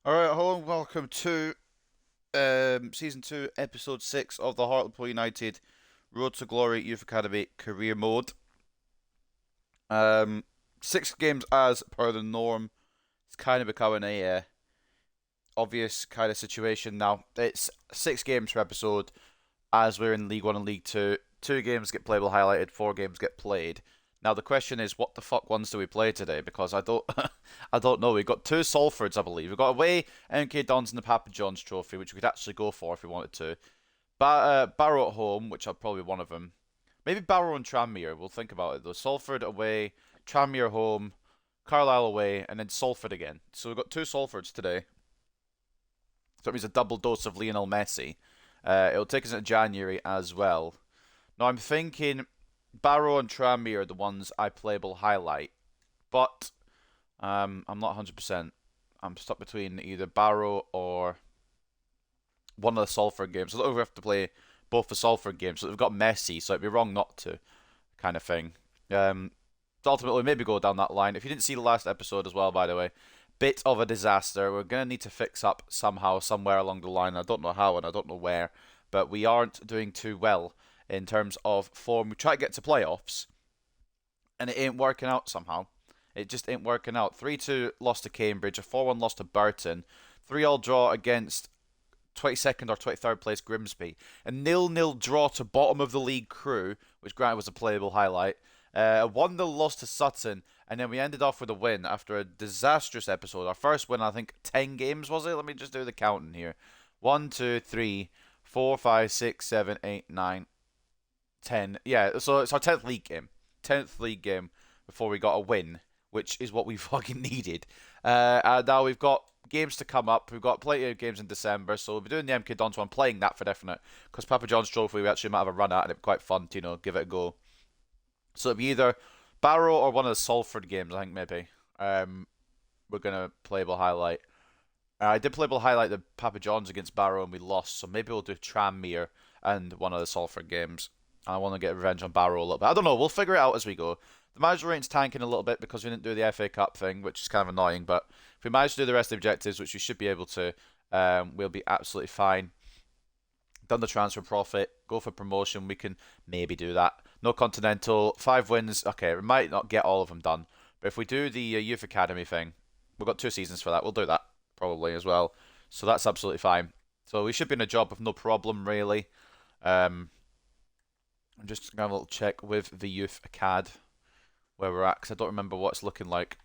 Alright, hello and welcome to Season 2, Episode 6 of the Hartlepool United Road to Glory Youth Academy Career Mode. Um, 6 games as per the norm. It's kind of becoming a obvious kind of situation now. It's 6 games per episode as we're in League 1 and League 2. 2 games get playable highlighted, 4 games get played. Now the question is, what the fuck ones do we play today? Because I don't, I don't know. We've got 2 Salfords, I believe. We've got away MK Dons and the Papa John's Trophy, which we could actually go for if we wanted to. Barrow at home, which are probably one of them. Maybe Barrow and Tranmere. We'll think about it though. Salford away, Tranmere home, Carlisle away, and then Salford again. So we've got 2 Salfords today. So that means a double dose of Lionel Messi. It'll take us into January as well. Now I'm thinking Barrow and Tranmere are the ones I playable highlight, but I'm not 100%. I'm stuck between either Barrow or one of the Salford games. I don't know if we have to play both the Salford games. So we've got Messi, so it'd be wrong not to, kind of thing. Ultimately, maybe go down that line. If you didn't see the last episode as well, by the way, bit of a disaster. We're going to need to fix up somehow, somewhere along the line. I don't know how and I don't know where, but we aren't doing too well in terms of form. We try to get to playoffs, and it ain't working out somehow. It just ain't working out. 3-2 loss to Cambridge, a 4-1 loss to Burton, 3-all draw against 22nd or 23rd place Grimsby, a 0-0 draw to bottom of the league Crew, which granted was a playable highlight, a 1-0 loss to Sutton, and then we ended off with a win after a disastrous episode. Our first win, I think, 10 games, was it? Let me just do the counting here. 1, 2, 3, 4, 5, 6, 7, 8, 9, 10. Yeah, so it's our 10th league game. 10th league game before we got a win, which is what we fucking needed. And now we've got games to come up. We've got plenty of games in December, so we'll be doing the MK Dons one, playing that for definite. Because Papa John's Trophy we actually might have a run at, and it'd be quite fun to, give it a go. So it'll be either Barrow or one of the Salford games, I think, maybe. We're going to playable highlight. I did playable highlight the Papa John's against Barrow, and we lost, so maybe we'll do Tranmere and one of the Salford games. I want to get revenge on Barrow a little bit. I don't know. We'll figure it out as we go. The manager rating's tanking a little bit because we didn't do the FA Cup thing, which is kind of annoying. But if we manage to do the rest of the objectives, which we should be able to, we'll be absolutely fine. Done the transfer profit, go for promotion. We can maybe do that. No continental, 5 wins. Okay, we might not get all of them done, but if we do the youth academy thing, we've got 2 seasons for that. We'll do that probably as well. So that's absolutely fine. So we should be in a job with no problem really. I'm just gonna have a little check with the youth acad where we're at because I don't remember what it's looking like.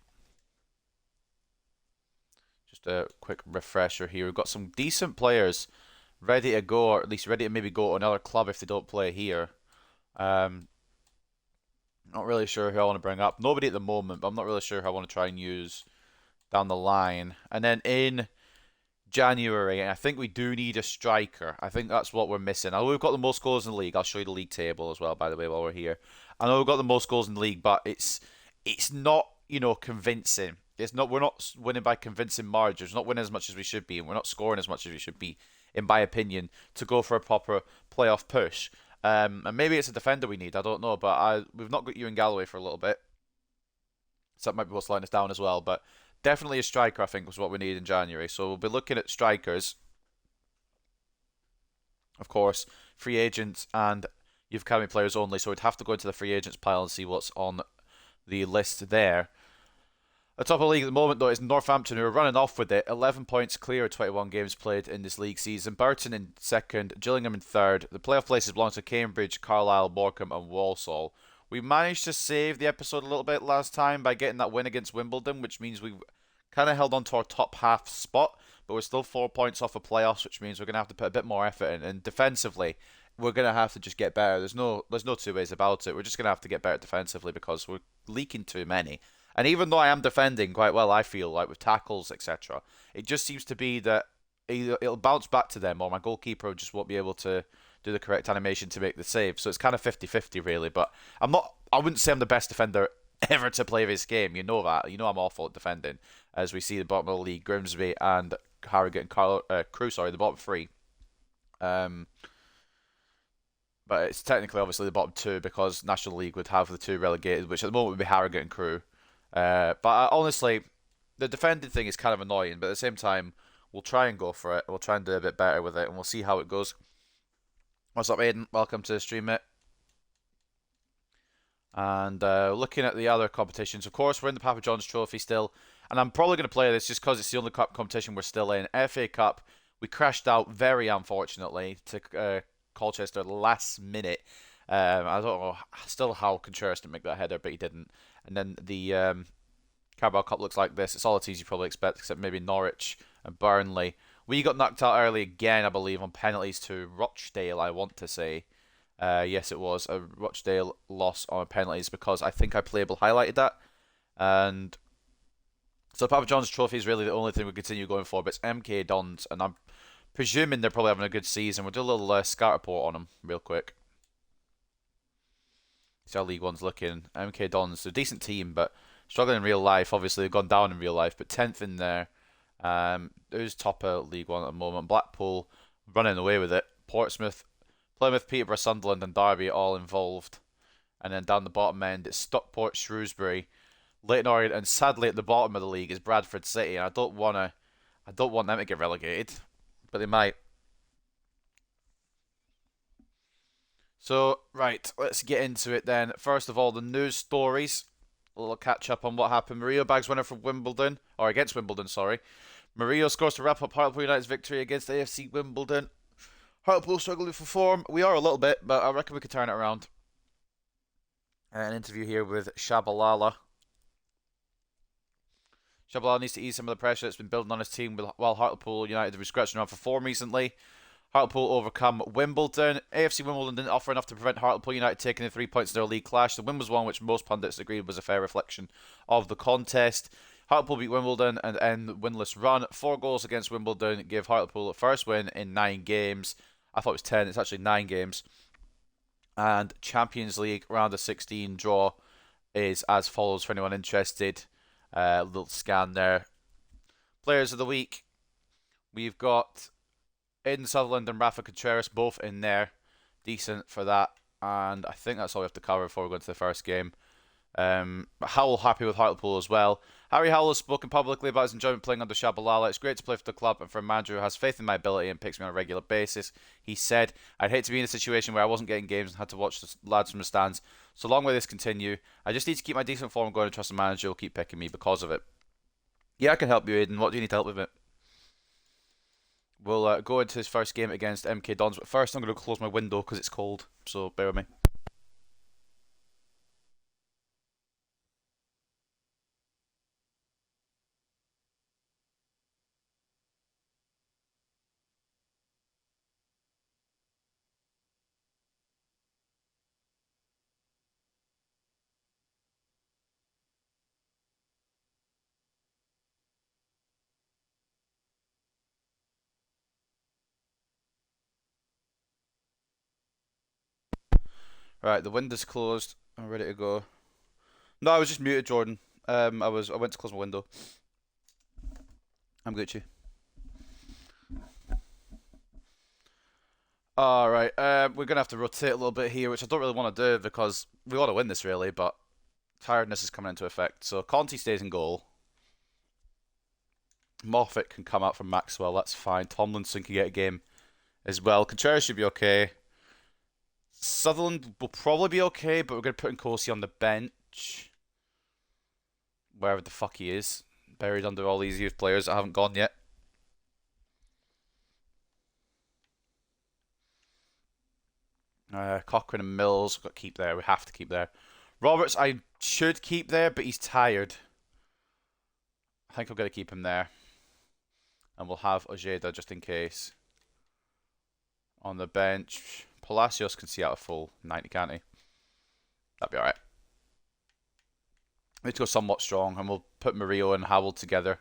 Just a quick refresher here. We've got some decent players ready to go, or at least ready to maybe go to another club if they don't play here. Um, Not really sure who I want to bring up. Nobody at the moment, but I'm not really sure who I want to try and use down the line. And then in January, and I think we do need a striker. I think that's what we're missing. I know we've got the most goals in the league. I'll show you the league table as well, by the way, while we're here. I know we've got the most goals in the league, but it's not, convincing. It's not. We're not winning by convincing margins. We're not winning as much as we should be, and we're not scoring as much as we should be, in my opinion, to go for a proper playoff push. And maybe it's a defender we need. I don't know, but we've not got you in Galloway for a little bit, so that might be what's slowing us down as well. But definitely a striker, I think, was what we need in January. So we'll be looking at strikers, of course, free agents and youth academy players only. So we'd have to go into the free agents pile and see what's on the list there. The top of the league at the moment, though, is Northampton, who are running off with it. 11 points clear, 21 games played in this league season. Burton in second, Gillingham in third. The playoff places belong to Cambridge, Carlisle, Morecambe, and Walsall. We managed to save the episode a little bit last time by getting that win against Wimbledon, which means we kind of held on to our top half spot, but we're still 4 points off of playoffs, which means we're going to have to put a bit more effort in. And defensively, we're going to have to just get better. There's no two ways about it. We're just going to have to get better defensively because we're leaking too many. And even though I am defending quite well, I feel like with tackles, etc., it just seems to be that either it'll bounce back to them or my goalkeeper just won't be able to do the correct animation to make the save. So it's kind of 50-50 really, but I wouldn't say I'm the best defender ever to play this game. You know that. You know I'm awful at defending. As we see the bottom of the league, Grimsby and Harrogate and Crew, the bottom three. But it's technically obviously the bottom two because National League would have the two relegated, which at the moment would be Harrogate and Crew. But honestly, the defending thing is kind of annoying, but at the same time, we'll try and go for it. We'll try and do a bit better with it, and we'll see how it goes. What's up, Aiden? Welcome to the stream, mate. And looking at the other competitions, of course, we're in the Papa John's Trophy still, and I'm probably going to play this just because it's the only cup competition we're still in. FA Cup, we crashed out very unfortunately to Colchester last minute. I don't know still how Contreras didn't make that header, but he didn't. And then the Carabao Cup looks like this. It's all the teams you probably expect, except maybe Norwich and Burnley. We got knocked out early again, I believe, on penalties to Rochdale, I want to say. Yes, it was a Rochdale loss on penalties because I think iPlayable highlighted that. And so Papa John's Trophy is really the only thing we continue going for, but it's MK Dons, and I'm presuming they're probably having a good season. We'll do a little scout report on them real quick. See how League One's looking. MK Dons, a decent team, but struggling in real life. Obviously, they've gone down in real life, but 10th in there. Who's top of League One at the moment? Blackpool running away with it. Portsmouth, Plymouth, Peterborough, Sunderland, and Derby all involved. And then down the bottom end, it's Stockport, Shrewsbury, Leyton Orient, and sadly at the bottom of the league is Bradford City. And I don't want them to get relegated, but they might. So right, let's get into it then. First of all, the news stories. A little catch up on what happened. Murillo bags winner for Wimbledon, or against Wimbledon, sorry. Murillo scores to wrap up Hartlepool United's victory against AFC Wimbledon. Hartlepool struggling for form. We are a little bit, but I reckon we could turn it around. An interview here with Tshabalala. Tshabalala needs to ease some of the pressure that's been building on his team while Hartlepool United have been scratching around for form recently. Hartlepool overcome Wimbledon. AFC Wimbledon didn't offer enough to prevent Hartlepool United taking the 3 points in their league clash. The win was one which most pundits agreed was a fair reflection of the contest. Hartlepool beat Wimbledon and end the winless run. 4 goals against Wimbledon give Hartlepool a first win in 9 games. I thought it was 10. It's actually 9 games. And Champions League round of 16 draw is as follows for anyone interested. Little scan there. Players of the week. We've got Aiden Sutherland and Rafa Contreras both in there. Decent for that. And I think that's all we have to cover before we go into the first game. Howell happy with Hartlepool as well. Harry Howell has spoken publicly about his enjoyment playing under Tshabalala. It's great to play for the club and for a manager who has faith in my ability and picks me on a regular basis. He said, I'd hate to be in a situation where I wasn't getting games and had to watch the lads from the stands. So long may this continue. I just need to keep my decent form going and trust the manager will keep picking me because of it. Yeah, I can help you, Aiden. What do you need help with it? We'll go into his first game against MK Dons, but first I'm going to close my window because it's cold, so bear with me. Right, the window's closed. I'm ready to go. No, I was just muted, Jordan. I went to close my window. I'm Gucci. Alright, we're gonna have to rotate a little bit here, which I don't really want to do because we want to win this really, but tiredness is coming into effect. So Conti stays in goal. Moffat can come out from Maxwell, that's fine. Tomlinson can get a game as well. Contreras should be okay. Sutherland will probably be okay, but we're going to put Nkosi on the bench. Wherever the fuck he is. Buried under all these youth players that haven't gone yet. Cochrane and Mills, we've got to keep there. We have to keep there. Roberts, I should keep there, but he's tired. I think I'm going to keep him there. And we'll have Ojeda just in case. On the bench. Palacios can see out a full 90, can't he? That'd be alright. We need to go somewhat strong, and we'll put Murillo and Howell together.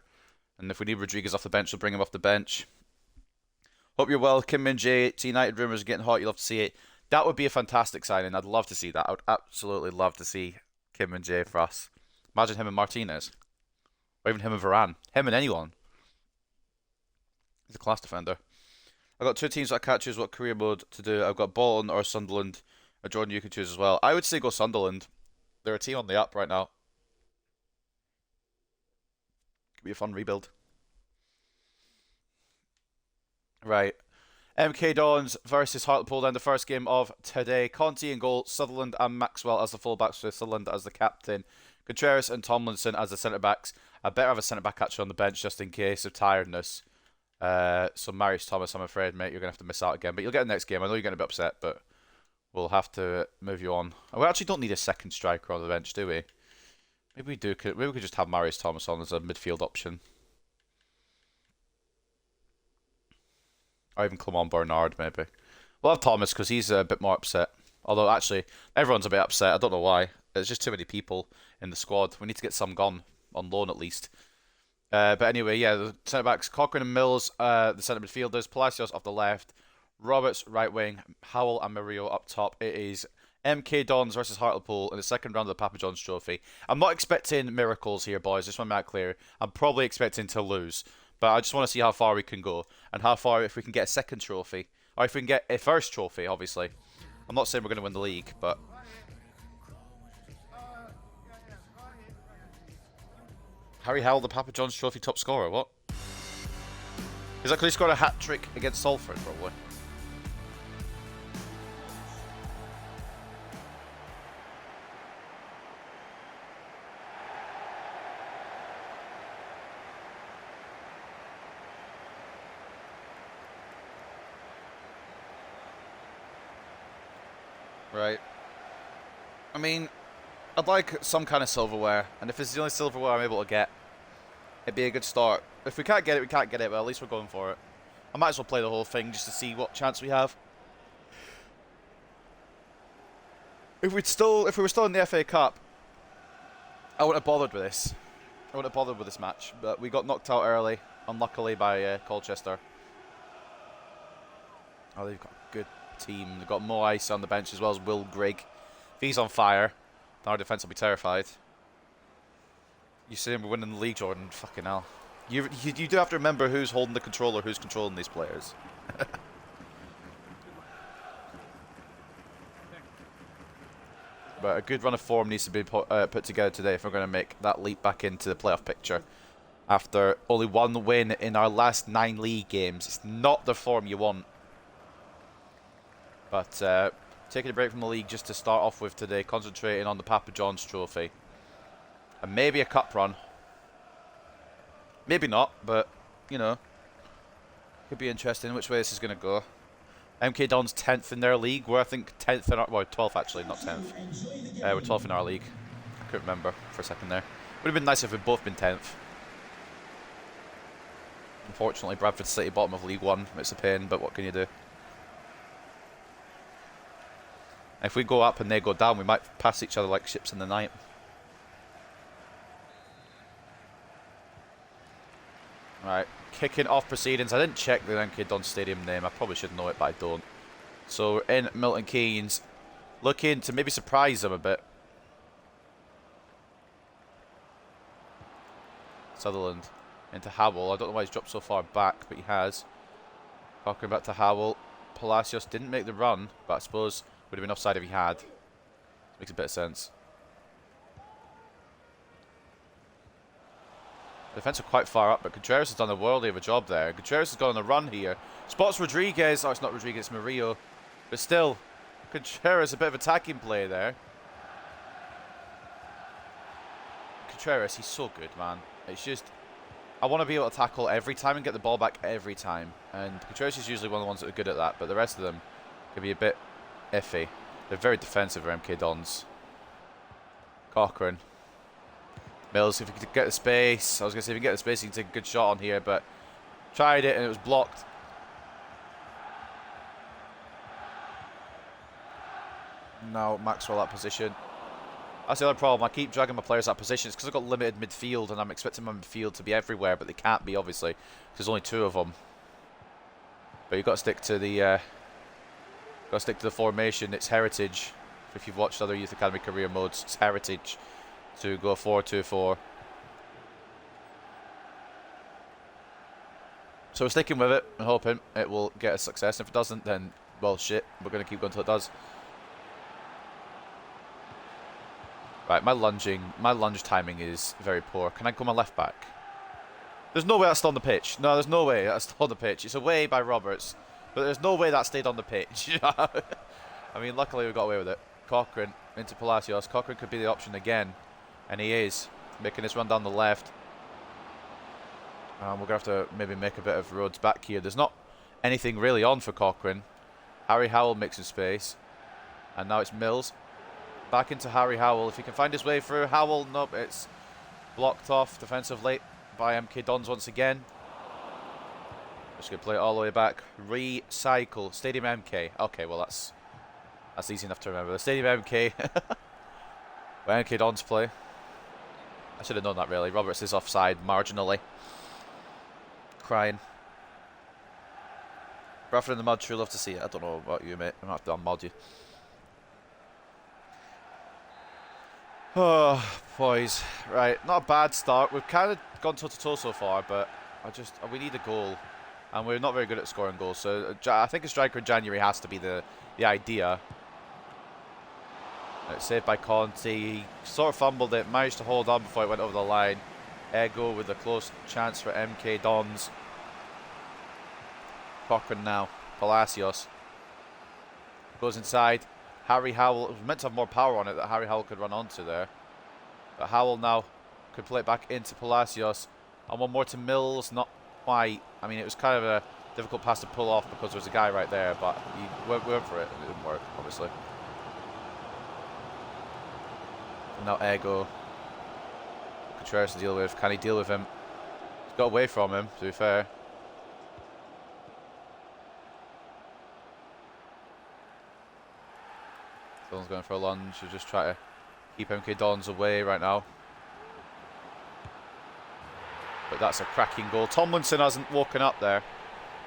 And if we need Rodriguez off the bench, we'll bring him off the bench. Hope you're well. Kim Min-jae, to United rumours are getting hot. You'll love to see it. That would be a fantastic signing. I'd love to see that. I would absolutely love to see Kim Min-jae for us. Imagine him and Martinez. Or even him and Varane. Him and anyone. He's a class defender. I've got 2 teams that I can't choose what career mode to do. I've got Bolton or Sunderland. Or Jordan, you can choose as well. I would say go Sunderland. They're a team on the up right now. Could be a fun rebuild. Right. MK Dons versus Hartlepool, then the first game of today. Conti in goal, Sutherland and Maxwell as the fullbacks, with Sutherland as the captain. Contreras and Tomlinson as the centre backs. I better have a centre back actually on the bench just in case of tiredness. So Marius Thomas, I'm afraid, mate, you're gonna have to miss out again. But you'll get the next game. I know you're gonna be upset, but we'll have to move you on. We actually don't need a second striker on the bench, do we? Maybe we do. Maybe we could just have Marius Thomas on as a midfield option. Or even Clement Bernard, maybe. We'll have Thomas because he's a bit more upset. Although, actually, everyone's a bit upset. I don't know why. There's just too many people in the squad. We need to get some gone, on loan at least. But anyway, yeah, the centre-backs, Cochrane and Mills, the centre midfielders, Palacios off the left, Roberts right wing, Howell and Murillo up top. It is MK Dons versus Hartlepool in the second round of the Papa John's Trophy. I'm not expecting miracles here, boys. Just want to make that clear. I'm probably expecting to lose. But I just want to see how far we can go. And how far, if we can get a second trophy. Or if we can get a first trophy, obviously. I'm not saying we're going to win the league, but... Harry Howell, the Papa John's Trophy top scorer, what? He's actually scored a hat-trick against Salford, probably. Right. I mean, I'd like some kind of silverware, and if it's the only silverware I'm able to get, it'd be a good start. If we can't get it, we can't get it, but at least we're going for it. I might as well play the whole thing just to see what chance we have. If we were still in the FA Cup, I wouldn't have bothered with this. I wouldn't have bothered with this match, but we got knocked out early, unluckily by Colchester. Oh, they've got a good team. They've got Mo Ice on the bench as well as Will Grigg. If he's on fire, then our defence will be terrified. You see him winning the league, Jordan. Fucking hell. You do have to remember who's holding the controller, who's controlling these players. But a good run of form needs to be put together today if we're going to make that leap back into the playoff picture. After only one win in our last 9 league games. It's not the form you want. But taking a break from the league just to start off with today, concentrating on the Papa John's Trophy. And maybe a cup run. Maybe not, but, you know, could be interesting which way this is going to go. MK Dons 10th in their league. We're, I think, 10th in our... Well, 12th, actually, not 10th. We're 12th in our league. I couldn't remember for a second there. Would have been nice if we'd both been 10th. Unfortunately, Bradford City, bottom of League One. It's a pain, but what can you do? If we go up and they go down, we might pass each other like ships in the night. Right, kicking off proceedings. I didn't check the MK Dons Stadium name. I probably should know it, but I don't. So we're in Milton Keynes, looking to maybe surprise them a bit. Sutherland into Howell. I don't know why he's dropped so far back, but he has. Cochrane back to Howell. Palacios didn't make the run, but I suppose would have been offside if he had. Makes a bit of sense. The defence are quite far up, but Contreras has done a worldly of a job there. Contreras has gone on a run here. Spots Rodriguez. Oh, it's not Rodriguez, it's Murillo. But still, Contreras, a bit of attacking play there. Contreras, he's so good, man. It's just, I want to be able to tackle every time and get the ball back every time. And Contreras is usually one of the ones that are good at that, but the rest of them can be a bit iffy. They're very defensive, MK Dons. Cochrane. Mills, if he could get the space. I was going to say, if he can get the space, he can take a good shot on here, but tried it and it was blocked. Now Maxwell that position. That's the other problem. I keep dragging my players that position. It's because I've got limited midfield and I'm expecting my midfield to be everywhere, but they can't be, obviously, because there's only 2 of them. But you've got to stick to the formation. It's heritage. If you've watched other Youth Academy career modes, it's heritage to go 4-2-4. So we're sticking with it and hoping it will get a success. If it doesn't, then, well, shit. We're going to keep going until it does. Right, my lunge timing is very poor. Can I go my left back? There's no way that's still on the pitch. No, there's no way that's still on the pitch. It's away by Roberts, but there's no way that stayed on the pitch. I mean, luckily we got away with it. Cochrane into Palacios. Cochrane could be the option again, and he is making his run down the left. We're going to have to maybe make a bit of roads back here. There's not anything really on for Cochrane. Harry Howell mixing space, and now it's Mills. Back into Harry Howell. If he can find his way through. Howell, nope, it's blocked off defensively by MK Dons once again. Just going to play it all the way back. Recycle. Stadium MK. Okay, well that's easy enough to remember. The Stadium MK. Where MK Dons play. I should have known that really. Roberts is offside marginally. Crying. Bradford in the mud, sure love to see it. I don't know about you, mate. I'm going to have to unmod you. Oh, boys. Right, not a bad start. We've kind of gone toe-to-toe so far, but we need a goal. And we're not very good at scoring goals, so I think a striker in January has to be the idea. It's saved by Conte. He sort of fumbled it, managed to hold on before it went over the line. Ego with a close chance for MK Dons. Cochrane now. Palacios. Goes inside. Harry Howell. It was meant to have more power on it that Harry Howell could run onto there. But Howell now could play it back into Palacios. And one more to Mills. Not quite. I mean, it was kind of a difficult pass to pull off because there was a guy right there. But he went for it and it didn't work, obviously. And now Ego. Contreras to deal with. Can he deal with him? He's got away from him, to be fair. Someone's going for a lunge. We'll just try to keep MK Dons away right now. But that's a cracking goal. Tomlinson hasn't woken up there.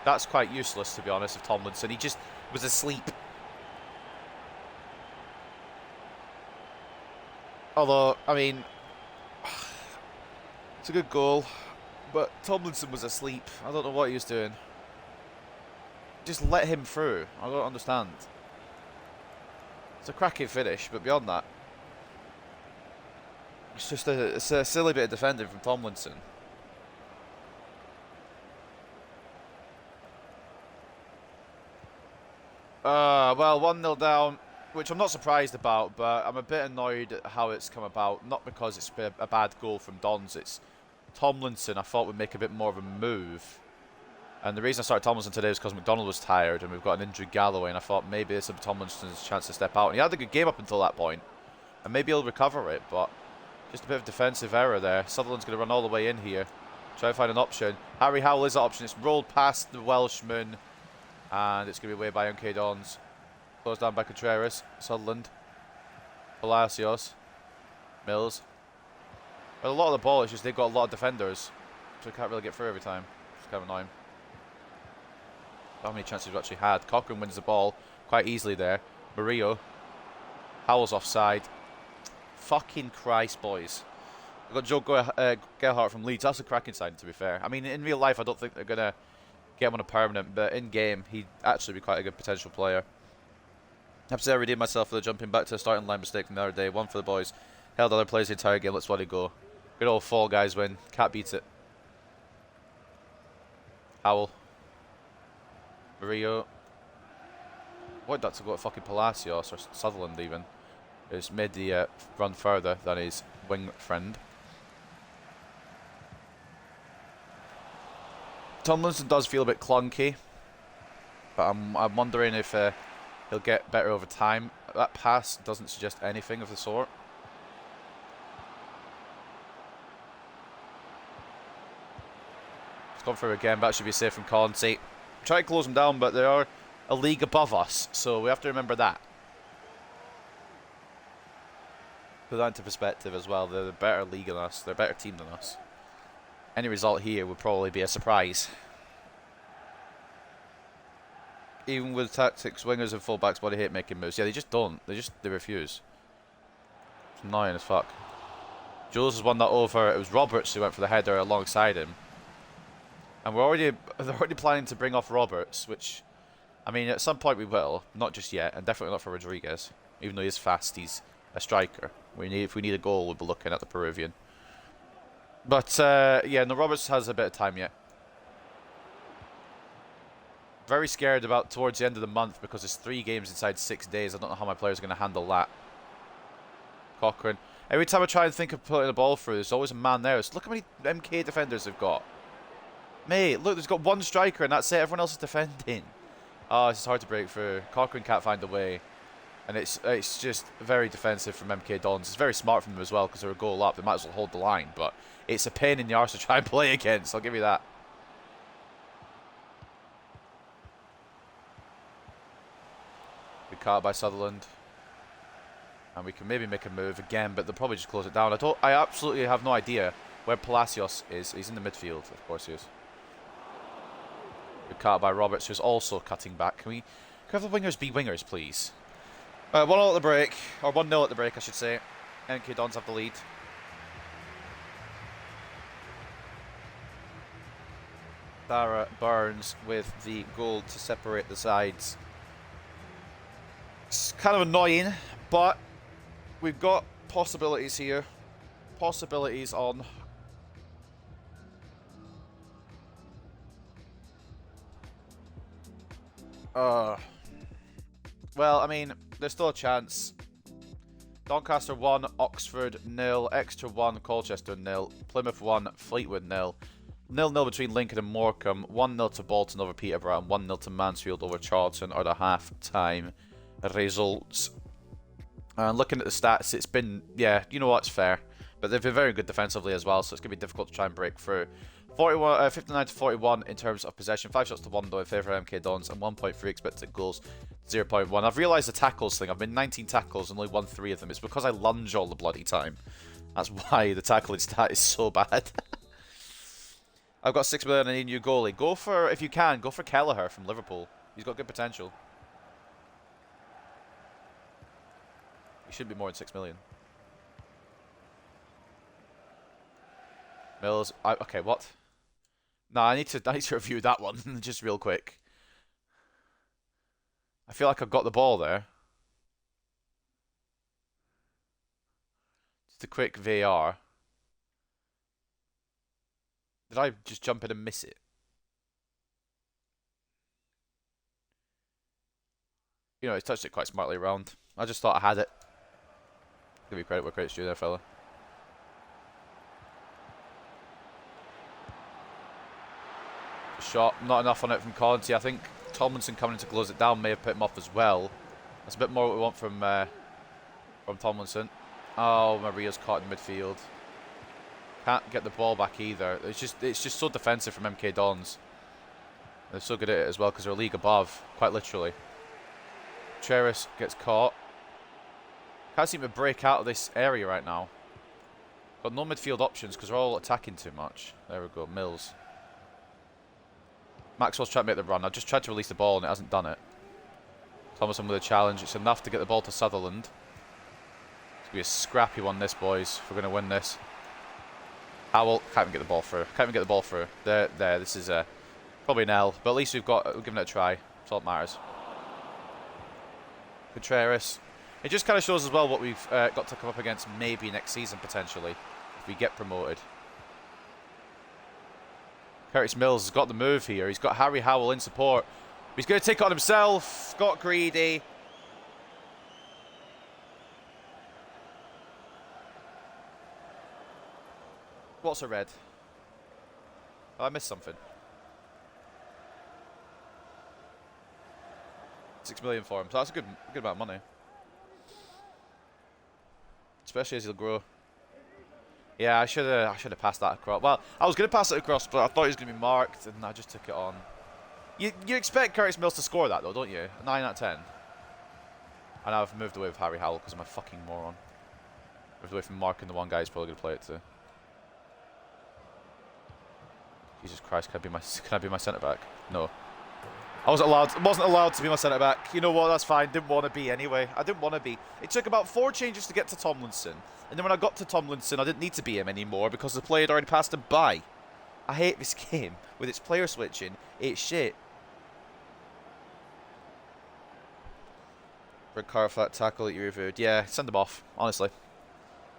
That's quite useless, to be honest, of Tomlinson. He just was asleep. Although, I mean, it's a good goal, but Tomlinson was asleep. I don't know what he was doing. Just let him through. I don't understand. It's a cracking finish, but beyond that, it's just a silly bit of defending from Tomlinson. Well, 1-0 down, which I'm not surprised about, but I'm a bit annoyed at how it's come about. Not because it's been a bad goal from Dons, it's Tomlinson I thought would make a bit more of a move. And the reason I started Tomlinson today is because McDonald was tired and we've got an injured Galloway, and I thought maybe this is Tomlinson's chance to step out. And he had a good game up until that point, and maybe he'll recover it, but just a bit of defensive error there. Sutherland's going to run all the way in here, try to find an option. Harry Howell is the option. It's rolled past the Welshman, and it's going to be away by MK Dons. Closed down by Contreras. Sutherland. Palacios. Mills. But a lot of the ball is just they've got a lot of defenders, so they can't really get through every time. It's kind of annoying. How many chances we've actually had. Cochrane wins the ball quite easily there. Murillo. Howell's offside. Fucking Christ, boys. We've got Joe Gerhardt from Leeds. That's a cracking signing, to be fair. I mean, in real life, I don't think they're going to get him on a permanent, but in game, he'd actually be quite a good potential player. I have to say I redeemed myself for the jumping back to the starting line mistake from the other day. One for the boys. Held other players the entire game. Let's let it go. Good old Fall Guys win. Can't beat it. Howell. Murillo. Wanted that to go to fucking Palacios or Sutherland even. He's made the run further than his wing friend. Tomlinson does feel a bit clunky, but I'm wondering if he'll get better over time. That pass doesn't suggest anything of the sort. It's gone through again, but that should be safe from Conte. Try to close them down, but they are a league above us, so we have to remember that. Put that into perspective as well. They're a better league than us. They're a better team than us. Any result here would probably be a surprise. Even with tactics, wingers and fullbacks body hate making moves. Yeah, they just don't. They refuse. It's annoying as fuck. Jules has won that over. It was Roberts who went for the header alongside him. And they're already planning to bring off Roberts, which, I mean, at some point we will. Not just yet, and definitely not for Rodriguez. Even though he is fast, he's a striker. If we need a goal, we'll be looking at the Peruvian. But, yeah, no, Roberts has a bit of time yet. Very scared about towards the end of the month because it's 3 games inside 6 days. I don't know how my players are going to handle that. Cochrane. Every time I try and think of putting the ball through, there's always a man there. So look how many MK defenders they've got. Mate, look, there's got 1 striker and that's it. Everyone else is defending. Oh, it's hard to break through. Cochrane can't find a way. And it's just very defensive from MK Dons. It's very smart from them as well because they're a goal up. They might as well hold the line. But it's a pain in the arse to try and play against. I'll give you that. Good cut by Sutherland. And we can maybe make a move again, but they'll probably just close it down. I absolutely have no idea where Palacios is. He's in the midfield, of course he is. Good cut by Roberts, who's also cutting back. Can have the wingers be wingers, please? 1-0 at the break, or 1-0 at the break, I should say. MK Dons have the lead. Barrow Burns with the goal to separate the sides. It's kind of annoying, but we've got possibilities here. Possibilities on. Well, I mean, there's still a chance. Doncaster 1, Oxford 0, Exeter 1, Colchester 0, Plymouth 1, Fleetwood 0. 0-0 between Lincoln and Morecambe, 1-0 to Bolton over Peterborough, and 1-0 to Mansfield over Charlton are the half-time results. And looking at the stats, it's been, yeah, you know what, it's fair. But they've been very good defensively as well, so it's going to be difficult to try and break through. 59 to 41 in terms of possession, 5 shots to 1 though in favour of MK Dons, and 1.3 expected goals, 0.1. I've realised the tackles thing. I've been 19 tackles and only won 3 of them. It's because I lunge all the bloody time. That's why the tackling stat is so bad. I've got 6 million and I need a new goalie. Go for, if you can, go for Kelleher from Liverpool. He's got good potential. He should be more than 6 million. Mills, okay, what? No, I need to review that one just real quick. I feel like I've got the ball there. Just a quick VAR. Did I just jump in and miss it? You know, he's touched it quite smartly around. I just thought I had it. Give you credit where credit's due there, fella. Shot, not enough on it from Conti. I think Tomlinson coming in to close it down may have put him off as well. That's a bit more what we want from Tomlinson. Oh, Maria's caught in midfield. Can't get the ball back either. It's just so defensive from MK Dons. They're so good at it as well because they're a league above, quite literally. Cheris gets caught. Can't seem to break out of this area right now. Got no midfield options because they're all attacking too much. There we go, Mills. Maxwell's trying to make the run. I just tried to release the ball and it hasn't done it. Thomason with a challenge. It's enough to get the ball to Sutherland. It's going to be a scrappy one, this, boys, if we're going to win this. Howell can't even get the ball through. Can't even get the ball through. There. This is probably an L, but at least we've given it a try. That's all that matters. Contreras. It just kind of shows as well what we've got to come up against maybe next season potentially if we get promoted. Curtis Mills has got the move here. He's got Harry Howell in support. He's going to take it on himself. Got greedy. What's a red? Oh, I missed something. 6 million for him. So that's a good amount of money. Especially as he'll grow. Yeah, I should have passed that across. Well, I was going to pass it across, but I thought he was going to be marked, and I just took it on. You expect Curtis Mills to score that, though, don't you? 9 out of 10. And I've moved away with Harry Howell because I'm a fucking moron. Moved away from marking the one guy who's probably going to play it to. Jesus Christ, can I be my centre back? No. I wasn't allowed to be my centre back. You know what? That's fine. Didn't want to be anyway. I didn't want to be. It took about 4 changes to get to Tomlinson, and then when I got to Tomlinson, I didn't need to be him anymore because the player had already passed him by. I hate this game with its player switching. It's shit. Red card for that tackle that you reviewed. Yeah, send them off. Honestly,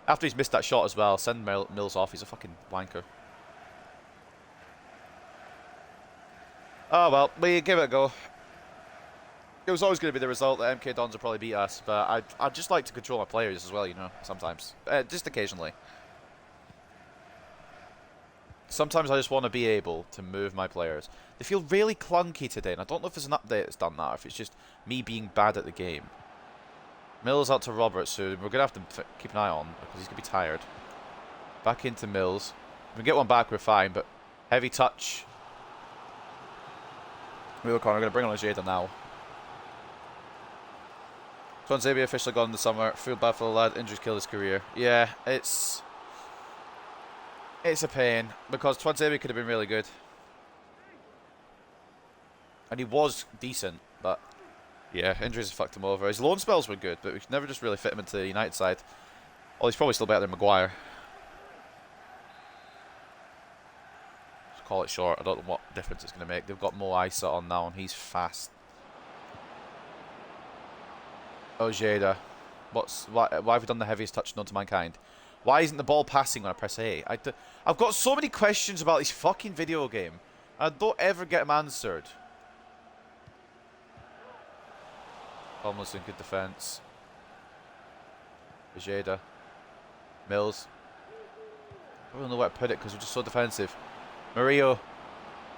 After he's missed that shot as well, send Mills off. He's a fucking wanker. Oh well, we give it a go. It was always going to be the result that MK Dons would probably beat us, but I'd just like to control my players as well, you know, sometimes. Just occasionally. Sometimes I just want to be able to move my players. They feel really clunky today, and I don't know if there's an update that's done that, or if it's just me being bad at the game. Mills out to Roberts, who we're going to have to keep an eye on, because he's going to be tired. Back into Mills. If we get one back, we're fine, but heavy touch. We're going to bring on Ojeda now. Tranmere officially gone in the summer. Feel bad for the lad. Injuries killed his career. Yeah, it's a pain because Tranmere could have been really good, and he was decent, but yeah, injuries have fucked him over. His loan spells were good, but we could never just really fit him into the United side. Oh, he's probably still better than Maguire. Just call it short. I don't know what difference it's going to make. They've got Mo Issa on now, and he's fast. Ojeda. Why have we done the heaviest touch known to mankind? Why isn't the ball passing when I press A? I've got so many questions about this fucking video game. I don't ever get them answered. Tomlinson, good defence. Ojeda. Mills. I don't know where to put it because we're just so defensive. Murillo.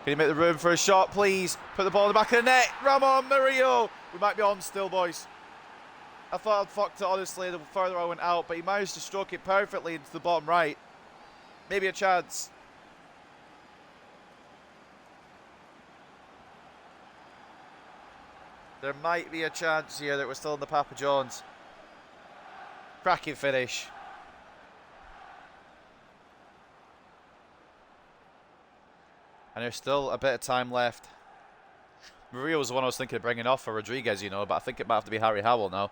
Can you make the room for a shot, please? Put the ball in the back of the net. Ramon Murillo. We might be on still, boys. I thought I'd fucked it, honestly, the further I went out, but he managed to stroke it perfectly into the bottom right. Maybe a chance. There might be a chance here that we're still in the Papa John's. Cracking finish. And there's still a bit of time left. Murillo was the one I was thinking of bringing off for Rodriguez, you know, but I think it might have to be Harry Howell now.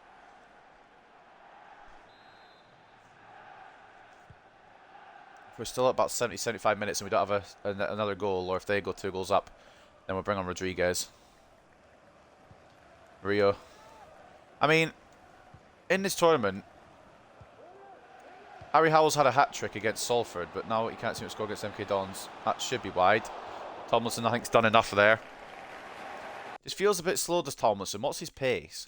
We're still at about 70-75 minutes and we don't have another goal, or if they go 2 goals up, then we'll bring on Rodriguez. Rio. I mean, in this tournament, Harry Howell's had a hat-trick against Salford, but now he can't seem to score against MK Dons. That should be wide. Tomlinson, I think, has done enough there. Just feels a bit slow, does Tomlinson. What's his pace?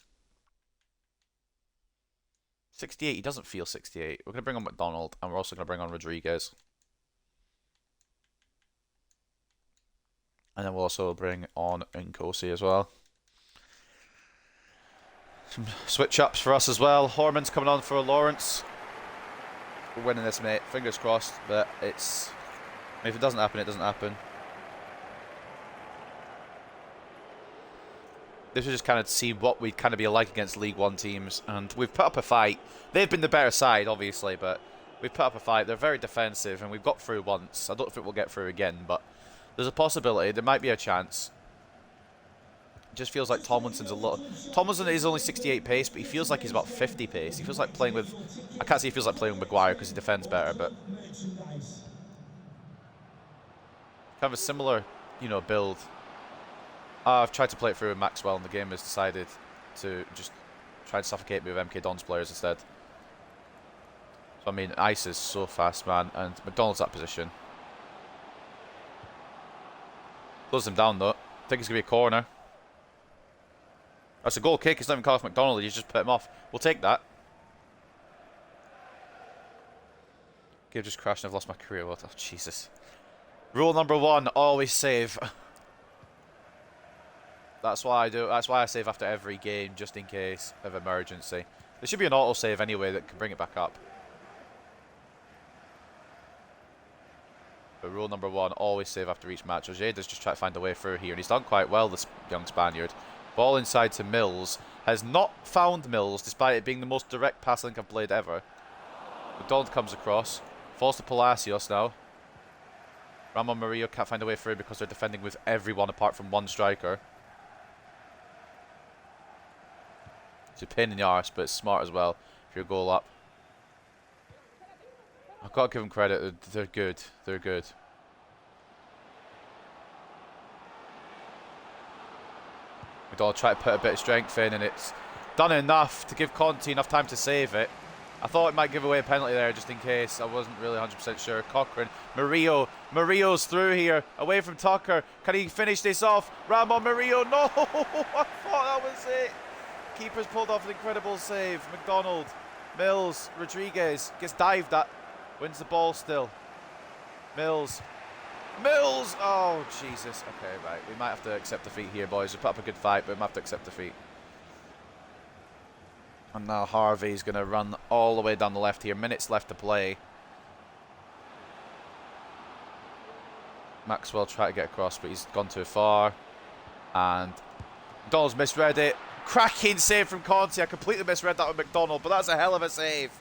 68. He doesn't feel 68. We're going to bring on McDonald, and we're also going to bring on Rodriguez. And then we'll also bring on Nkosi as well. Some switch-ups for us as well. Horman's coming on for Lawrence. We're winning this, mate. Fingers crossed, but it's... I mean, if it doesn't happen, it doesn't happen. This was just kind of to see what we'd kind of be like against League One teams, and we've put up a fight. They've been the better side, obviously, but we've put up a fight. They're very defensive, and we've got through once. I don't know if we'll get through again, but there's a possibility. There might be a chance. It just feels like Tomlinson is only 68 pace, but he feels like he's about 50 pace. He feels like playing with... I can't say he feels like playing with Maguire because he defends better, but... kind of a similar, you know, build. I've tried to play it through with Maxwell, and the game has decided to just try and suffocate me with MK Dons players instead. So, I mean, Ice is so fast, man, and McDonald's that position. Close him down, though. I think it's going to be a corner. That's a goal kick. It's not even called off McDonald. He's just put him off. We'll take that. Game just crashed and I've lost my career. What? Oh, Jesus. Rule number 1, always save. That's why I do. That's why I save after every game, just in case of emergency. There should be an auto save anyway that can bring it back up. But rule number 1, always save after each match. Ojeda's just trying to find a way through here, and he's done quite well, this young Spaniard. Ball inside to Mills. Has not found Mills, despite it being the most direct pass link I've played ever. McDonald comes across. Falls to Palacios now. Ramon Murillo can't find a way through because they're defending with everyone apart from one striker. It's a pain in the arse, but it's smart as well if you're a goal up. I've got to give them credit. They're good. They're good. McDonald try to put a bit of strength in, and it's done enough to give Conte enough time to save it. I thought it might give away a penalty there just in case. I wasn't really 100% sure. Cochrane. Murillo. Murillo's through here. Away from Tucker. Can he finish this off? Ramon Murillo. No! I thought that was it. Keeper's pulled off an incredible save. McDonald. Mills. Rodriguez. Gets dived at. Wins the ball still. Mills. Mills! Oh, Jesus. Okay, right. We might have to accept defeat here, boys. We put up a good fight, but we might have to accept defeat. And now Harvey's going to run all the way down the left here. Minutes left to play. Maxwell tried to get across, but he's gone too far. And McDonald's misread it. Cracking save from Conte. I completely misread that with McDonald, but that's a hell of a save.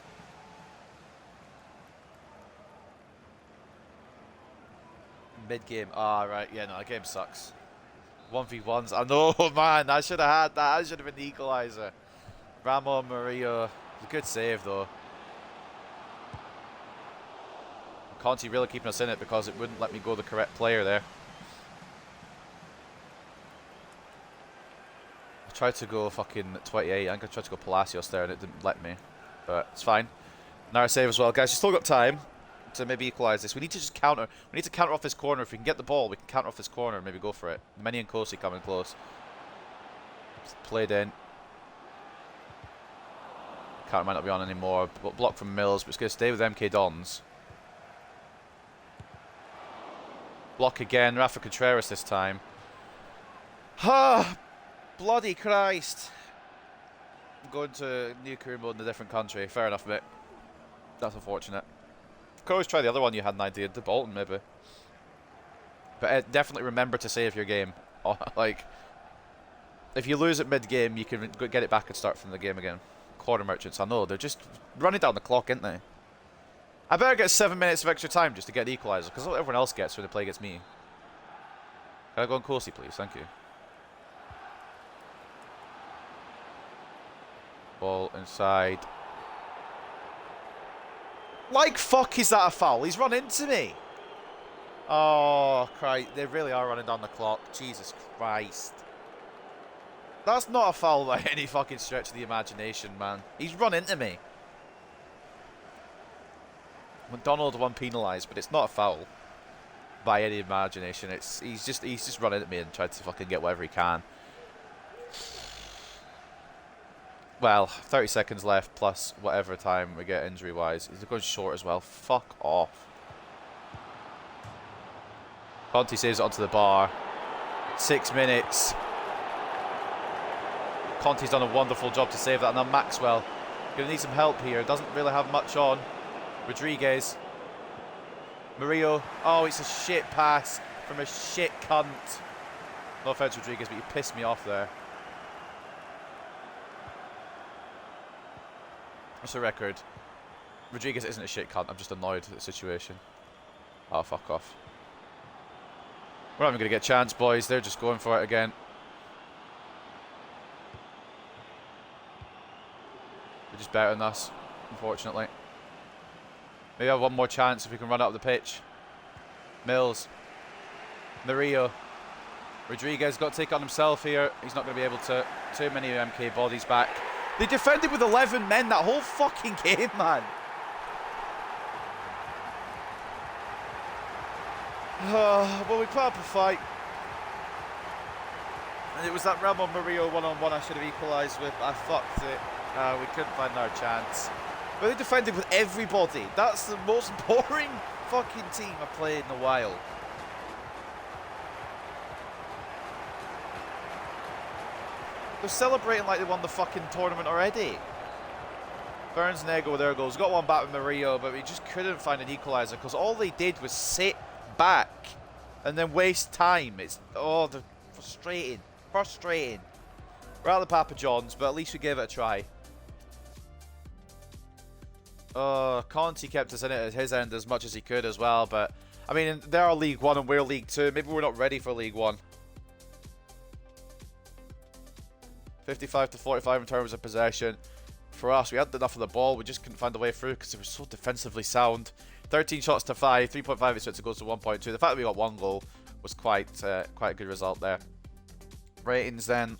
Mid-game. Ah, right. Yeah, no, the game sucks. 1v1s. I know, man. I should have had that. I should have been the equaliser. Ramon Murillo. It's a good save, though. Conte really keeping us in it because it wouldn't let me go the correct player there. I tried to go fucking 28. I think I tried to go Palacios there and it didn't let me. But it's fine. Now save as well. Guys, you still got time to maybe equalise this. We need to just counter. We need to counter off this corner. If we can get the ball, we can counter off this corner and maybe go for it. Many and Kosi coming close. Played in. Counter might not be on anymore. But block from Mills, but it's going to stay with MK Dons. Block again. Rafa Contreras this time. Ah, bloody Christ. I'm going to new career mode in a different country. Fair enough, mate. That's unfortunate. Could always try the other one you had an idea. The Bolton, maybe. But definitely remember to save your game. Oh, like, if you lose at mid-game, you can get it back and start from the game again. Corner merchants, I know. They're just running down the clock, aren't they? I better get 7 minutes of extra time just to get the equaliser, because what everyone else gets when they play against me. Can I go on Kosi, please? Thank you. Ball inside. Like fuck is that a foul? He's run into me. Oh, Christ. They really are running down the clock. Jesus Christ. That's not a foul by any fucking stretch of the imagination, man. He's run into me. McDonald won penalised, but it's not a foul by any imagination. He's just run into me and tried to fucking get whatever he can. Well, 30 seconds left plus whatever time we get injury-wise. He's going short as well. Fuck off. Conte saves it onto the bar. 6 minutes. Conte's done a wonderful job to save that. And now Maxwell. Going to need some help here. Doesn't really have much on. Rodriguez. Murillo. Oh, it's a shit pass from a shit cunt. No offense, Rodriguez, but you pissed me off there. What's the record? Rodriguez isn't a shit cunt. I'm just annoyed at the situation. Oh, fuck off. We're not even going to get a chance, boys. They're just going for it again. They're just better than us, unfortunately. Maybe have one more chance if we can run out of the pitch. Mills. Murillo. Rodriguez got to take on himself here. He's not going to be able to. Too many MK bodies back. They defended with 11 men that whole fucking game, man. Well, we put up a fight. And it was that Ramon Murillo one-on-one I should have equalised with. I fucked it. We couldn't find our chance. But they defended with everybody. That's the most boring fucking team I've played in a while. They're celebrating like they won the fucking tournament already. Burns and Ego with their goals. Got one back with Murillo, but we just couldn't find an equaliser because all they did was sit back and then waste time. It's, oh, they're frustrating. Frustrating. We're out of the Papa John's, but at least we gave it a try. Conte kept us in it at his end as much as he could as well, but I mean, they're League One and we're League Two. Maybe we're not ready for League One. 55 to 45 in terms of possession. For us, we had enough of the ball. We just couldn't find a way through because it was so defensively sound. 13 shots to 5, 3.5 expected goals to 1.2. The fact that we got one goal was quite a good result there. Ratings then. Man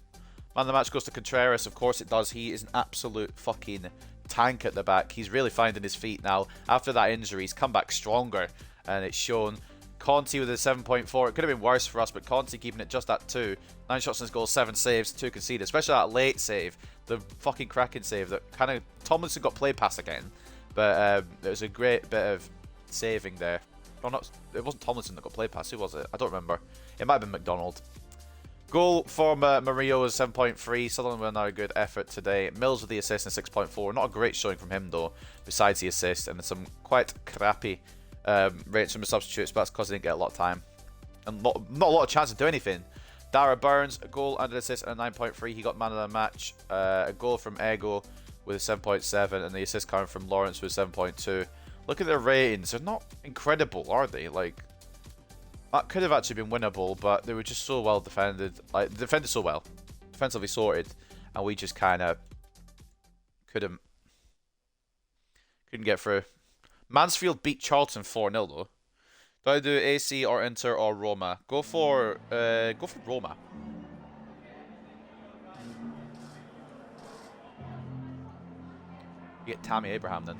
of the match goes to Contreras. Of course it does. He is an absolute fucking tank at the back. He's really finding his feet now. After that injury, he's come back stronger, and it's shown. Conti with a 7.4. It could have been worse for us, but Conti keeping it just at 2. 9 shots on his goal, 7 saves, 2 conceded. Especially that late save, the fucking cracking save that kind of Tomlinson got play pass again, but it was a great bit of saving there. Oh, not, it wasn't Tomlinson that got play pass. Who was it? I don't remember. It might have been McDonald. Goal from Murillo was 7.3. Sutherland with another good effort today. Mills with the assist and 6.4. Not a great showing from him though, besides the assist, and some quite crappy rates from the substitutes, but that's because they didn't get a lot of time and not a lot of chance to do anything. Dara Burns, a goal and an assist and a 9.3. He got man of the match. A goal from Ego with a 7.7, and the assist coming from Lawrence with 7.2. Look at their ratings. They're not incredible, are they? Like, that could have actually been winnable, but they were just so well defended. Like, defended so well, defensively sorted, and we just kind of couldn't get through. Mansfield beat Charlton 4-0 though. Do I do AC or Inter or Roma? Go for Roma. You get Tammy Abraham then.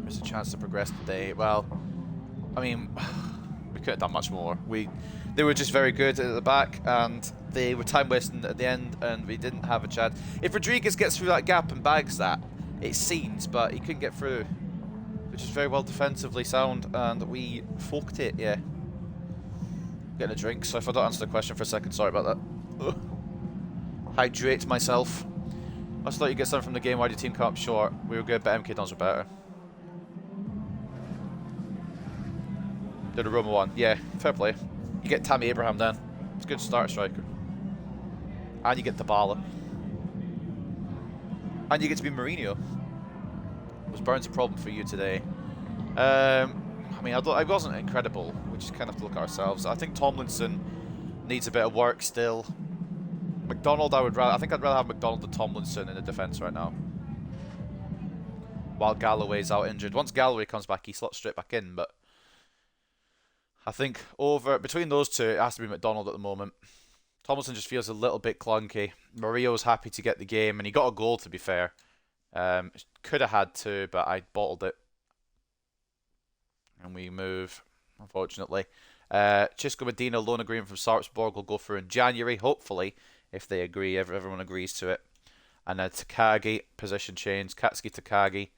There's a chance to progress today. Well, I mean, we could have done much more. They were just very good at the back, and they were time wasting at the end, and we didn't have a chance. If Rodriguez gets through that gap and bags that, it seems, but he couldn't get through, which is very well defensively sound, and we forked it. Yeah. Getting a drink, so if I don't answer the question for a second, sorry about that. Ugh. Hydrate myself. I just thought you'd get something from the game. Why did your team come up short? We were good, but MK Dons were better. Did a Roma one. Yeah, fair play. You get Tammy Abraham then. It's a good start striker. And you get Dybala. And you get to be Mourinho. Was Burns a problem for you today? I mean, I wasn't incredible. We just kind of have to look at ourselves. I think Tomlinson needs a bit of work still. McDonald, I think I'd rather have McDonald than Tomlinson in the defence right now. While Galloway's out injured. Once Galloway comes back, he slots straight back in, but I think between those two, it has to be McDonald at the moment. Tomlinson just feels a little bit clunky. Murillo's happy to get the game, and he got a goal, to be fair. Could have had two, but I bottled it. And we move, unfortunately. Chisco Medina, loan agreement from Sarpsborg, will go through in January, hopefully, if they agree, everyone agrees to it. And then Takagi, position change. Katsuki Takagi,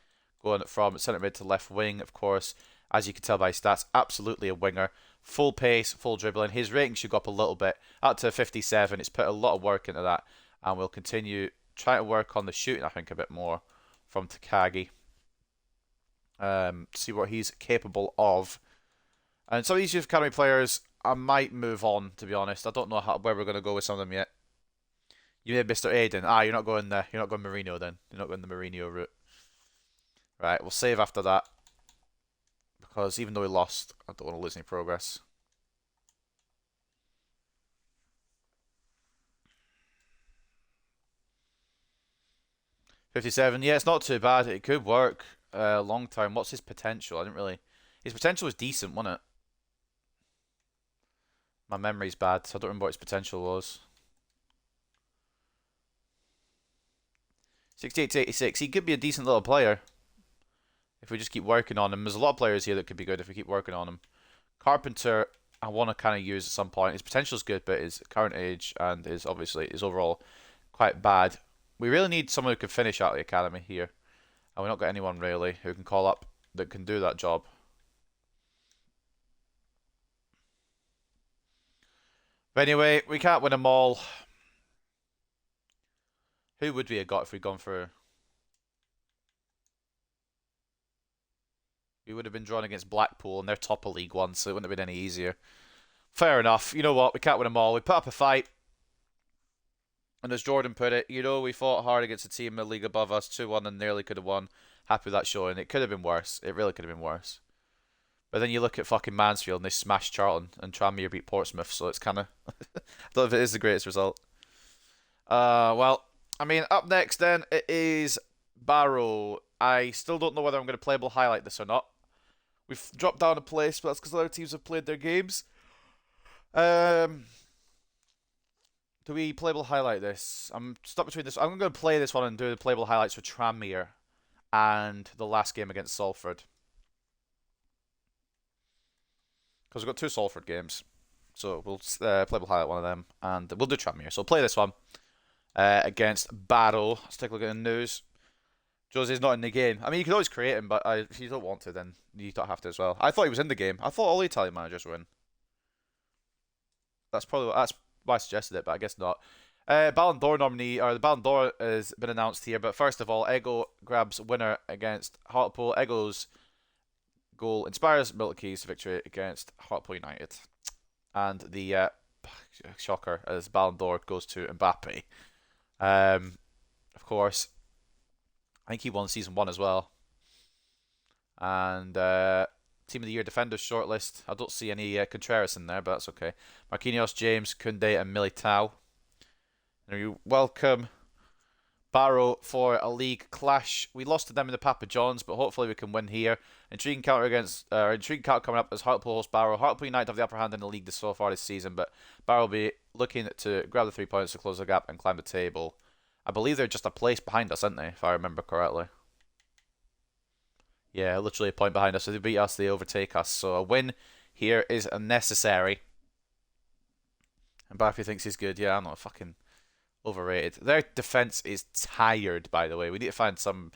going from centre mid to left wing, of course. As you can tell by his stats, absolutely a winger. Full pace, full dribbling. His rating should go up a little bit, up to 57. It's put a lot of work into that. And we'll continue trying to work on the shooting, I think, a bit more from Takagi. See what he's capable of. And some of these youth academy players, I might move on, to be honest. I don't know where we're going to go with some of them yet. You made Mr. Aiden. You're not going there. You're not going Mourinho then. You're not going the Mourinho route. Right, we'll save after that. Because even though we lost, I don't want to lose any progress. $57. Yeah, it's not too bad. It could work long term. What's his potential? I didn't really... His potential was decent, wasn't it? My memory's bad, so I don't remember what his potential was. 68 to 86. He could be a decent little player if we just keep working on him. There's a lot of players here that could be good if we keep working on him. Carpenter, I want to kind of use at some point. His potential's good, but his current age and his overall quite bad. We really need someone who can finish out the academy here, and we've not got anyone really who can call up that can do that job. But anyway, we can't win them all. Who would we have got if we'd gone through? We would have been drawn against Blackpool, and they're top of League One, so it wouldn't have been any easier. Fair enough. You know what? We can't win them all. We put up a fight. And as Jordan put it, you know, we fought hard against a team in the league above us, 2-1, and nearly could have won. Happy with that showing. It could have been worse. It really could have been worse. But then you look at fucking Mansfield, and they smashed Charlton, and Tranmere beat Portsmouth, so it's kind of... I don't know if it is the greatest result. Well, I mean, up next then, it is Barrow. I still don't know whether I'm going to playable highlight this or not. We've dropped down a place, but that's because other teams have played their games. Do we playable highlight this? I'm stuck between this. I'm going to play this one and do the playable highlights for Tranmere and the last game against Salford. Because we've got 2 Salford games. So we'll playable highlight one of them. And we'll do Tranmere. So we'll play this one against Barrow. Let's take a look at the news. Jose's not in the game. I mean, you can always create him, but if you don't want to, then you don't have to as well. I thought he was in the game. I thought all the Italian managers were in. That's why I suggested it, but I guess not. Ballon d'Or nominee, or the Ballon d'Or has been announced here, but first of all, Ego grabs winner against Hartlepool. Ego's goal inspires Milton Keynes' victory against Hartlepool United. And the shocker as Ballon d'Or goes to Mbappe. Of course, I think he won season 1 as well. And Team of the Year defenders shortlist. I don't see any Contreras in there, but that's okay. Marquinhos, James, Koundé, and Militao. And we welcome Barrow for a league clash. We lost to them in the Papa John's, but hopefully we can win here. Intriguing counter coming up as Hartlepool host Barrow. Hartlepool United have the upper hand in the league so far this season, but Barrow will be looking to grab the 3 points to close the gap and climb the table. I believe they're just a place behind us, aren't they? If I remember correctly. Yeah, literally a point behind us. So they beat us, they overtake us. So a win here is necessary. And Mbappe thinks he's good. Yeah, I'm not fucking overrated. Their defense is tired, by the way. We need to find some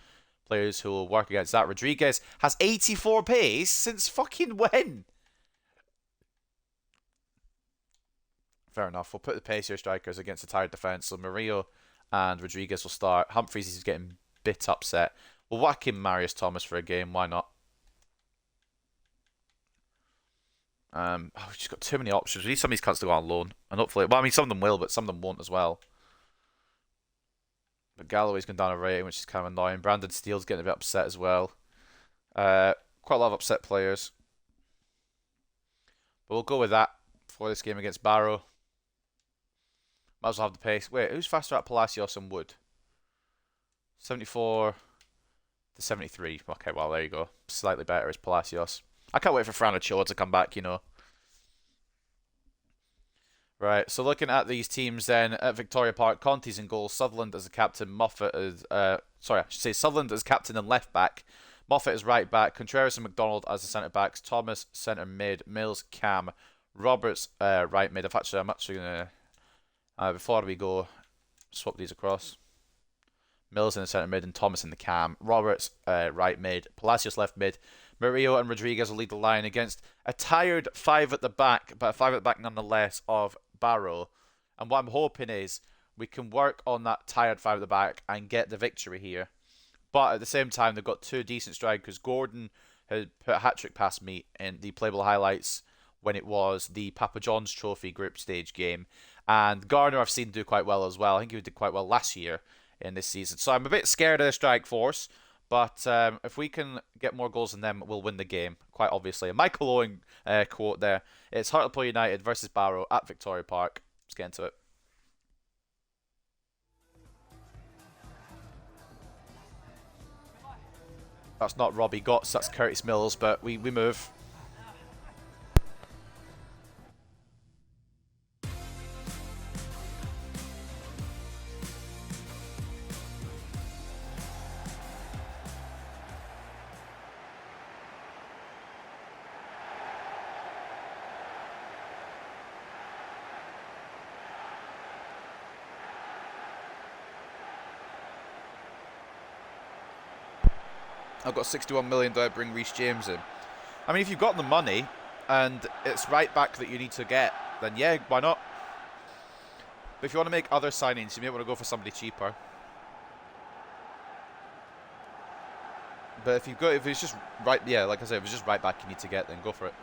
players who will work against that. Rodriguez has 84 pace since fucking when? Fair enough. We'll put the pacier strikers against the tired defense. So Murillo and Rodriguez will start. Humphries is getting a bit upset. We'll whack in Marius Thomas for a game. Why not? We've just got too many options. We need some of these cunts to go on loan. And hopefully... Well, I mean, some of them will, but some of them won't as well. But Galloway's gone down a rating, which is kind of annoying. Brandon Steele's getting a bit upset as well. Quite a lot of upset players. But we'll go with that for this game against Barrow. Might as well have the pace. Wait, who's faster at Palacios and Wood? 74 to 73. Okay, well, there you go. Slightly better is Palacios. I can't wait for Fran Ochoa to come back, you know. Right, so looking at these teams then, at Victoria Park, Conti's in goal, Sutherland as the captain, Moffat as... sorry, I should say Sutherland as captain and left back, Moffat as right back, Contreras and McDonald as the centre backs, Thomas centre mid, Mills cam, Roberts right mid. I'm actually going to, before we go, swap these across. Mills in the centre mid and Thomas in the cam, Roberts right mid, Palacios left mid, Murillo and Rodriguez will lead the line against a tired 5 at the back, but a 5 at the back nonetheless of Barrow. And what I'm hoping is we can work on that tired 5 at the back and get the victory here. But at the same time, they've got 2 decent strikers. Gordon had put a hat-trick past me in the playable highlights when it was the Papa John's Trophy group stage game. And Garner I've seen do quite well as well. I think he did quite well last year in this season. So I'm a bit scared of the strike force. But if we can get more goals than them, we'll win the game, quite obviously. A Michael Owen quote there. It's Hartlepool United versus Barrow at Victoria Park. Let's get into it. That's not Robbie Gotts, that's Curtis Mills, but we move. I've got 61 million, do I bring Reece James in? I mean, if you've got the money and it's right back that you need to get, then yeah, why not? But if you want to make other signings, you may want to go for somebody cheaper. But if it's just right, yeah, like I said, if it's just right back you need to get, then go for it.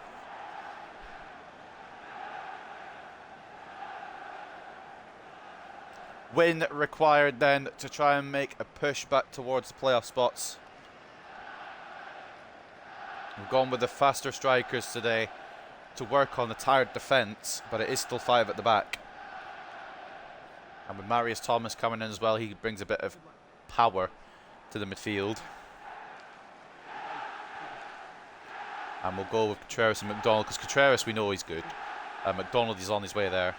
Win required then to try and make a push back towards the playoff spots. We've gone with the faster strikers today to work on the tired defence, but it is still 5 at the back. And with Marius Thomas coming in as well, he brings a bit of power to the midfield. And we'll go with Contreras and McDonald, because Contreras we know he's good. McDonald is on his way there.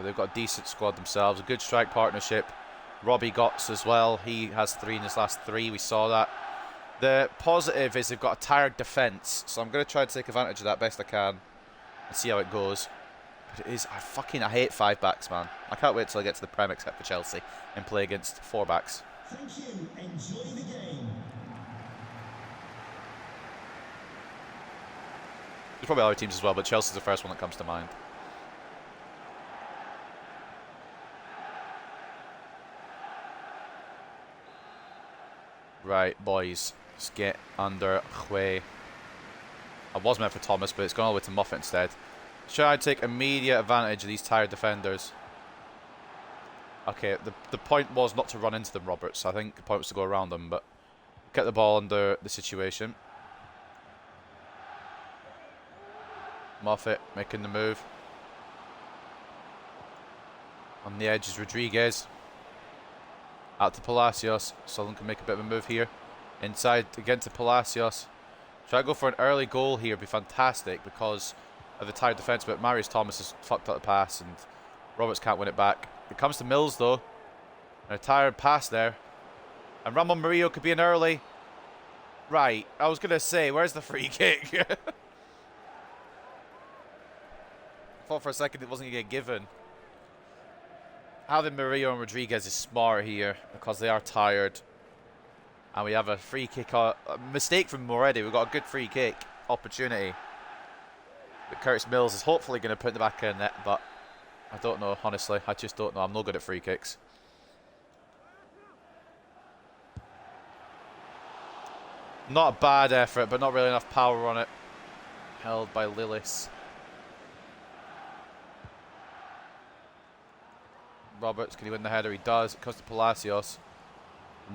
but they've got a decent squad themselves. A good strike partnership. Robbie Gotts as well. He has 3 in his last 3. We saw that. The positive is they've got a tired defence, so I'm going to try to take advantage of that best I can and see how it goes. But it is, I hate 5 backs, man. I can't wait till I get to the Prem except for Chelsea and play against 4 backs. Thank you. Enjoy the game. There's probably other teams as well, but Chelsea's the first one that comes to mind. Right, boys. Let's get under way. I was meant for Thomas, but it's gone all the way to Moffat instead. Should I take immediate advantage of these tired defenders? Okay, the point was not to run into them, Roberts. I think the point was to go around them, but get the ball under the situation. Moffat making the move. On the edge is Rodriguez. Out to Palacios. Southern can make a bit of a move here. Inside again to Palacios. Try to go for an early goal here. Be fantastic because of the tired defence. But Marius Thomas has fucked up the pass and Roberts can't win it back. It comes to Mills though. And a tired pass there. And Ramon Murillo could be an early. Right. I was going to say, where's the free kick? I thought for a second it wasn't going to get given. Having Murillo and Rodriguez is smart here because they are tired. And we have a free kick, a mistake from them already. We've got a good free kick opportunity. But Curtis Mills is hopefully going to put the back in net, but I don't know, honestly. I just don't know. I'm no good at free kicks. Not a bad effort, but not really enough power on it. Held by Lillis. Roberts, can he win the header? He does. It comes to Palacios.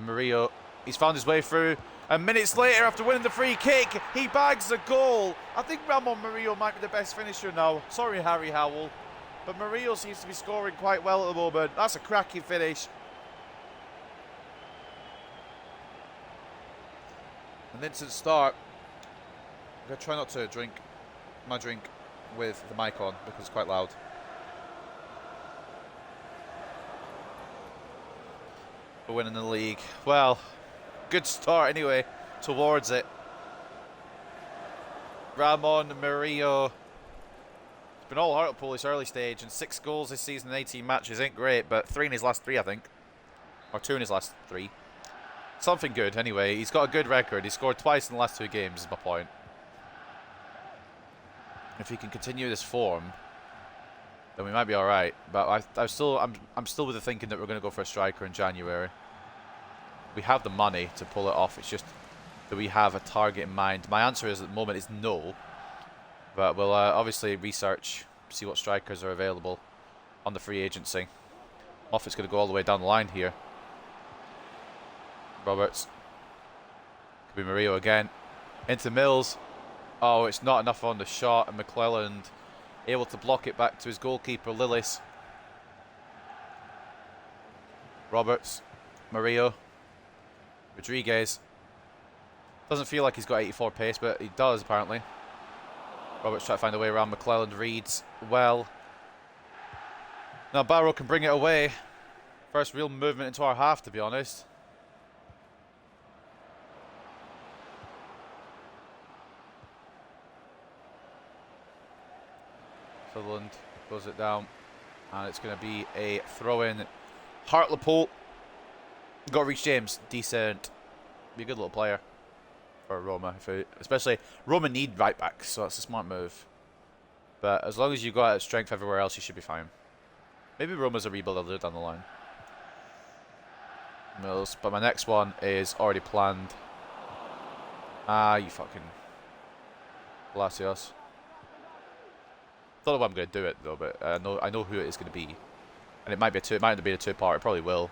Murillo, he's found his way through. And minutes later, after winning the free kick, he bags the goal. I think Ramon Murillo might be the best finisher now. Sorry, Harry Howell. But Murillo seems to be scoring quite well at the moment. That's a cracking finish. An instant start. I'm going to try not to drink my drink with the mic on because it's quite loud. We're winning the league. Well, good start anyway towards it. Ramon Murillo. It's been all Hartlepool this early stage, and 6 goals this season in 18 matches ain't great, but 3 in his last 3, I think. Or 2 in his last 3. Something good anyway. He's got a good record. He scored twice in the last 2 games, is my point. If he can continue this form, then we might be alright. But I'm still with the thinking that we're going to go for a striker in January. We have the money to pull it off. It's just that we have a target in mind. My answer is at the moment is no. But we'll obviously research, see what strikers are available on the free agency. Moffat's going to go all the way down the line here. Roberts. Could be Murillo again. Into Mills. Oh, it's not enough on the shot, and McClelland able to block it back to his goalkeeper, Lillis. Roberts. Murillo. Rodriguez. Doesn't feel like he's got 84 pace, but he does apparently. Roberts trying to find a way around. McClelland reads well. Now Barrow can bring it away. First real movement into our half, to be honest. Sutherland goes it down, and it's going to be a throw-in. Hartlepool. Got to reach James. Decent. Be a good little player for Roma. Especially, Roma need right backs, so that's a smart move. But as long as you got strength everywhere else, you should be fine. Maybe Roma's a rebuild I'll do down the line. Mills. But my next one is already planned. Ah, you fucking Palacios. Don't know what I'm going to do it though, but I know who it is going to be, and it might be it might not be a 2-part. It probably will.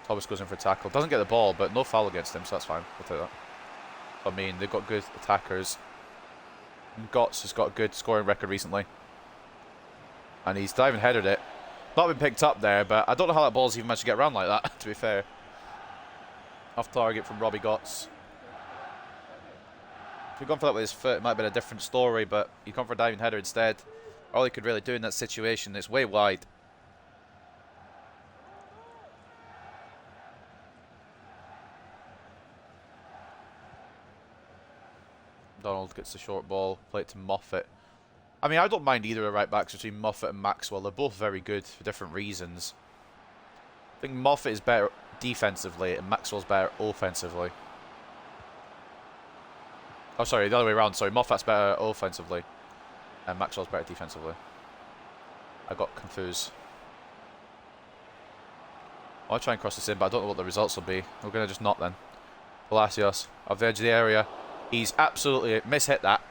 Thomas goes in for a tackle, doesn't get the ball, but no foul against him, so that's fine. We'll take that. I mean, they've got good attackers. And Gotts has got a good scoring record recently, and he's diving headed it. Not been picked up there, but I don't know how that ball's even managed to get around like that. To be fair, off target from Robbie Gotts. If he'd gone for that with his foot, it might have been a different story, but he'd gone for a diving header instead. All he could really do in that situation is way wide. Donald gets the short ball, play it to Moffat. I mean, I don't mind either of the right backs between Moffat and Maxwell. They're both very good for different reasons. I think Moffat is better defensively and Maxwell's better offensively. Oh, sorry, the other way around. Sorry, Moffat's better offensively and Maxwell's better defensively. I got confused. I'll try and cross this in, but I don't know what the results will be. We're going to just not then. Palacios, off the edge of the area. He's absolutely mishit that.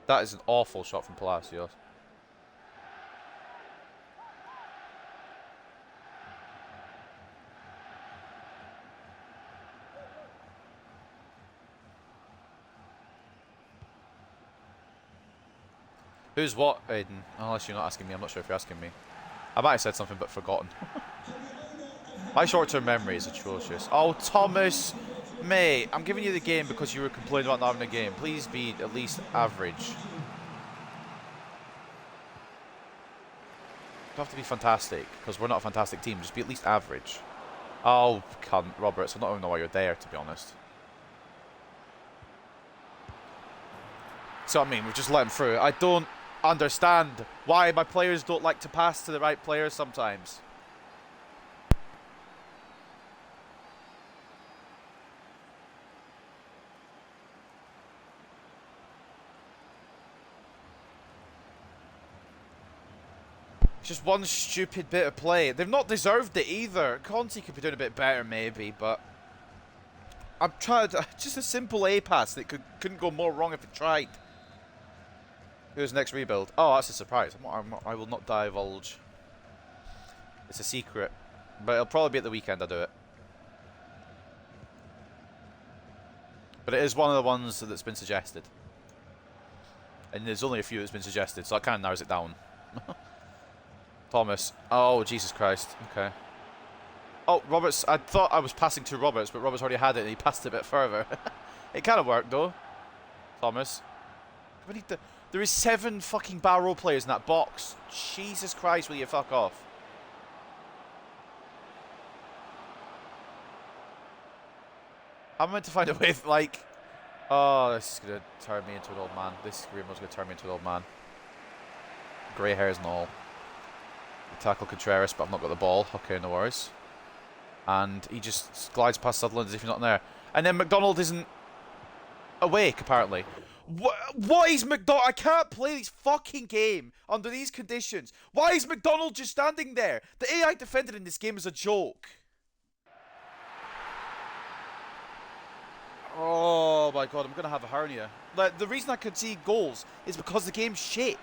That is an awful shot from Palacios. Who's what, Aiden? Unless you're not asking me, I'm not sure if you're asking me. I might have said something but forgotten. My short-term memory is atrocious. Oh, Thomas, mate, I'm giving you the game because you were complaining about not having a game. Please be at least average. You don't have to be fantastic because we're not a fantastic team. Just be at least average. Oh, cunt, Roberts. I don't even know why you're there, to be honest. So I mean, we've just let him through. I don't understand why my players don't like to pass to the right players sometimes. It's just one stupid bit of play. They've not deserved it either. Conte could be doing a bit better maybe, but I'm trying to, just a simple A pass that couldn't go more wrong if it tried. Who's next rebuild? Oh, that's a surprise. I will not divulge. It's a secret. But it'll probably be at the weekend I do it. But it is one of the ones that's been suggested. And there's only a few that's been suggested, so that kind of narrows it down. Thomas. Oh, Jesus Christ. Okay. Oh, Roberts. I thought I was passing to Roberts, but Roberts already had it and he passed it a bit further. It kind of worked, though. Thomas. We need to... There is 7 fucking Barrow players in that box. Jesus Christ, will you fuck off? I'm meant to find a way, like... Oh, this is going to turn me into an old man. This remote's going to turn me into an old man. Grey hairs and all. I tackle Contreras, but I've not got the ball. Okay, no worries. And he just glides past Sutherland as if he's not there. And then McDonald isn't awake, apparently. What is McDonald? I can't play this fucking game under these conditions. Why is McDonald just standing there? The AI defender in this game is a joke. Oh my god, I'm going to have a hernia. Like, the reason I concede goals is because the game's shit.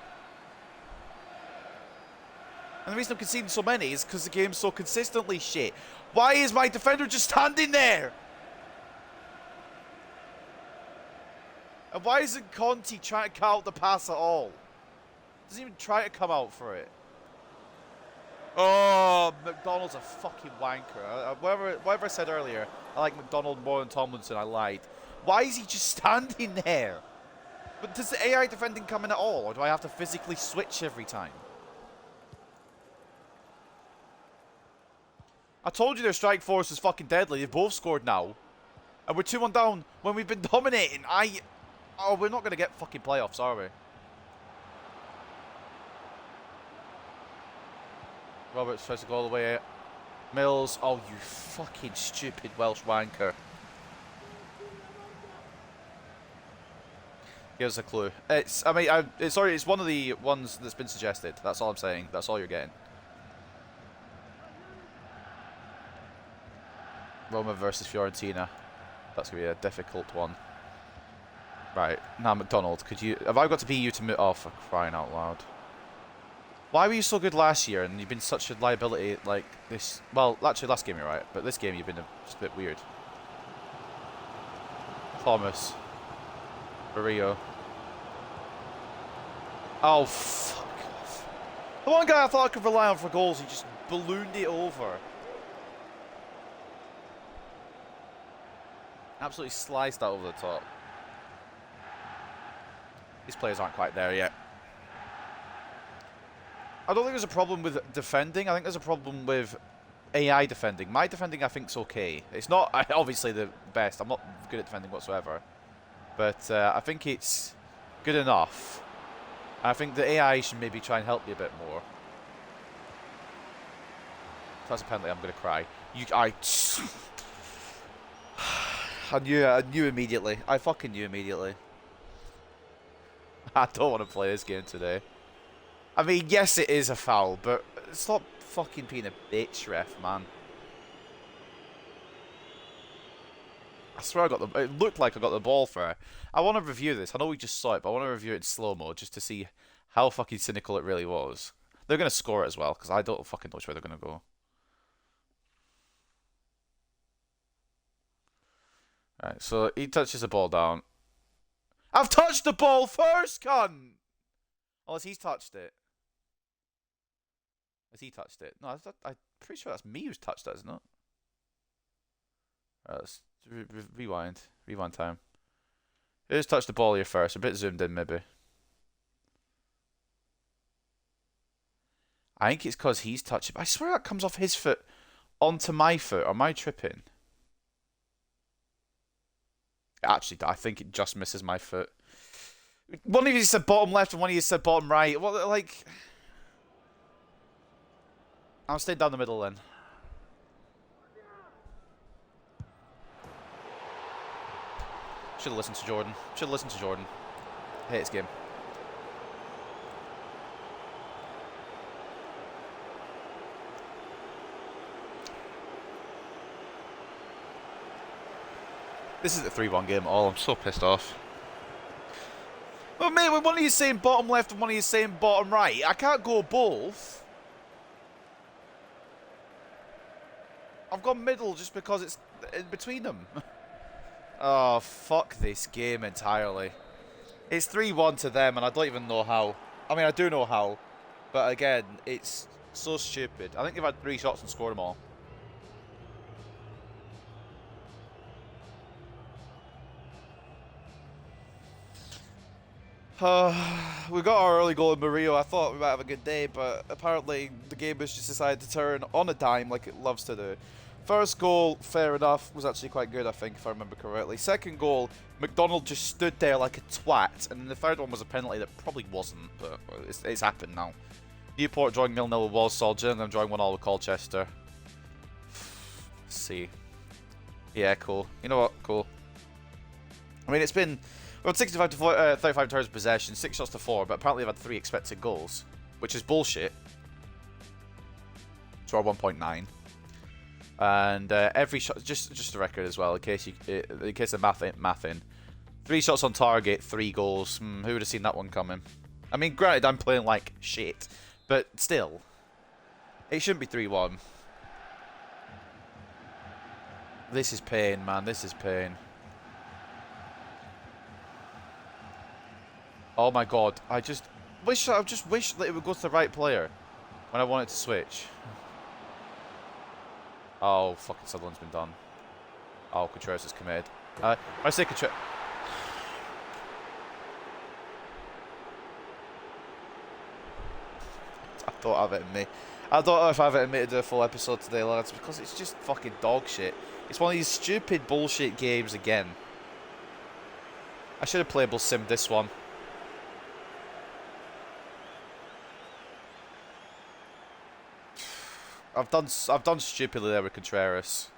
And the reason I'm conceding so many is because the game's so consistently shit. Why is my defender just standing there? And why isn't Conte trying to cut out the pass at all? Doesn't even try to come out for it. Oh, McDonald's a fucking wanker. Whatever I said earlier, I like McDonald more than Tomlinson, I lied. Why is he just standing there? But does the AI defending come in at all? Or do I have to physically switch every time? I told you their strike force is fucking deadly. They've both scored now. And we're 2-1 down when we've been dominating. Oh, we're not going to get fucking playoffs, are we? Roberts tries to go all the way out. Mills. Oh, you fucking stupid Welsh wanker. Give us a clue. It's one of the ones that's been suggested. That's all I'm saying. That's all you're getting. Roma versus Fiorentina. That's going to be a difficult one. Right, now McDonald, have I got to be you to move? Oh, for crying out loud. Why were you so good last year and you've been such a liability like this? Well, actually last game you're right, but this game you've been just a bit weird. Thomas. Barrow. Oh, fuck off. The one guy I thought I could rely on for goals, he just ballooned it over. Absolutely sliced that over the top. These players aren't quite there yet. I don't think there's a problem with defending. I think there's a problem with AI defending. My defending, I think, is okay. It's not obviously the best. I'm not good at defending whatsoever. But I think it's good enough. I think the AI should maybe try and help me a bit more. If that's a penalty, I'm going to cry. I knew immediately. I fucking knew immediately. I don't want to play this game today. I mean, yes, it is a foul, but stop fucking being a bitch, ref, man. I swear it looked like I got the ball for it. I want to review this. I know we just saw it, but I want to review it in slow-mo just to see how fucking cynical it really was. They're going to score it as well, because I don't fucking know which way they're going to go. Alright, so he touches the ball down. I've touched the ball first, cunt! Unless he's touched it. Has he touched it? No, I'm pretty sure that's me who's touched that, isn't it? Alright, let's rewind. Rewind time. Who's touched the ball here first? A bit zoomed in, maybe. I think it's because he's touched it. I swear that comes off his foot onto my foot. Or am I tripping? Actually, I think it just misses my foot. One of you said bottom left and one of you said bottom right. What, like... I'm staying down the middle then. Should have listened to Jordan. Should have listened to Jordan. I hate this game. This is a 3-1 game at all. I'm so pissed off. Well, mate, when one of you saying bottom left and one of you saying bottom right, I can't go both. I've gone middle just because it's in between them. Oh, fuck this game entirely. It's 3-1 to them, and I don't even know how. I mean, I do know how. But again, it's so stupid. I think they've had 3 shots and scored them all. We got our early goal in Barrow. I thought we might have a good day, but apparently the game has just decided to turn on a dime like it loves to do. First goal, fair enough, was actually quite good, I think, if I remember correctly. Second goal, McDonald just stood there like a twat, and then the third one was a penalty that probably wasn't, but it's happened now. Newport drawing 0-0 with Walsall, Gillingham drawing 1-1 with Colchester. Let's see. Yeah, cool. You know what? Cool. I mean, it's been... We're on 65 to 35 turns of possession, 6 shots to 4, but apparently they've had 3 expected goals, which is bullshit. So our 1.9. And every shot, just a record as well, in case the math in. 3 shots on target, 3 goals. Who would have seen that one coming? I mean, granted, I'm playing like shit, but still, it shouldn't be 3-1. This is pain, man. This is pain. Oh my god, I just wish that it would go to the right player when I want it to switch. Oh, fucking Sutherland's been done. Oh, Contreras has committed. I say Contreras. I don't have it in me. I don't know if I have it in me to do a full episode today, lads, because it's just fucking dog shit. It's one of these stupid bullshit games again. I should have playable simmed this one. I've done stupidly there with Contreras.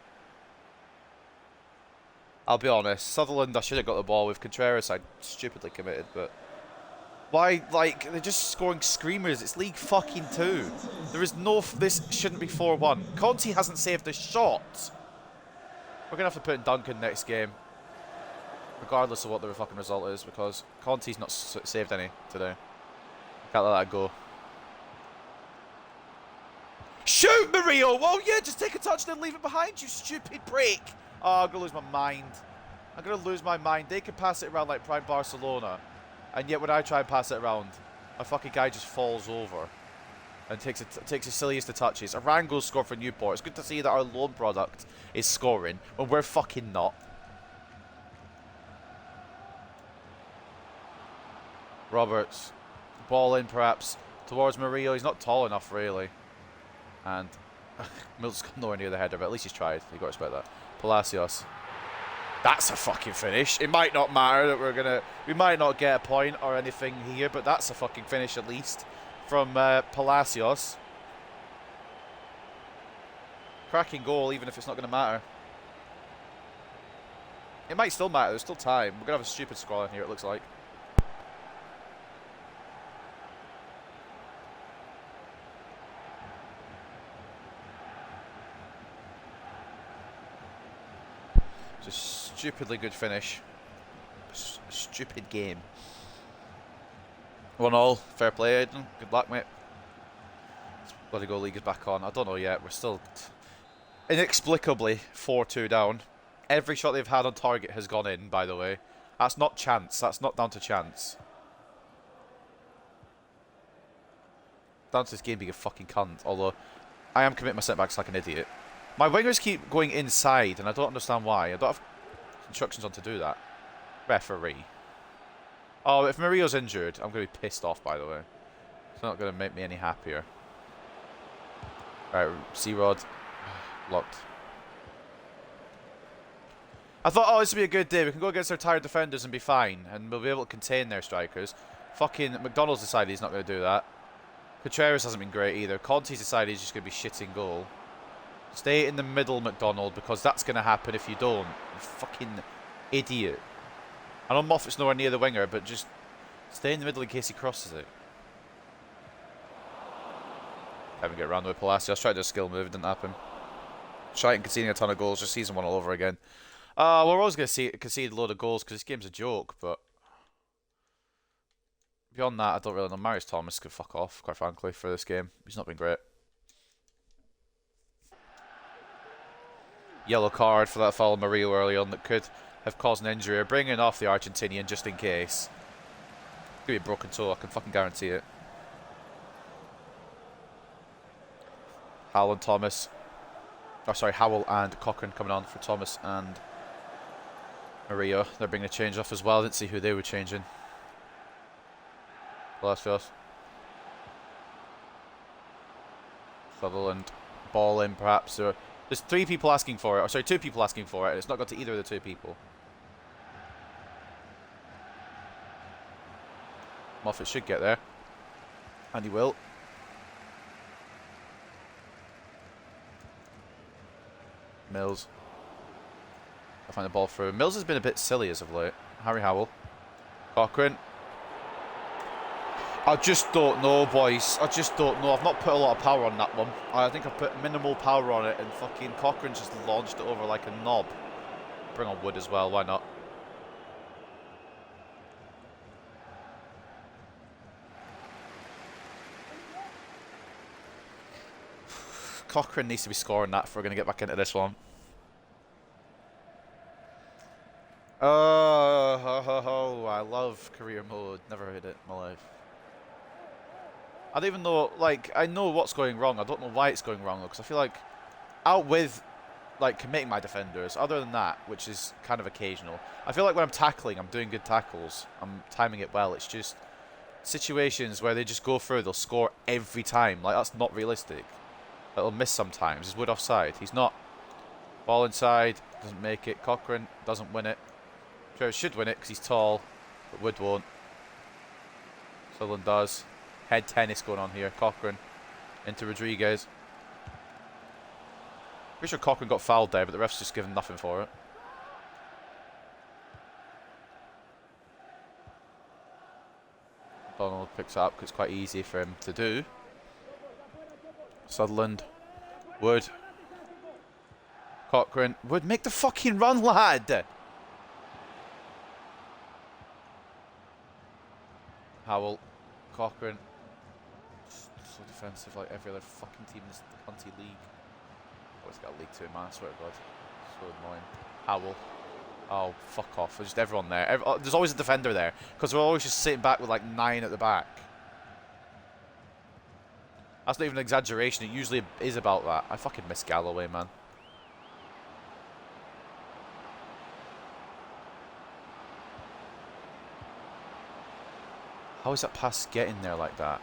I'll be honest. Sutherland, I should have got the ball. With Contreras, I stupidly committed, but why? Like, they're just scoring screamers. It's League fucking 2. There is no. This shouldn't be 4-1. Conte hasn't saved a shot. We're gonna have to put in Duncan next game, regardless of what the fucking result is, because Conte's not saved any today. Can't let that go. Shoot, Mario! Oh yeah, just take a touch and then leave it behind, you stupid prick! Oh, I'm gonna lose my mind. I'm gonna lose my mind. They can pass it around like Prime Barcelona, and yet when I try and pass it around, a fucking guy just falls over and takes the silliest of touches. Arango scored for Newport. It's good to see that our loan product is scoring when we're fucking not. Roberts. Ball in perhaps towards Murillo. He's not tall enough really. And Mills got nowhere near the header, but at least he's tried. You got to respect that. Palacios. That's a fucking finish. It might not matter that we might not get a point or anything here, but that's a fucking finish at least from Palacios. Cracking goal, even if it's not going to matter. It might still matter. There's still time. We're going to have a stupid score in here, it looks like. It's a stupidly good finish. Stupid game. 1-1. Fair play, Aiden. Good luck, mate. Bloody goal league is back on. I don't know yet. We're still inexplicably 4-2 down. Every shot they've had on target has gone in, by the way. That's not chance. That's not down to chance. Down to this game being a fucking cunt. Although, I am committing my setbacks like an idiot. My wingers keep going inside, and I don't understand why. I don't have instructions on to do that. Referee. Oh, if Murillo's injured, I'm going to be pissed off, by the way. It's not going to make me any happier. Right, C-Rod. Locked. I thought, oh, this would be a good day. We can go against our tired defenders and be fine. And we'll be able to contain their strikers. Fucking McDonald's decided he's not going to do that. Contreras hasn't been great either. Conte's decided he's just going to be shitting goal. Stay in the middle, McDonald, because that's going to happen if you don't. You fucking idiot. I know Moffat's nowhere near the winger, but just stay in the middle in case he crosses it. Haven't get around with Palacios. Tried to do a skill move, it didn't happen. Tried conceding a ton of goals, just season one all over again. We're always going to concede a load of goals because this game's a joke, but beyond that, I don't really know. Marius Thomas could fuck off, quite frankly, for this game. He's not been great. Yellow card for that foul on Murillo early on that could have caused an injury. Or bringing off the Argentinian just in case. Could be a broken toe, I can fucking guarantee it. Howell and Thomas. Oh, sorry, Howell and Cochrane coming on for Thomas and Murillo. They're bringing a change off as well. I didn't see who they were changing. Palacios. Sutherland. Ball in, perhaps. There's 3 people asking for it. Or sorry, 2 people asking for it. And it's not got to either of the 2 people. Moffat should get there. And he will. Mills. I find the ball through. Mills has been a bit silly as of late. Harry Howell. Cochrane. I just don't know, boys. I just don't know. I've not put a lot of power on that one. I think I've put minimal power on it, and fucking Cochrane just launched it over like a knob. Bring on Wood as well, why not? Cochrane needs to be scoring that if we're going to get back into this one. Oh, I love career mode. Never heard it in my life. I don't even know, like, I know what's going wrong. I don't know why it's going wrong, though, because I feel like out with, like, committing my defenders, other than that, which is kind of occasional, I feel like when I'm tackling, I'm doing good tackles. I'm timing it well. It's just situations where they just go through, they'll score every time. Like, that's not realistic. They'll miss sometimes. Is Wood offside? He's not. Ball inside, doesn't make it. Cochrane doesn't win it. Trevor should win it because he's tall, but Wood won't. Sutherland does. Head tennis going on here. Cochrane into Rodriguez. Pretty sure Cochrane got fouled there, but the ref's just given nothing for it. Donald picks it up because it's quite easy for him to do. Sutherland. Wood. Cochrane. Wood, make the fucking run, lad! Howell. Cochrane. So defensive like every other fucking team in this country league. Always got a League 2, man, I swear to God. So annoying. Howell. Oh, fuck off. There's just everyone there. There's always a defender there. Because we're always just sitting back with like 9 at the back. That's not even an exaggeration. It usually is about that. I fucking miss Galloway, man. How is that pass getting there like that?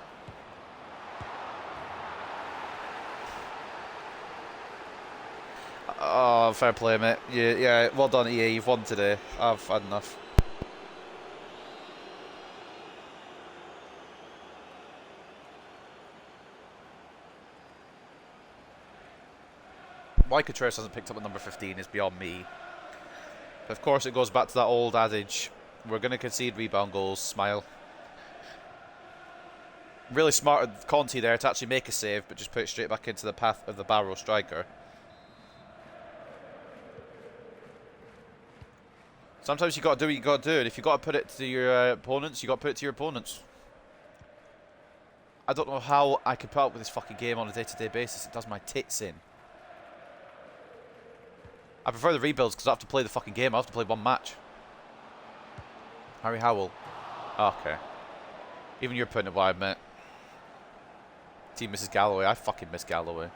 Oh, fair play, mate. Yeah, well done, EA. You've won today. I've had enough. Why Contreras hasn't picked up at number 15 is beyond me. But of course, it goes back to that old adage. We're going to concede rebound goals. Smile. Really smart of Conte there to actually make a save, but just put it straight back into the path of the Barrow striker. Sometimes you got to do what you got to do, and if you got to put it to your opponents, you got to put it to your opponents. I don't know how I can put up with this fucking game on a day-to-day basis. It does my tits in. I prefer the rebuilds because I have to play the fucking game. I have to play one match. Harry Howell. Okay. Even you're putting it wide, mate. Team misses Galloway. I fucking miss Galloway.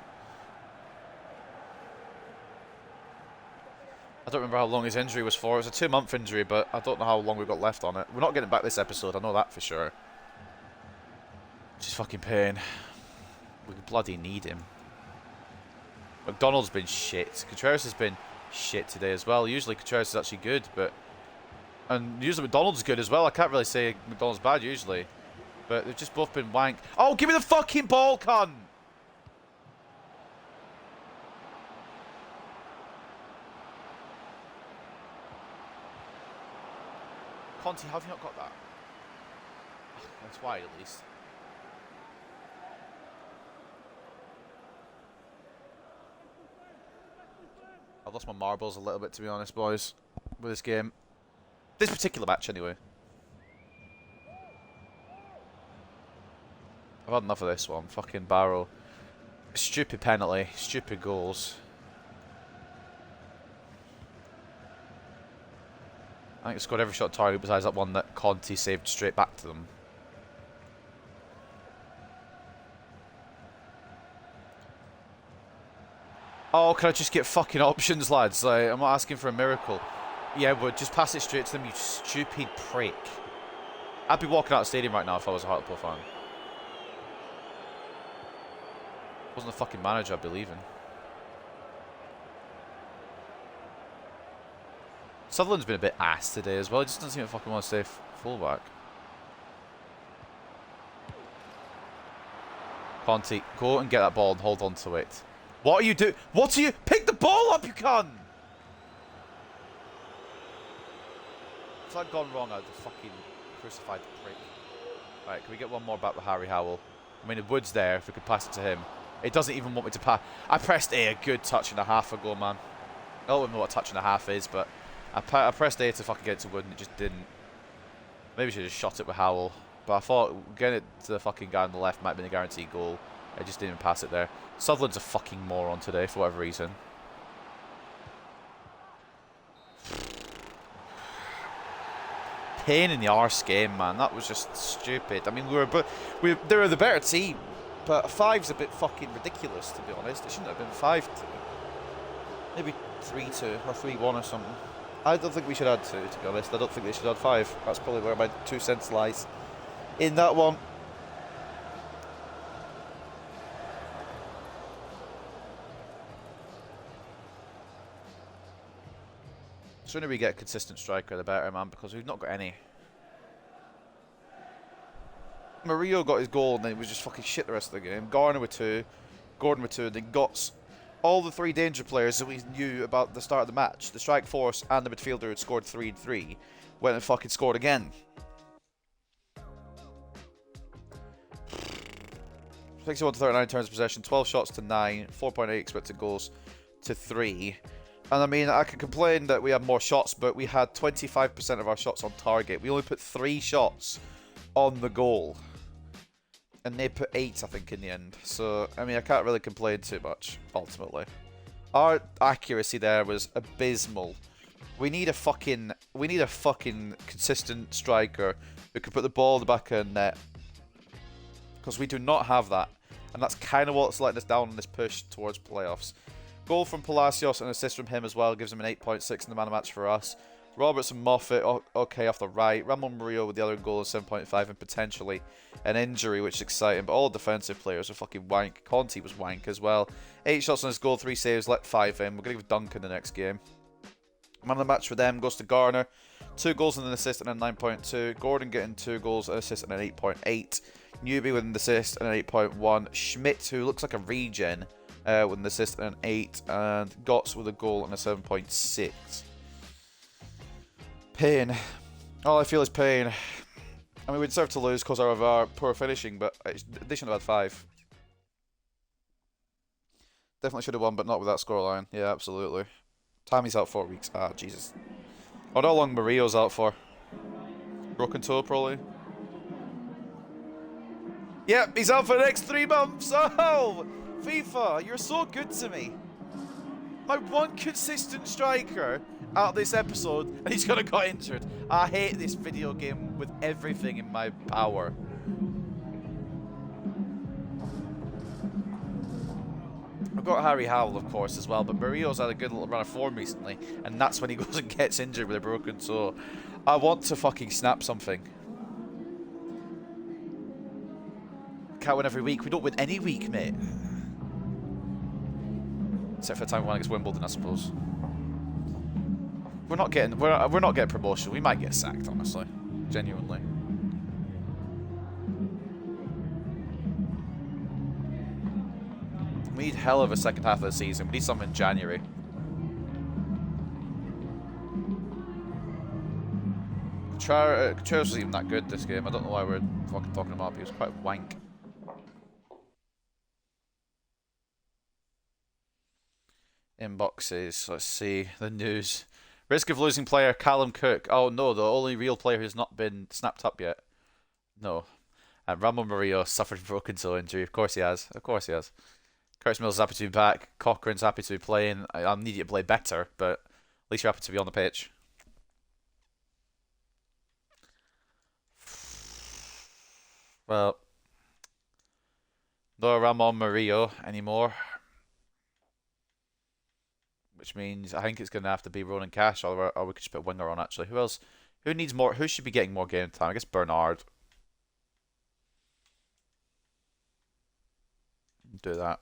I don't remember how long his injury was for. It was a 2-month injury, but I don't know how long we've got left on it. We're not getting back this episode. I know that for sure. Which is fucking pain. We bloody need him. McDonald's been shit. Contreras has been shit today as well. Usually Contreras is actually good, but... And usually McDonald's good as well. I can't really say McDonald's bad usually. But they've just both been wank. Oh, give me the fucking ball, cunt! Conte, how have you not got that? That's wide at least. I've lost my marbles a little bit, to be honest, boys, with this game. This particular match, anyway. I've had enough of this one. Fucking Barrow. Stupid penalty. Stupid goals. I think they scored every shot target besides that one that Conte saved straight back to them. Oh, can I just get fucking options, lads? Like, I'm not asking for a miracle. Yeah, but just pass it straight to them, you stupid prick. I'd be walking out of the stadium right now if I was a Hartlepool fan. Wasn't the fucking manager I'd be leaving. Sutherland's been a bit ass today as well. He just doesn't seem to fucking want to stay fullback. Conte, go and get that ball and hold on to it. What are you doing? What are you? Pick the ball up, you cunt! If I'd gone wrong, I'd have fucking crucified the prick. Right, can we get one more back with Harry Howell? I mean, the Wood's there if we could pass it to him. It doesn't even want me to pass. I pressed A a good touch and a half ago, man. I don't even know what a touch and a half is, but I pressed A to fucking get it to Wood and it just didn't. Maybe I should have just shot it with Howell. But I thought getting it to the fucking guy on the left might have been a guaranteed goal. I just didn't even pass it there. Sutherland's a fucking moron today for whatever reason. Pain in the arse game, man. That was just stupid. I mean, they were the better team, but 5's a bit fucking ridiculous, to be honest. It shouldn't have been 5-2. Maybe 3-2 or 3-1 or something. I don't think we should add 2, to be honest. I don't think they should add 5. That's probably where my 2 cents lies in that one. The sooner we get a consistent striker, the better, man, because we've not got any. Murillo got his goal and then it was just fucking shit the rest of the game. Garner with 2, Gordon with 2, and then Gotts. All the 3 danger players that we knew about the start of the match, the strike force and the midfielder who had scored 3 and 3, went and fucking scored again. 61 to 39 turns of possession, 12 shots to 9, 4.8 expected goals to 3. And I mean, I can complain that we had more shots, but we had 25% of our shots on target. We only put 3 shots on the goal. And they put 8, I think, in the end. So, I mean, I can't really complain too much, ultimately. Our accuracy there was abysmal. We need a fucking consistent striker who can put the ball in the back of the net. Because we do not have that. And that's kind of what's letting us down on this push towards playoffs. Goal from Palacios and assist from him as well gives him an 8.6 in the man of match for us. Roberts and Moffat, okay, off the right. Ramon Murillo with the other goal of 7.5 and potentially an injury, which is exciting. But all defensive players are fucking wank. Conte was wank as well. 8 shots on his goal, 3 saves, let 5 in. We're going to give Duncan the next game. Man of the match for them goes to Garner. 2 goals and an assist and a 9.2. Gordon getting 2 goals, an assist and an 8.8. Newby with an assist and an 8.1. Schmidt, who looks like a regen, with an assist and an 8. And Gotts with a goal and a 7.6. Pain. All I feel is pain. I mean, we deserve to lose because of our poor finishing, but they shouldn't have had 5. Definitely should have won, but not with that scoreline. Yeah, absolutely. Tammy's out 4 weeks. Ah, Jesus. I wonder how long Mario's out for. Broken toe, probably. Yep, he's out for the next 3 months. Oh, FIFA, you're so good to me. My one consistent striker out of this episode, and he's gonna got injured. I hate this video game with everything in my power. I've got Harry Howell, of course, as well, but Murillo's had a good little run of form recently, and that's when he goes and gets injured with a broken toe. I want to fucking snap something. Can't win every week. We don't win any week, mate. Except for the time we won against Wimbledon, I suppose. We're not getting promotion. We might get sacked, honestly. Genuinely. We need hell of a second half of the season. We need something in January. Contreras was even that good this game. I don't know why we're fucking talking him up. He was quite wank. Inboxes. Let's see. The news. Risk of losing player Callum Cook. Oh no, the only real player who's not been snapped up yet. No. And Ramon Murillo suffered a broken toe injury. Of course he has. Of course he has. Curtis Mills is happy to be back. Cochrane's happy to be playing. I need you to play better, but at least you're happy to be on the pitch. Well, no Ramon Murillo anymore. Which means I think it's going to have to be Ronan Cash, or we could just put a winger on, actually. Who else? Who needs more? Who should be getting more game time? I guess Bernard. Do that.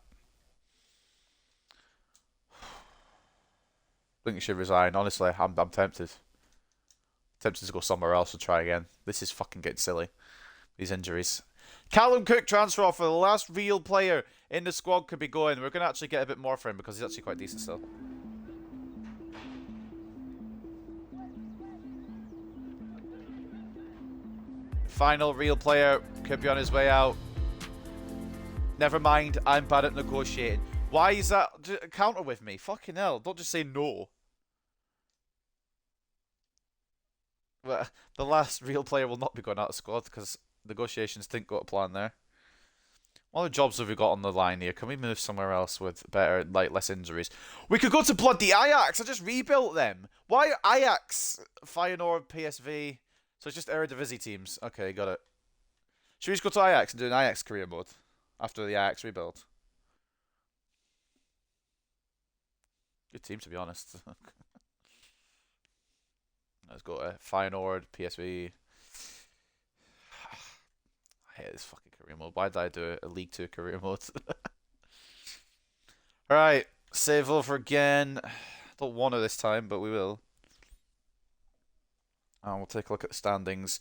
I think he should resign. Honestly, I'm tempted. Tempted to go somewhere else and try again. This is fucking getting silly. These injuries. Callum Cook transfer offer. The last real player in the squad could be going. We're going to actually get a bit more for him because he's actually quite decent still. Final real player could be on his way out. Never mind, I'm bad at negotiating. Why is that counter with me? Fucking hell, don't just say no. Well, the last real player will not be going out of the squad because negotiations didn't go to plan there. What other jobs have we got on the line here? Can we move somewhere else with better, less injuries? We could go to bloody Ajax. I just rebuilt them. Why Ajax, Feyenoord, PSV? So it's just Eredivisie teams. Okay, got it. Should we just go to Ajax and do an Ajax career mode after the Ajax rebuild? Good team, to be honest. Let's go to Feyenoord, PSV. I hate this fucking career mode. Why did I do a League 2 career mode? Alright, save over again. Don't want to this time, but we will. And we'll take a look at the standings.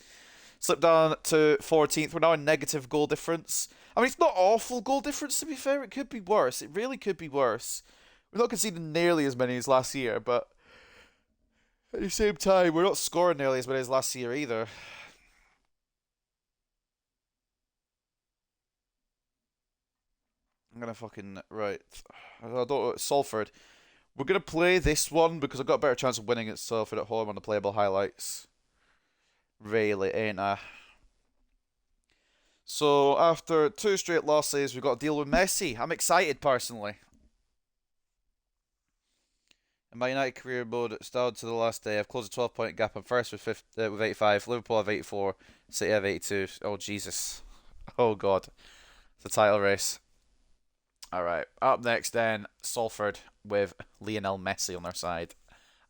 Slip down to 14th. We're now in negative goal difference. I mean, it's not awful goal difference, to be fair. It could be worse. It really could be worse. We're not conceding nearly as many as last year, but at the same time, we're not scoring nearly as many as last year either. I'm gonna fucking... Right. I don't know. Salford. We're gonna play this one because I've got a better chance of winning at Salford at home on the playable highlights. Really, ain't I? So, after 2 straight losses, we've got to deal with Messi. I'm excited, personally. In my United career mode, it's down to the last day. I've closed a 12-point gap. I'm first with 85. Liverpool have 84. City have 82. Oh, Jesus. Oh, God. It's a title race. Alright, up next then, Salford with Lionel Messi on their side.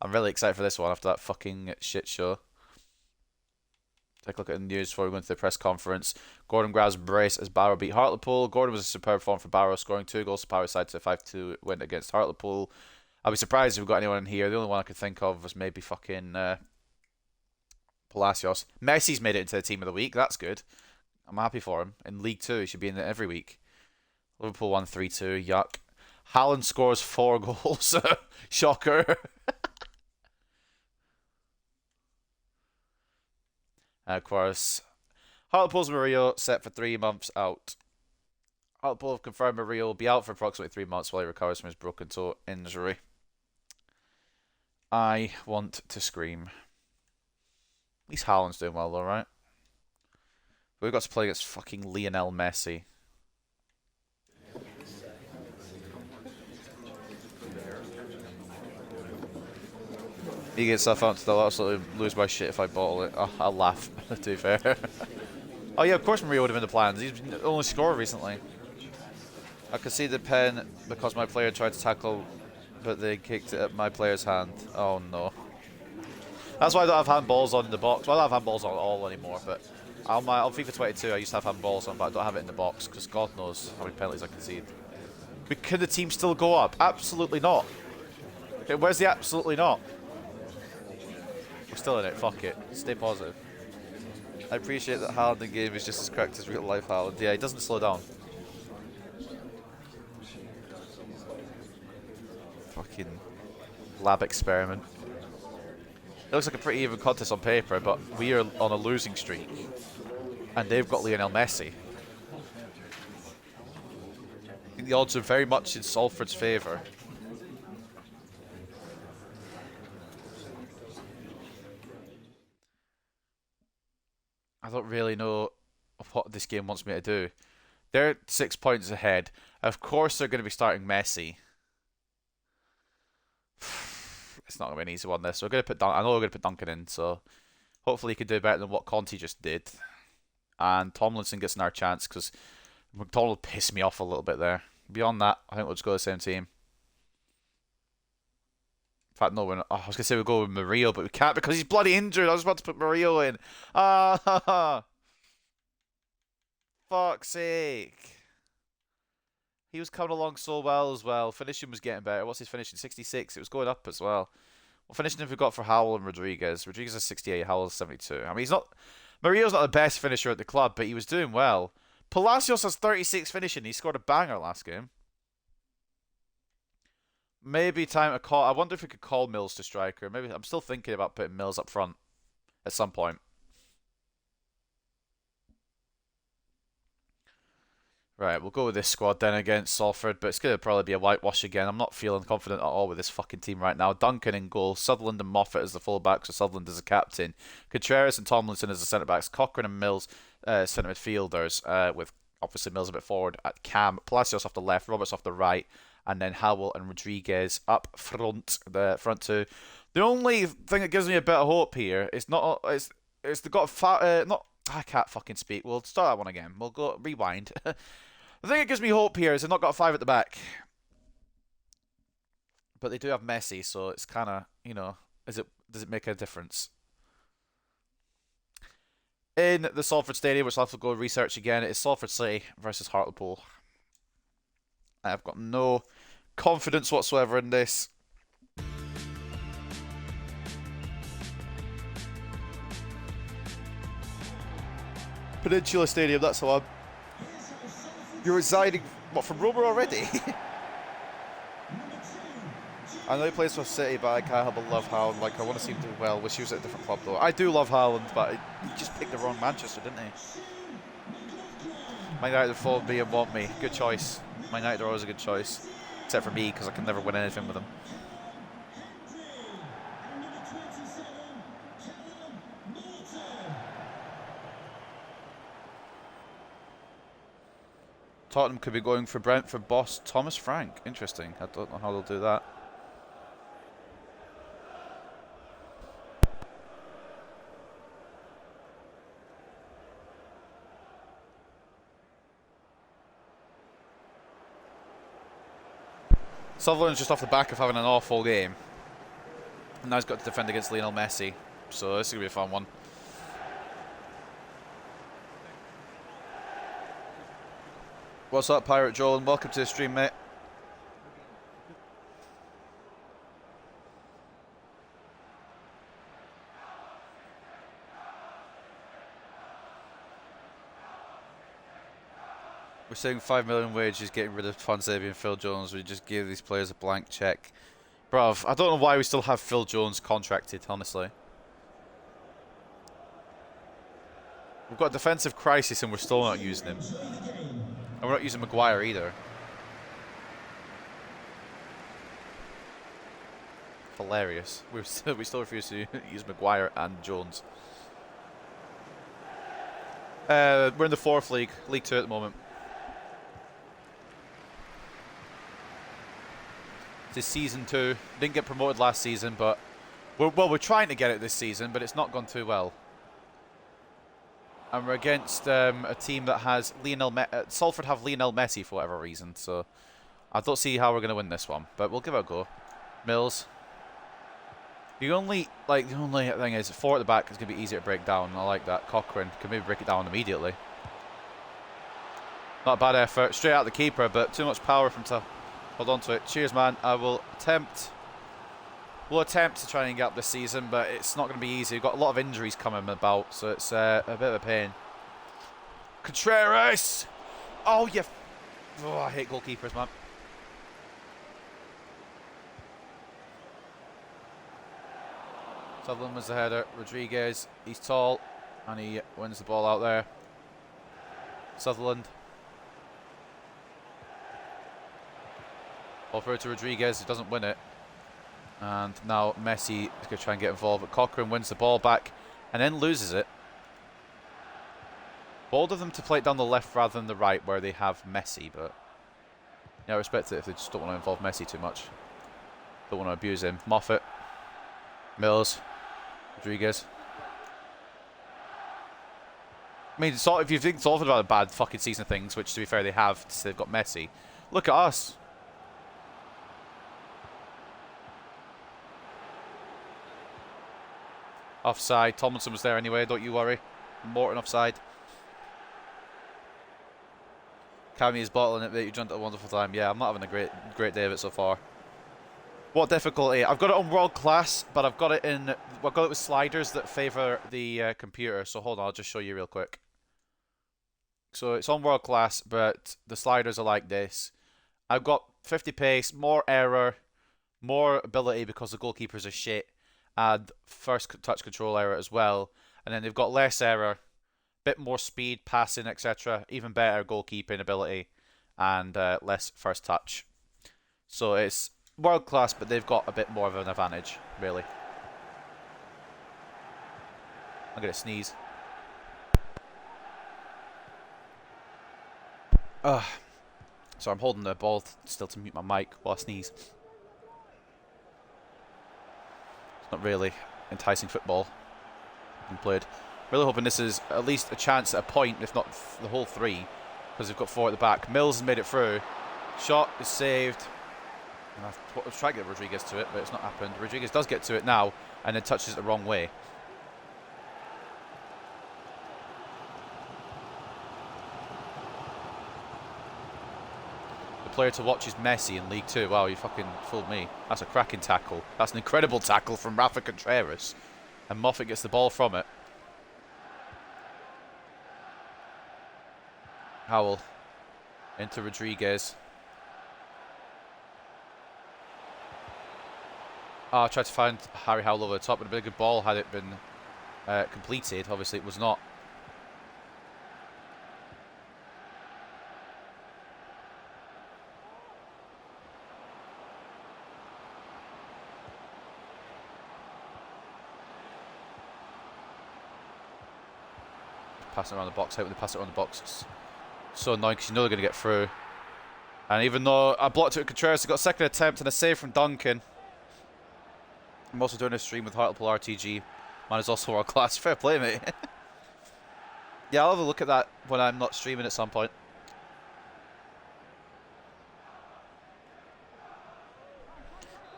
I'm really excited for this one after that fucking shit show. Take a look at the news before we go into the press conference. Gordon grabs brace as Barrow beat Hartlepool. Gordon was a superb form for Barrow, scoring 2 goals to power side to a 5-2 win against Hartlepool. I'd be surprised if we got anyone in here. The only one I could think of was maybe fucking Palacios. Messi's made it into the team of the week. That's good. I'm happy for him. In League 2, he should be in it every week. Liverpool won 3-2. Yuck. Haaland scores 4 goals. Shocker. Of course, Hartlepool's Murillo set for 3 months out. Hartlepool have confirmed Murillo will be out for approximately 3 months while he recovers from his broken toe injury. I want to scream. At least Haaland's doing well though, right? We've got to play against fucking Lionel Messi. He gets stuff out, they'll absolutely lose my shit if I bottle it. Oh, I'll laugh, to be fair. Oh yeah, of course Mario would have been the plans. He's only scored recently. I could see the pen because my player tried to tackle, but they kicked it at my player's hand. Oh no. That's why I don't have handballs on the box. Well, I don't have handballs on at all anymore, but on FIFA 22 I used to have handballs on, but I don't have it in the box because God knows how many penalties I concede. But can the team still go up? Absolutely not. Okay, where's the absolutely not? We're still in it, fuck it. Stay positive. I appreciate that Haaland in game is just as correct as real life Haaland. Yeah, he doesn't slow down. Fucking lab experiment. It looks like a pretty even contest on paper, but we are on a losing streak. And they've got Lionel Messi. I think the odds are very much in Salford's favour. I don't really know what this game wants me to do. They're 6 points ahead. Of course they're going to be starting Messi. It's not going to be an easy one, this. So we're going to put I know we're going to put Duncan in, so hopefully he can do better than what Conte just did. And Tomlinson gets another chance, because McDonald pissed me off a little bit there. Beyond that, I think we'll just go the same team. In fact, no, we're not. Oh, I was going to say we'll go with Murillo, but we can't because he's bloody injured. I was about to put Murillo in. Ah, fuck's sake. He was coming along so well as well. Finishing was getting better. What's his finishing? 66. It was going up as well. What finishing have we got for Howell and Rodriguez? Rodriguez is 68, Howell is 72. I mean, he's not... Murillo's not the best finisher at the club, but he was doing well. Palacios has 36 finishing. He scored a banger last game. Maybe time to call... I wonder if we could call Mills to striker. Maybe I'm still thinking about putting Mills up front at some point. Right, we'll go with this squad then against Salford, but it's going to probably be a whitewash again. I'm not feeling confident at all with this fucking team right now. Duncan in goal, Sutherland and Moffat as the full-backs, so Sutherland as a captain. Contreras and Tomlinson as the centre-backs. Cochrane and Mills centre midfielders, with obviously Mills a bit forward at cam. Palacios off the left, Roberts off the right, and then Howell and Rodriguez up front, the front two. The only thing that gives me a bit of hope here is not... It's the got... not... I can't fucking speak. We'll start that one again. We'll go... Rewind. The thing that gives me hope here is they've not got a 5 at the back. But they do have Messi, so it's kind of, you know, does it make a difference? In the Salford Stadium, which I'll have to go research again, it is Salford City versus Hartlepool. I've got no confidence whatsoever in this. Peninsula Stadium, that's the one. You're resigning, what, from Roma already? I know he plays for City, but I can't help but love Haaland. Like, I want to see him do well. Wish he was at a different club, though. I do love Haaland, but he just picked the wrong Manchester, didn't he? Man United phoned me and want me. Good choice. Man United are always a good choice. Except for me, because I can never win anything with them. Tottenham could be going for Brentford boss Thomas Frank. Interesting. I don't know how they'll do that. Sutherland's just off the back of having an awful game. And now he's got to defend against Lionel Messi. So this is going to be a fun one. What's up, Pirate Joel, and welcome to the stream, mate. We're saying 5 million wages, getting rid of Fonseca and Phil Jones. We just give these players a blank check. Bruv, I don't know why we still have Phil Jones contracted, honestly. We've got a defensive crisis and we're still not using him. And we're not using Maguire either. Hilarious. We still refuse to use Maguire and Jones. We're in the 4th league, League 2 at the moment. This is season 2. Didn't get promoted last season, but we're trying to get it this season, but it's not gone too well. And we're against a team that has Salford have Lionel Messi for whatever reason, so I don't see how we're going to win this one, but we'll give it a go. Mills. The only thing is 4 at the back is going to be easier to break down. I like that. Cochrane can maybe break it down immediately. Not a bad effort. Straight out the keeper, but too much power from to hold on to it. Cheers, man. We'll attempt to try and get up this season, but it's not going to be easy. We've got a lot of injuries coming about, so it's a bit of a pain. Contreras! Oh, yeah. Oh, I hate goalkeepers, man. Sutherland was the header. Rodriguez, he's tall, and he wins the ball out there. Sutherland. Ball through to Rodriguez, he doesn't win it. And now Messi is going to try and get involved, but Cochrane wins the ball back and then loses it. Bold of them to play it down the left rather than the right where they have Messi, but yeah, I respect it if they just don't want to involve Messi too much. Don't want to abuse him. Moffat. Mills. Rodriguez. I mean, if you think Salford about a bad fucking season of things, which to be fair they have, they've got Messi. Look at us. Offside. Tomlinson was there anyway, don't you worry. Morton offside. Cammy is bottling it, mate. You've done it a wonderful time. Yeah, I'm not having a great day of it so far. What difficulty? I've got it on world class, but I've got it with sliders that favour the computer. So hold on, I'll just show you real quick. So it's on world class, but the sliders are like this. I've got 50 pace, more error, more ability because the goalkeepers are shit, and first touch control error as well. And then they've got less error, bit more speed, passing, etc. Even better goalkeeping ability, and less first touch. So it's world class, but they've got a bit more of an advantage, really. I'm gonna sneeze. So I'm holding the ball still to mute my mic while I sneeze. It's not really enticing football being played. Really hoping this is at least a chance at a point, if not the whole 3, because they've got 4 at the back. Mills has made it through. Shot is saved. And I was trying to get Rodriguez to it, but it's not happened. Rodriguez does get to it now, and then touches it the wrong way. The player to watch is Messi in League 2. Wow, you fucking fooled me. That's a cracking tackle. That's an incredible tackle from Rafa Contreras. And Moffat gets the ball from it. Howell into Rodriguez. I tried to find Harry Howell over the top, but a bit of a good ball had it been completed. Obviously, it was not. Passing around the box. How would they pass it around the box? It's so annoying because you know they're going to get through. And even though I blocked it with Contreras, I got a second attempt and a save from Duncan. I'm also doing a stream with Hartlepool RTG. Mine is also world class. Fair play, mate. Yeah, I'll have a look at that when I'm not streaming at some point.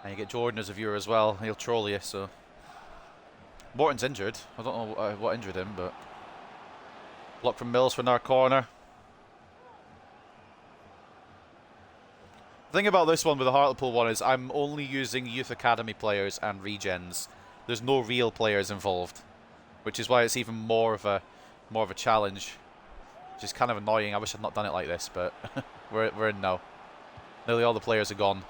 And you get Jordan as a viewer as well. He'll troll you, so. Morton's injured. I don't know what injured him, but. Block from Mills from our corner. The thing about this one with the Hartlepool one is I'm only using youth academy players and regens. There's no real players involved, which is why it's even more of a challenge, which is kind of annoying. I wish I'd not done it like this, but we're in now. Nearly all the players are gone.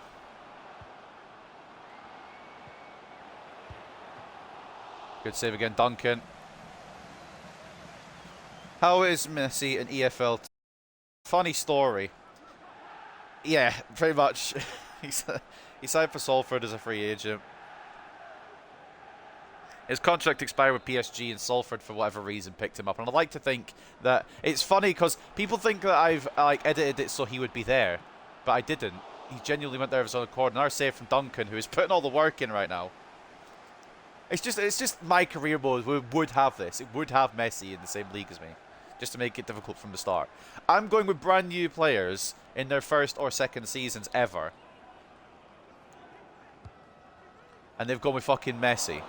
Good save again, Duncan. How is Messi an EFL? Funny story. Yeah, pretty much. He signed for Salford as a free agent. His contract expired with PSG, and Salford, for whatever reason, picked him up. And I'd like to think that it's funny because people think that I've edited it so he would be there, but I didn't. He genuinely went there of his own accord. Another save from Duncan, who is putting all the work in right now. It's just my career mode. We would have this. It would have Messi in the same league as me, just to make it difficult from the start. I'm going with brand new players in their first or second seasons ever, and they've gone with fucking Messi.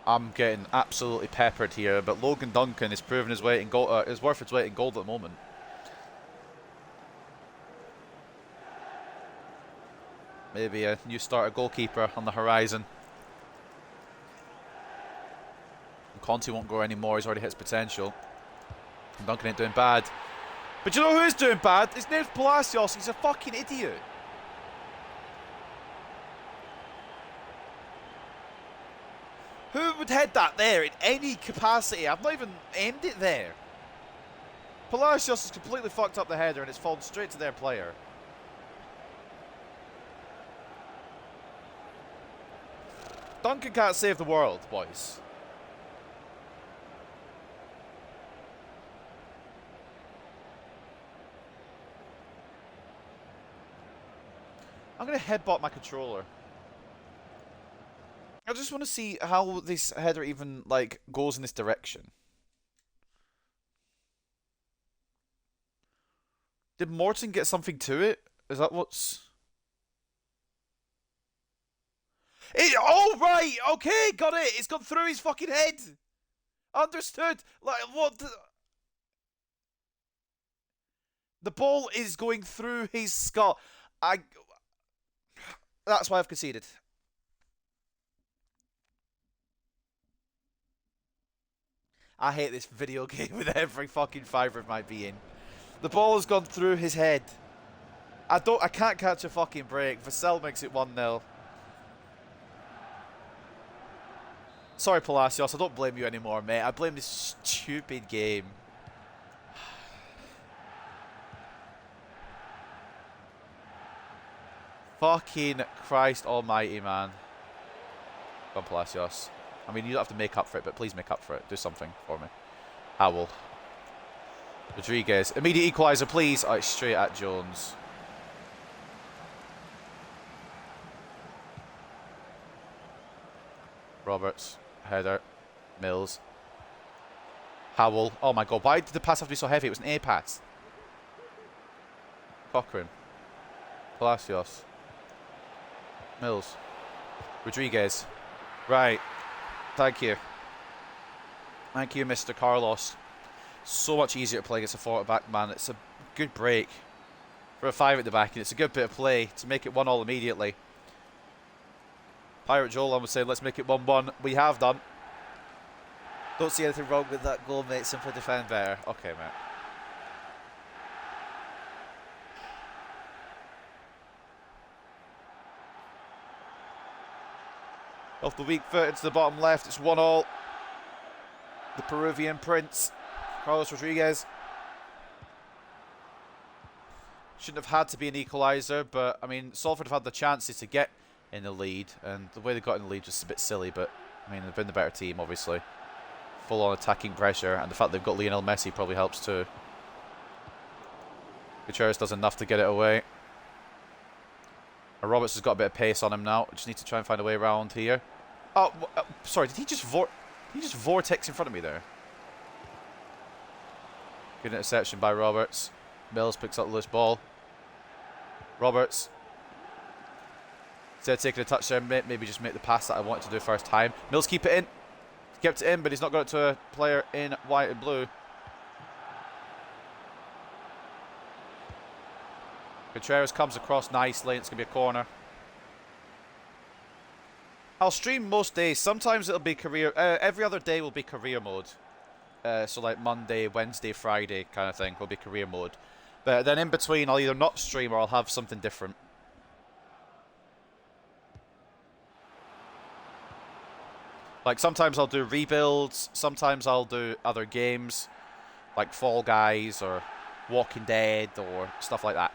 I'm getting absolutely peppered here, but Logan Duncan is proving his weight in gold. Is worth its weight in gold at the moment. Maybe a new starter goalkeeper on the horizon. And Conte won't go anymore. He's already hit his potential. And Duncan ain't doing bad. But you know who is doing bad? His name's Palacios. He's a fucking idiot. Who would head that there in any capacity? I've not even aimed it there. Palacios has completely fucked up the header and it's fallen straight to their player. Duncan can't save the world, boys. I'm going to headbutt my controller. I just want to see how this header even, like, goes in this direction. Did Morton get something to it? Is that what's... Oh, right! Okay, got it! It's gone through his fucking head! Understood! Like, what? The ball is going through his skull. That's why I've conceded. I hate this video game with every fucking fibre of my being. The ball has gone through his head. I can't catch a fucking break. Vassell makes it 1-0. Sorry, Palacios, I don't blame you anymore, mate. I blame this stupid game. Fucking Christ almighty, man. Go on, Palacios. I mean, you don't have to make up for it, but please make up for it. Do something for me. Howell. Rodriguez. Immediate equaliser, please. Oh, it's straight at Jones. Roberts. Header. Mills. Howell. Oh my god, why did the pass have to be so heavy? It was an A pass. Cochrane. Palacios. Mills. Rodriguez. Right. Thank you. Thank you, Mr. Carlos. So much easier to play against a forward back man. It's a good break for a 5 at the back, and it's a good bit of play to make it 1-1 immediately. Pirate Joel, I would say, let's make it 1-1. We have done. Don't see anything wrong with that goal, mate. Simply defend better. Okay, mate. Off the weak foot into the bottom left. It's 1-1. The Peruvian Prince, Carlos Rodriguez. Shouldn't have had to be an equaliser, but, I mean, Salford have had the chances to get in the lead, and the way they got in the lead was a bit silly, but, I mean, they've been the better team, obviously. Full-on attacking pressure, and the fact they've got Lionel Messi probably helps too. Gutierrez does enough to get it away. And Roberts has got a bit of pace on him now. Just need to try and find a way around here. Oh, sorry, did he just vortex in front of me there? Good interception by Roberts. Mills picks up the loose ball. Roberts. Instead of taking a touch there, maybe just make the pass that I wanted to do first time. Mills keep it in. Kept it in, but he's not got it to a player in white and blue. Contreras comes across nicely. It's going to be a corner. I'll stream most days. Sometimes it'll be career. Every other day will be career mode. So like Monday, Wednesday, Friday kind of thing will be career mode. But then in between, I'll either not stream or I'll have something different. Like sometimes I'll do rebuilds. Sometimes I'll do other games, like Fall Guys or Walking Dead or stuff like that.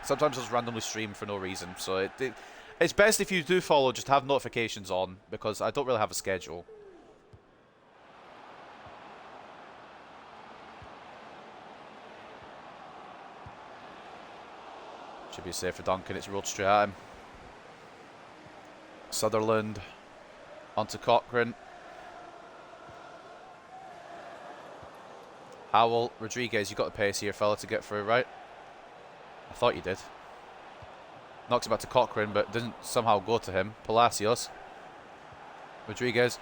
Sometimes I'll just randomly stream for no reason. So it's best if you do follow, just have notifications on, because I don't really have a schedule. Should be safe for Duncan. It's rolled straight at him. Sutherland onto Cochrane. Howell, Rodriguez, you got the pace here, fella, to get through, right? I thought you did. Knocks it back to Cochrane, but doesn't somehow go to him. Palacios. Rodriguez.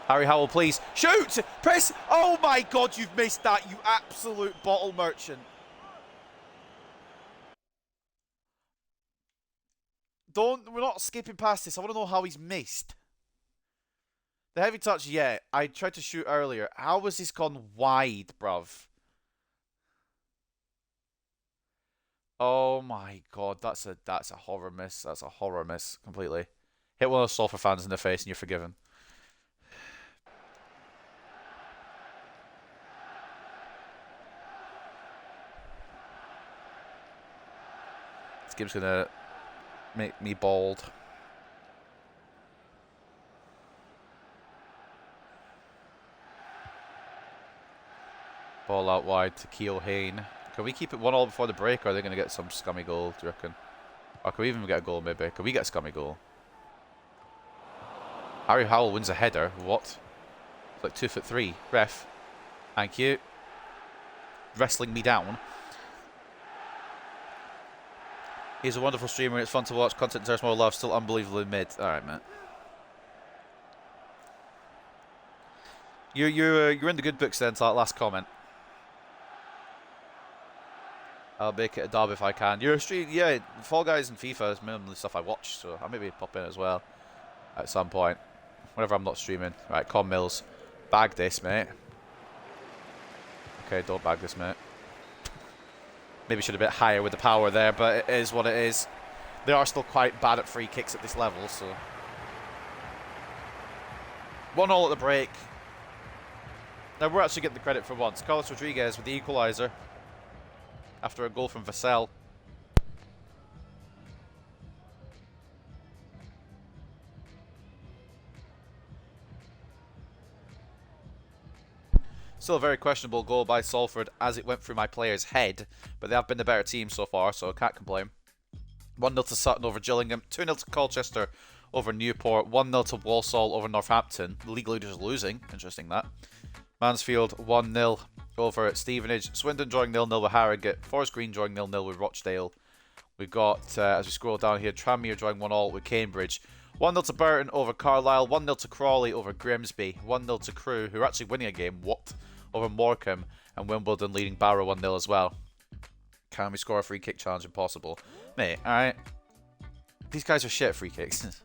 Harry Howell, please. Shoot! Press! Oh my god, you've missed that, you absolute bottle merchant. We're not skipping past this. I want to know how he's missed. The heavy touch, yeah. I tried to shoot earlier. How was this gone wide, bruv? Oh my god, that's a horror miss. That's a horror miss completely. Hit one of those Salford fans in the face and you're forgiven. This game's gonna make me bald. Ball out wide to Keohane. Can we keep it 1-1 before the break, or are they going to get some scummy goal, do you reckon? Or can we even get a goal, maybe? Can we get a scummy goal? Harry Howell wins a header. What? It's like 2'3". Ref. Thank you. Wrestling me down. He's a wonderful streamer. It's fun to watch. Content deserves more love. Still unbelievably mid. Alright, mate. You're in the good books then, to that last comment. I'll make it a dub if I can. You're a stream, yeah. Fall Guys and FIFA is minimally stuff I watch, so I'll maybe pop in as well at some point, whenever I'm not streaming. Right, Con Mills, bag this, mate. Okay, don't bag this, mate. Maybe should have been higher with the power there, but it is what it is. They are still quite bad at free kicks at this level, so 1-1 at the break. Now we're actually getting the credit for once. Carlos Rodriguez with the equaliser after a goal from Vassell. Still a very questionable goal by Salford as it went through my player's head, but they have been the better team so far, so I can't complain. 1-0 to Sutton over Gillingham, 2-0 to Colchester over Newport, 1-0 to Walsall over Northampton. The league leaders losing, interesting that. Mansfield 1-0 over Stevenage. Swindon drawing 0-0 with Harrogate. Forest Green drawing 0-0 with Rochdale. We've got, as we scroll down here, Tranmere drawing 1-1 with Cambridge. 1-0 to Burton over Carlisle. 1-0 to Crawley over Grimsby. 1-0 to Crewe, who are actually winning a game. What? Over Morecambe. And Wimbledon leading Barrow 1-0 as well. Can we score a free kick challenge? Impossible. Mate, alright. These guys are shit at free kicks.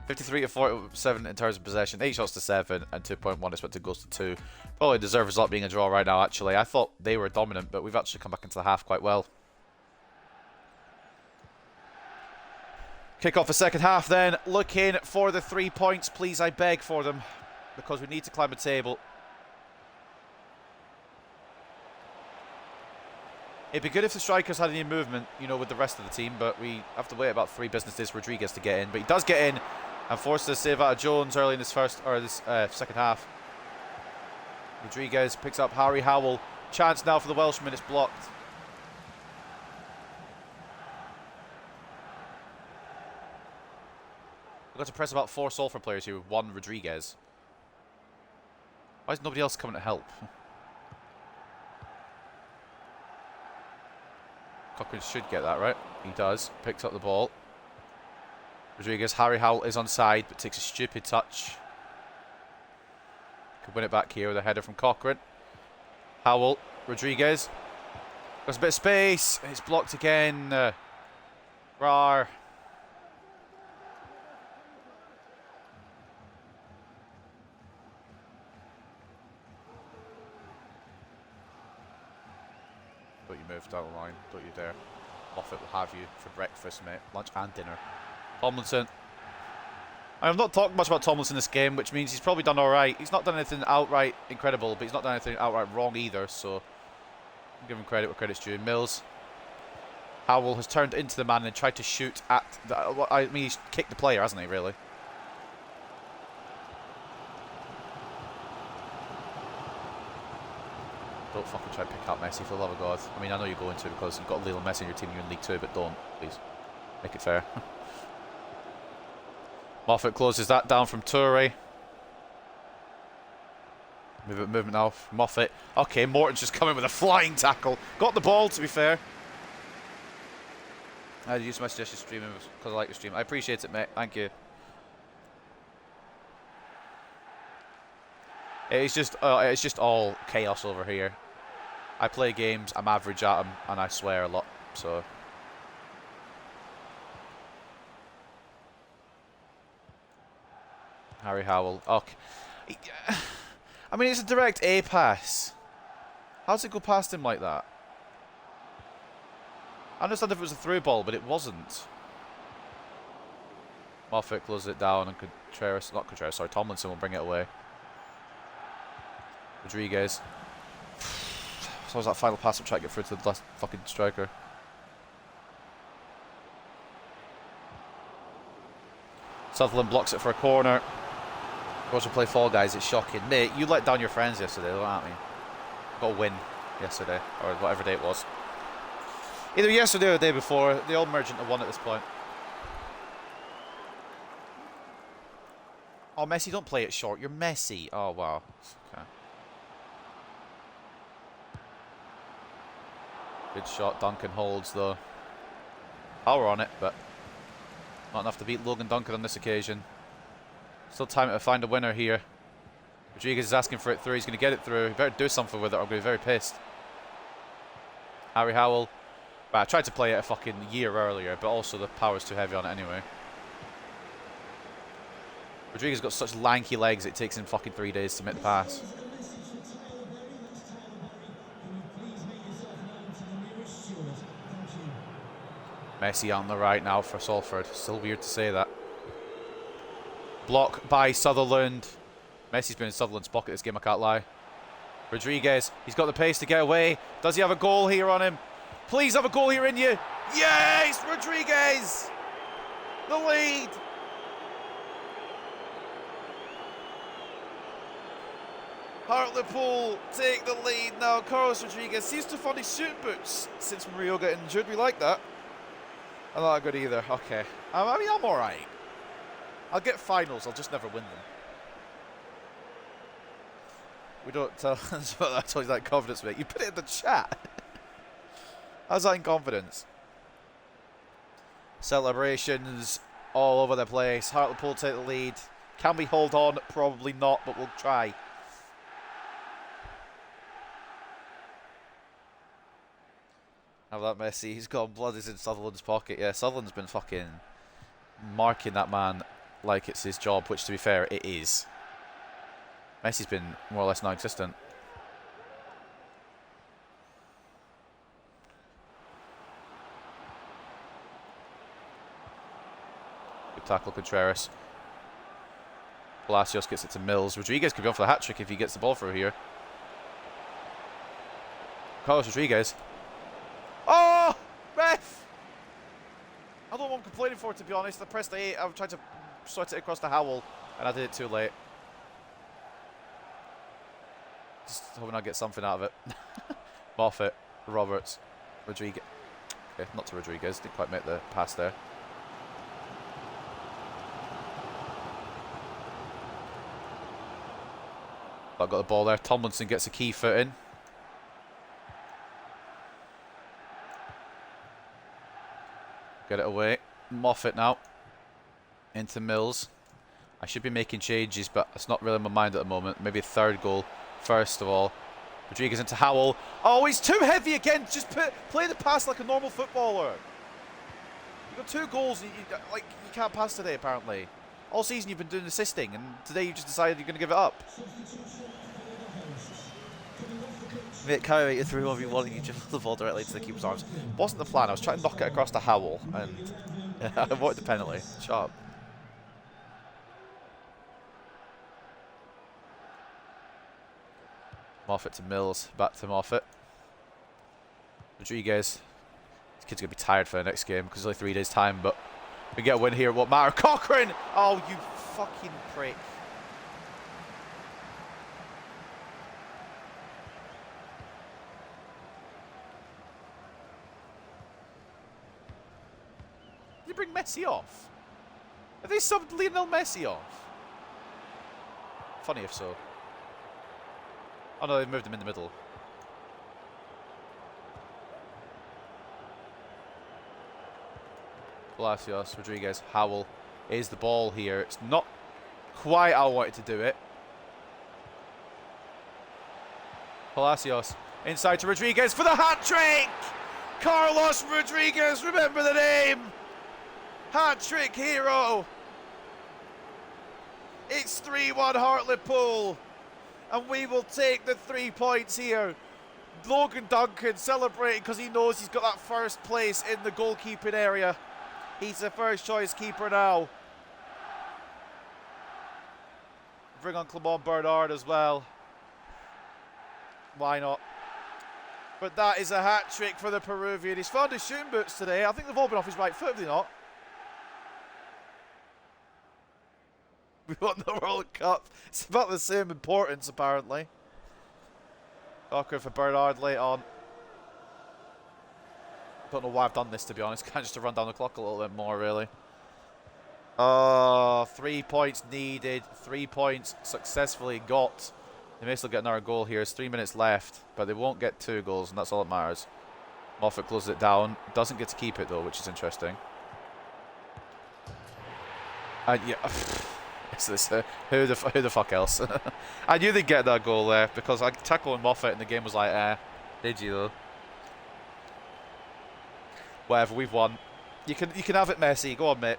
53 to 47 in terms of possession, 8 shots to 7, and 2.1 expected goals to 2. Probably deserve result being a draw right now, actually. I thought they were dominant, but we've actually come back into the half quite well. Kick off the second half then. Looking for the 3 points, please, I beg for them, because we need to climb the table. It'd be good if the strikers had any movement, you know, with the rest of the team, but we have to wait about 3 business days for Rodriguez to get in. But he does get in and forces a save out of Jones early in this second half. Rodriguez picks up Harry Howell. Chance now for the Welshman. It's blocked. We've got to press about 4 Salford players here with 1 Rodriguez. Why is nobody else coming to help? Cochrane should get that, right? He does. Picks up the ball. Rodriguez, Harry Howell is onside, but takes a stupid touch. Could win it back here with a header from Cochrane. Howell, Rodriguez. There's a bit of space. It's blocked again. Rar. Don't you move down the line. Don't you dare. Moffat will have you for breakfast, mate. Lunch and dinner. Tomlinson. I'm not talking much about Tomlinson this game, which means he's probably done alright. He's not done anything outright incredible, but he's not done anything outright wrong either, so I'll give him credit where credit's due. Mills. Howell has turned into the man and tried to shoot at the, I mean, he's kicked the player, hasn't he, really? Don't fucking try to pick out Messi, for the love of God. I mean, I know you're going to because you've got Lionel Messi in your team, you're in League 2, but don't, please. Make it fair. Moffat closes that down from Toure. Movement now from Moffat. Okay, Morton's just coming with a flying tackle. Got the ball, to be fair. I had to use my suggestion streaming because I like your stream. I appreciate it, mate. Thank you. It's just all chaos over here. I play games, I'm average at them, and I swear a lot, so... Harry Howell. Okay. I mean, it's a direct A pass. How does it go past him like that? I understand if it was a through ball, but it wasn't. Moffat closes it down, and Tomlinson will bring it away. Rodriguez. So was that final pass I'm trying to get through to the last fucking striker. Sutherland blocks it for a corner. Goes to play Fall Guys, it's shocking. Mate, you let down your friends yesterday, don't at me. Got a win yesterday, or whatever day it was. Either yesterday or the day before, they all merge into one at this point. Oh, Messi, don't play it short. You're Messi. Oh, wow. Okay. Good shot. Duncan holds, though. Power on it, but not enough to beat Logan Duncan on this occasion. Still time to find a winner here. Rodriguez is asking for it through. He's going to get it through. He better do something with it or I'm going to be very pissed. Harry Howell. Right, I tried to play it a fucking year earlier, but also the power's too heavy on it anyway. Rodriguez got such lanky legs it takes him fucking 3 days to make the pass. Messi on the right now for Salford. Still weird to say that. Block by Sutherland. Messi's been in Sutherland's pocket this game, I can't lie. Rodriguez, he's got the pace to get away. Does he have a goal here on him? Please have a goal here in you. Yes, Rodriguez! The lead! Hartlepool take the lead now. Carlos Rodriguez seems to have found his suit boots since Mario got injured. We like that. I'm not good either. Okay. I mean, I'm alright. I'll get finals, I'll just never win them. We don't tell us about that. Always that confidence, mate. You put it in the chat. How's that in confidence? Celebrations all over the place. Hartlepool take the lead. Can we hold on? Probably not, but we'll try. Have that Messi. He's got blood is in Sutherland's pocket. Yeah, Sutherland's been fucking marking that man like it's his job, which to be fair, it is. Messi's been more or less non-existent. Good tackle, Contreras. Palacios gets it to Mills. Rodriguez could be on for the hat-trick if he gets the ball through here. Carlos Rodriguez. Oh! Ref! I don't know what I'm complaining for, to be honest. I pressed the 8. I tried to sort it across the Howell, and I did it too late. Just hoping I'll get something out of it. Moffat, Roberts, Rodriguez. Okay, not to Rodriguez. Didn't quite make the pass there. But I got the ball there. Tomlinson gets a key foot in. Get it away. Moffat now. Into Mills. I should be making changes, but it's not really in my mind at the moment. Maybe a third goal, first of all. Rodriguez into Howell. Oh, he's too heavy again. Just play the pass like a normal footballer. You've got 2 goals. You can't pass today, apparently. All season you've been doing assisting, and today you just decided you're going to give it up. Mate, carry it through whoever you want, and you just the ball directly into the keeper's arms. Wasn't the plan. I was trying to knock it across to Howell, and I avoided the penalty. Sharp. Moffat to Mills, back to Moffat. Rodriguez. This kid's going to be tired for the next game because it's only 3 days' time, but we get a win here. What matter? Cochrane! Oh, you fucking prick. Did they bring Messi off? Have they subbed Lionel Messi off? Funny if so. Oh no, they moved him in the middle. Palacios, Rodriguez, Howell is the ball here. It's not quite how I wanted to do it. Palacios inside to Rodriguez for the hat-trick! Carlos Rodriguez, remember the name! Hat-trick hero! It's 3-1 Hartlepool. And we will take the 3 points here. Logan Duncan celebrating because he knows he's got that first place in the goalkeeping area. He's the first choice keeper now. Bring on Clement Bernard as well. Why not? But that is a hat-trick for the Peruvian. He's found his shooting boots today. I think they've all been off his right foot, have they not? We won the World Cup. It's about the same importance, apparently. Docker for Bernard late on. Don't know why I've done this, to be honest. Kind of just to run down the clock a little bit more, really. 3 points needed. 3 points successfully got. They may still get another goal here. There's 3 minutes left, but they won't get 2 goals, and that's all that matters. Moffat closes it down. Doesn't get to keep it, though, which is interesting. And yeah... It's this, who the fuck else? I knew they'd get that goal there because I tackled Moffat and the game was like, did you though? Whatever, we've won. You can have it, Messi. Go on, mate.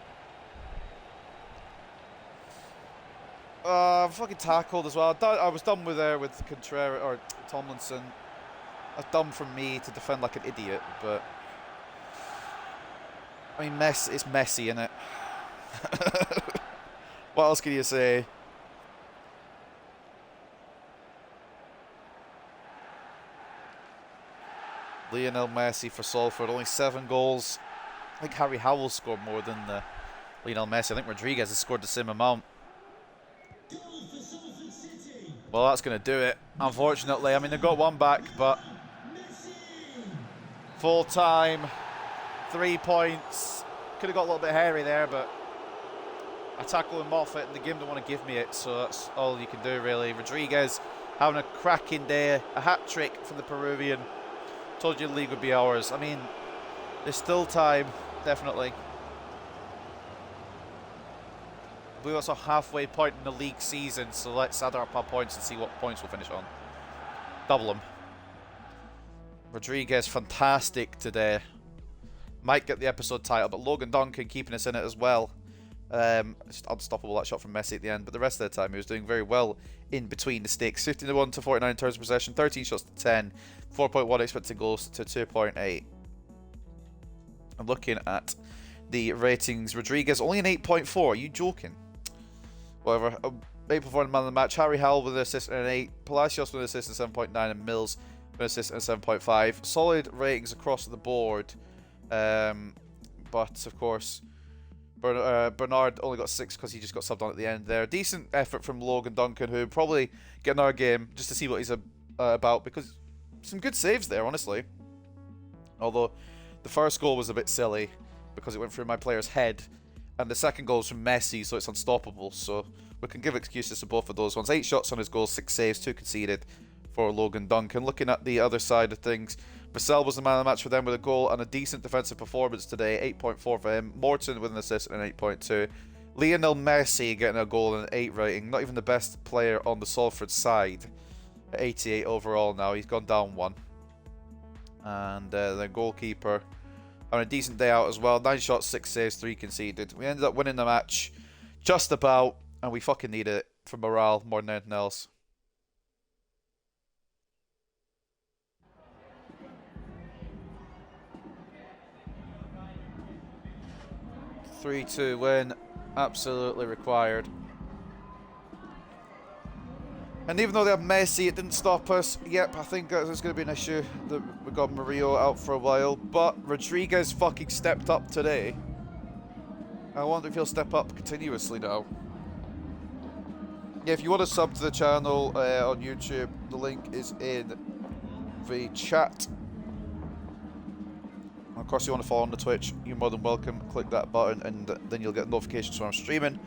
I'm fucking tackled as well. I was done with Contreras or Tomlinson. That's dumb from me to defend like an idiot, but I mean, it's Messi, innit? What else can you say? Lionel Messi for Salford, only 7 goals. I think Harry Howell scored more than Lionel Messi. I think Rodriguez has scored the same amount. Well, that's going to do it, unfortunately. I mean, they've got 1 back, but full time, 3 points. Could have got a little bit hairy there, but I tackled Moffat and the game don't want to give me it, so that's all you can do, really. Rodriguez having a cracking day, a hat-trick for the Peruvian. Told you the league would be ours. I mean, there's still time, definitely. We're also halfway point in the league season, so let's add up our points and see what points we'll finish on. Double them. Rodriguez, fantastic Might get the episode title, but Logan Duncan keeping us in it as well. Just unstoppable, that shot from Messi at the end, but the rest of the time he was doing very well in between the sticks. 51 to 49 turns of possession, 13 shots to 10, 4.1 expected goals to 2.8. I'm looking at the ratings. Rodriguez only an 8.4. Are you joking? Whatever. 8.4 man of the match. Harry Howell with an assist and an 8. Palacios with an assist and 7.9, and Mills with an assist and 7.5. Solid ratings across the board, but of course Bernard only got 6 because he just got subbed on at the end there. Decent effort from Logan Duncan, who probably get another game just to see what he's about, because some good saves there, honestly. Although the first goal was a bit silly because it went through my player's head, and the second goal is from Messi, so it's unstoppable. So we can give excuses to both of those ones. 8 shots on his goal, 6 saves, 2 conceded for Logan Duncan. Looking at the other side of things, Vassell was the man of the match for them with a goal and a decent defensive performance today, 8.4 for him. Morton with an assist and an 8.2. Lionel Messi getting a goal and an 8 rating. Not even the best player on the Salford side. 88 overall now. He's gone down 1. And the goalkeeper having a decent day out as well. 9 shots, 6 saves, 3 conceded. We ended up winning the match just about, and we fucking need it for morale more than anything else. 3-2 win, absolutely required. And even though they have Messi, it didn't stop us. Yep, I think there's going to be an issue that we got Murillo out for a while. But Rodriguez fucking stepped up today. I wonder if he'll step up continuously now. Yeah, if you want to sub to the channel on YouTube, the link is in the chat. And of course, you want to follow on the Twitch, you're more than welcome. Click that button, and then you'll get notifications when I'm streaming,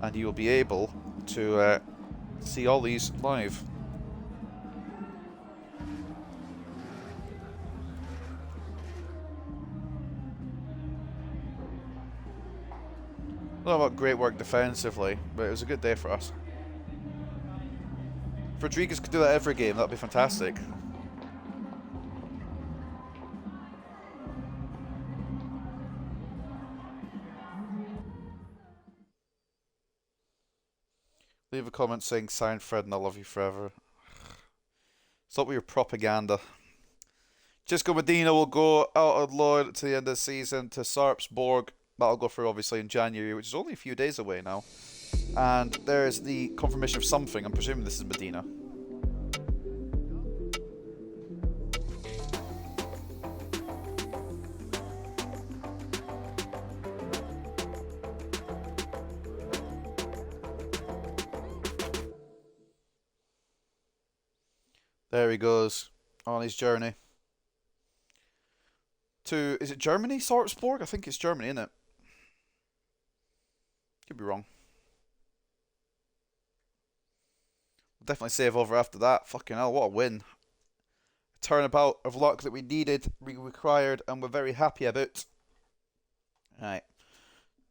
and you will be able to see all these live. I don't know about great work defensively, but it was a good day for us. If Rodriguez could do that every game, that'd be fantastic. Leave a comment saying sign Fred and I love you forever. Stop with your propaganda. Gisco Medina will go out on loan to the end of the season to Sarpsborg. That'll go through obviously in January, which is only a few days away now. And there's the confirmation of something. I'm presuming this is Medina. There he goes on his journey to, is it Germany, Sarpsborg? I think it's Germany, isn't it? Could be wrong. Definitely save over after that. Fucking hell, what a win. A turnabout of luck that we needed, we required, and we're very happy about. Alright.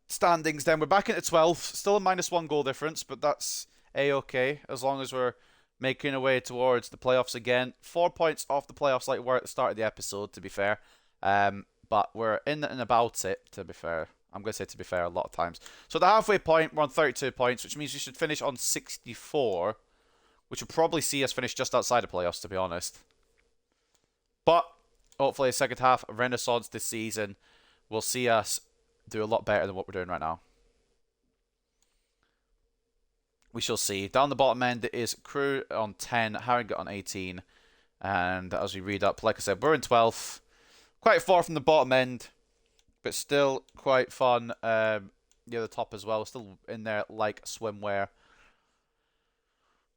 Standings then. We're back into 12th. Still a -1 goal difference, but that's A-okay, as long as we're making our way towards the playoffs again. 4 points off the playoffs like we were at the start of the episode, to be fair. But we're in and about it, to be fair. I'm going to say to be fair a lot of times. So the halfway point, we're on 32 points, which means we should finish on 64, which will probably see us finish just outside the playoffs, to be honest. But hopefully the second half of Renaissance this season will see us do a lot better than what we're doing right now. We shall see. Down the bottom end is Crew on 10, Harrogate on 18. And as we read up, like I said, we're in 12th. Quite far from the bottom end, but still quite fun. Near the top as well. Still in there like swimwear.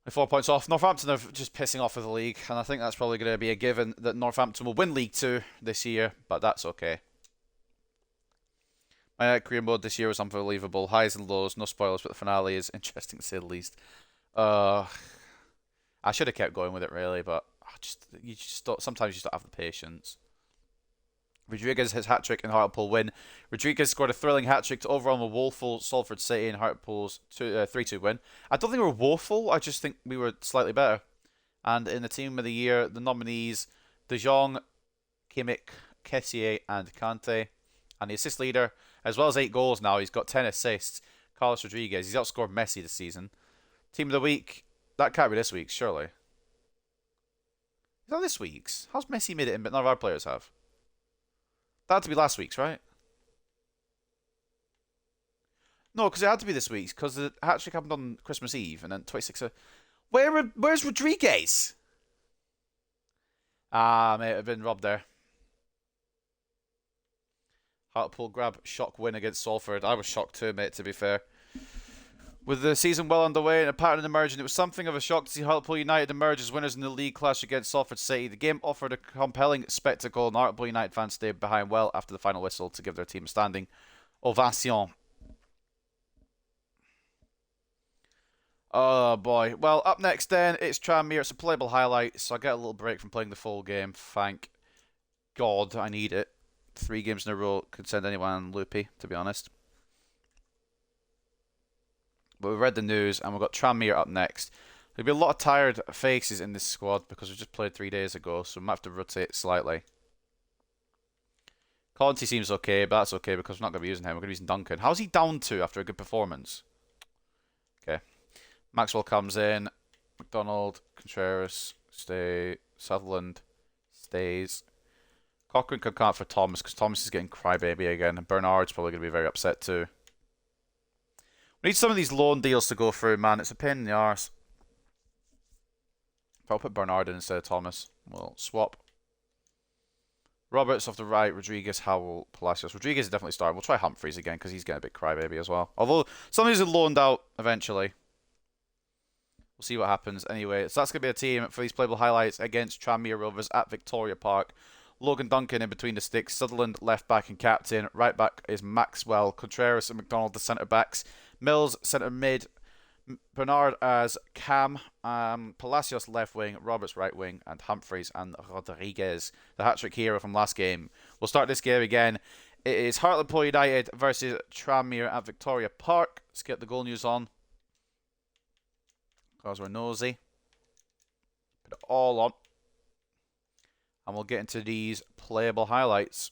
4 points off. Northampton are just pissing off with the league. And I think that's probably going to be a given that Northampton will win League 2 this year. But that's okay. My career mode this year was unbelievable. Highs and lows, no spoilers, but the finale is interesting to say the least. I should have kept going with it really, but you just don't, sometimes you just don't have the patience. Rodriguez his hat-trick and Hartlepool win. Rodriguez scored a thrilling hat-trick to overwhelm a woeful Salford City in Hartlepool's 3-2 win. I don't think we were woeful, I just think we were slightly better. And in the team of the year, the nominees, De Jong, Kimmich, Kessié and Kante. And the assist leader, as well as 8 goals now, he's got 10 assists. Carlos Rodriguez, he's outscored Messi this season. Team of the week, that can't be this week's, surely. Is that this week's? How's Messi made it in, but none of our players have? That had to be last week's, right? No, because it had to be this week's, because the hat-trick happened on Christmas Eve, and then 26th. Where's Rodriguez? Mate, I've been robbed there. Hartlepool grab shock win against Salford. I was shocked too, mate, to be fair. With the season well underway and a pattern emerging, it was something of a shock to see Hartlepool United emerge as winners in the league clash against Salford City. The game offered a compelling spectacle, and Hartlepool United fans stayed behind well after the final whistle to give their team a standing ovation. Oh boy. Well, up next then, it's Tranmere. It's a playable highlight, so I get a little break from playing the full game. Thank God, I need it. 3 games in a row could send anyone loopy, to be honest. But we've read the news, and we've got Tranmere up next. There'll be a lot of tired faces in this squad because we just played 3 days ago, so we might have to rotate slightly. Conti seems okay, but that's okay because we're not going to be using him. We're going to be using Duncan. How's he down to after a good performance? Okay. Maxwell comes in. McDonald, Contreras, stay. Sutherland stays. Cochrane can count for Thomas because Thomas is getting crybaby again. And Bernard's probably going to be very upset too. We need some of these loan deals to go through, man. It's a pain in the arse. If I'll put Bernard in instead of Thomas, we'll swap. Roberts off the right, Rodriguez, Howell, Palacios. Rodriguez is definitely starting. We'll try Humphreys again because he's getting a bit crybaby as well. Although some of these are loaned out eventually. We'll see what happens. Anyway, so that's going to be a team for these playable highlights against Tranmere Rovers at Victoria Park. Logan Duncan in between the sticks. Sutherland left back and captain. Right back is Maxwell. Contreras and McDonald the centre backs. Mills centre mid. Bernard as Cam, Palacios left wing, Roberts right wing, and Humphreys and Rodriguez, the hat-trick hero from last game. We'll start this game again. It is Hartlepool United versus Tranmere at Victoria Park. Let's get the goal news on because we're nosy. Put it all on. And we'll get into these playable highlights.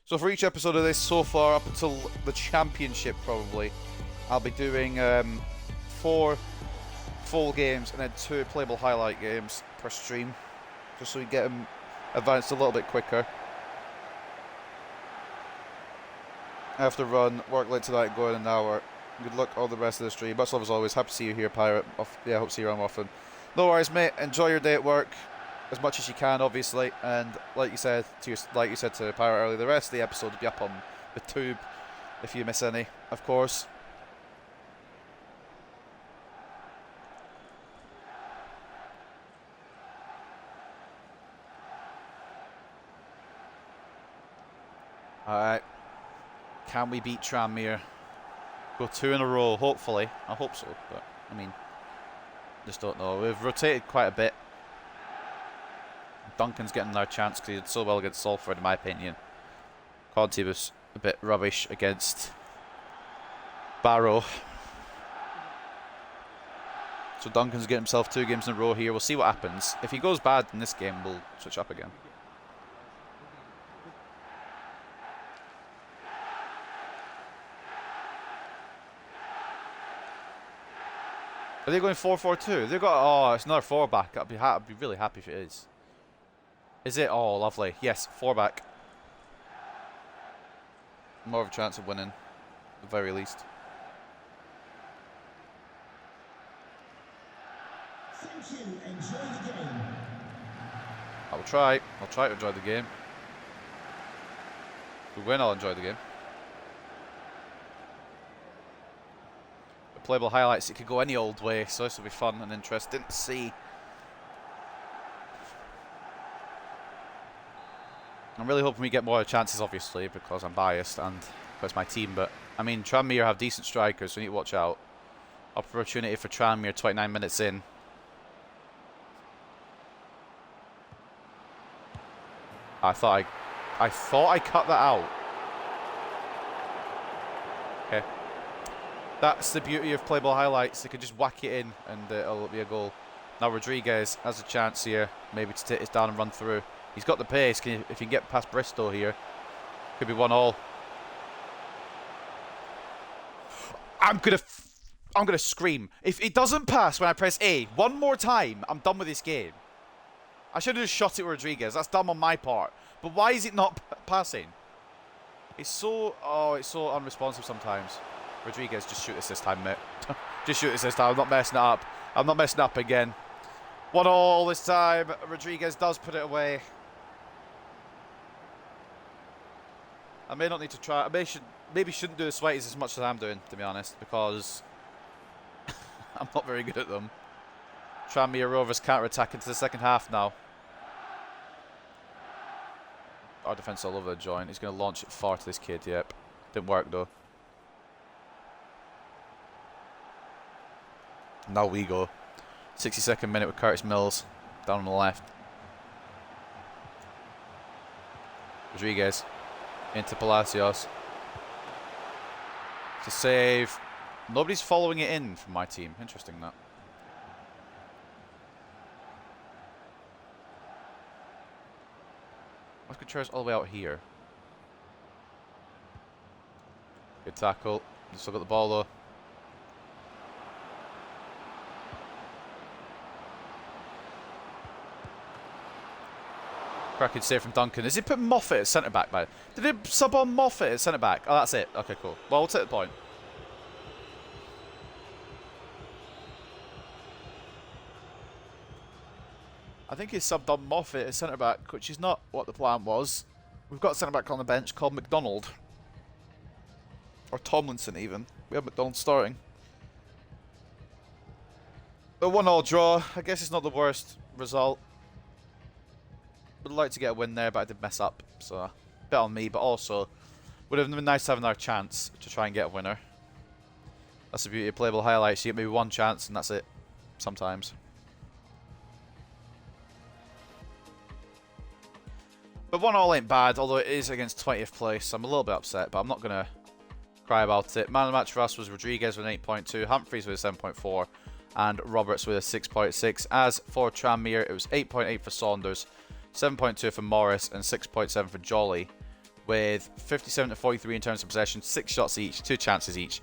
So for each episode of this so far, up until the championship probably, I'll be doing 4 full games and then 2 playable highlight games per stream, just so we get them advanced a little bit quicker. I have to run, work late tonight, go in an hour. Good luck all the rest of the stream. Much love as always. Happy to see you here, Pirate. Yeah, I hope to see you around often. No worries, mate. Enjoy your day at work as much as you can, obviously, and like you said to Pirate earlier, the rest of the episode will be up on the tube if you miss any, of course. Alright, can we beat Tranmere? Go 2 in a row, hopefully. I hope so, but I mean, just don't know. We've rotated quite a bit. Duncan's getting their chance because he did so well against Salford, in my opinion. Conti was a bit rubbish against Barrow. So Duncan's getting himself 2 games in a row here. We'll see what happens. If he goes bad in this game, we'll switch up again. Are they going 4-4-2? They've got, oh, it's another 4 back. I'd be really happy if it is. Is it? Oh, lovely. Yes, 4 back. More of a chance of winning, at the very least. Thank you. Enjoy the game. I will try. I'll try to enjoy the game. If we win, I'll enjoy the game. The playable highlights, it could go any old way, so this will be fun and interesting to see. I'm really hoping we get more chances, obviously, because I'm biased and because it's my team. But, I mean, Tranmere have decent strikers, so we need to watch out. Opportunity for Tranmere 29 minutes in. I thought I cut that out. Okay. That's the beauty of playable highlights. They could just whack it in and it'll be a goal. Now Rodriguez has a chance here, maybe to take this down and run through. He's got the pace. If he can get past Bristol here, could be 1-1. I'm gonna scream. If it doesn't pass when I press A one more time, I'm done with this game. I should have just shot it with Rodriguez. That's dumb on my part. But why is it not passing? It's so unresponsive sometimes. Rodriguez, just shoot this time, mate. Just shoot this time. I'm not messing it up. I'm not messing up again. 1-1 this time. Rodriguez does put it away. I may not need to try. I maybe shouldn't do the sweaties as much as I'm doing, to be honest, because I'm not very good at them. Tranmere Rovers counter-attack into the second half now. Our defence all over the joint. He's going to launch it far to this kid. Yep. Didn't work though. Now we go. 62nd minute with Curtis Mills down on the left. Rodriguez into Palacios to save. Nobody's following it in from my team. Interesting that. Let's get Chairs all the way out here. Good tackle. Still got the ball though. Cracking save from Duncan. Is he put Moffat at centre back, man? Did he sub on Moffat at centre back? Oh, that's it. Okay, cool. Well, we'll take the point. I think he subbed on Moffat at centre back, which is not what the plan was. We've got a centre back on the bench called McDonald. Or Tomlinson, even. We have McDonald starting. A 1-1 draw. I guess it's not the worst result. Would like to get a win there, but I did mess up. So, a bit on me, but also would have been nice to have another chance to try and get a winner. That's the beauty of playable highlights. You get maybe one chance, and that's it. Sometimes. But 1-1 ain't bad, although it is against 20th place. So I'm a little bit upset, but I'm not going to cry about it. Man of the match for us was Rodriguez with an 8.2, Humphreys with a 7.4, and Roberts with a 6.6. As for Tranmere, it was 8.8 for Saunders, 7.2 for Morris, and 6.7 for Jolly, with 57 to 43 in terms of possession, 6 shots each, 2 chances each.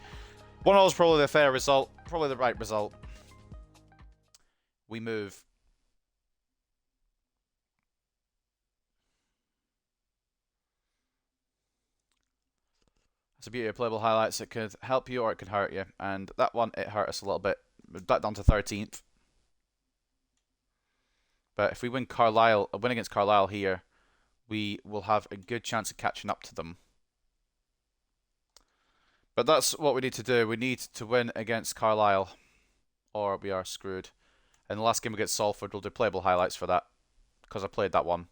1-0 is probably the fair result, probably the right result. We move. It's the beauty of playable highlights. It could help you or it could hurt you. And that one, it hurt us a little bit. We're back down to 13th. But if we win against Carlisle here, we will have a good chance of catching up to them. But that's what we need to do. We need to win against Carlisle, or we are screwed. And the last game against Salford, we'll do playable highlights for that, because I played that one.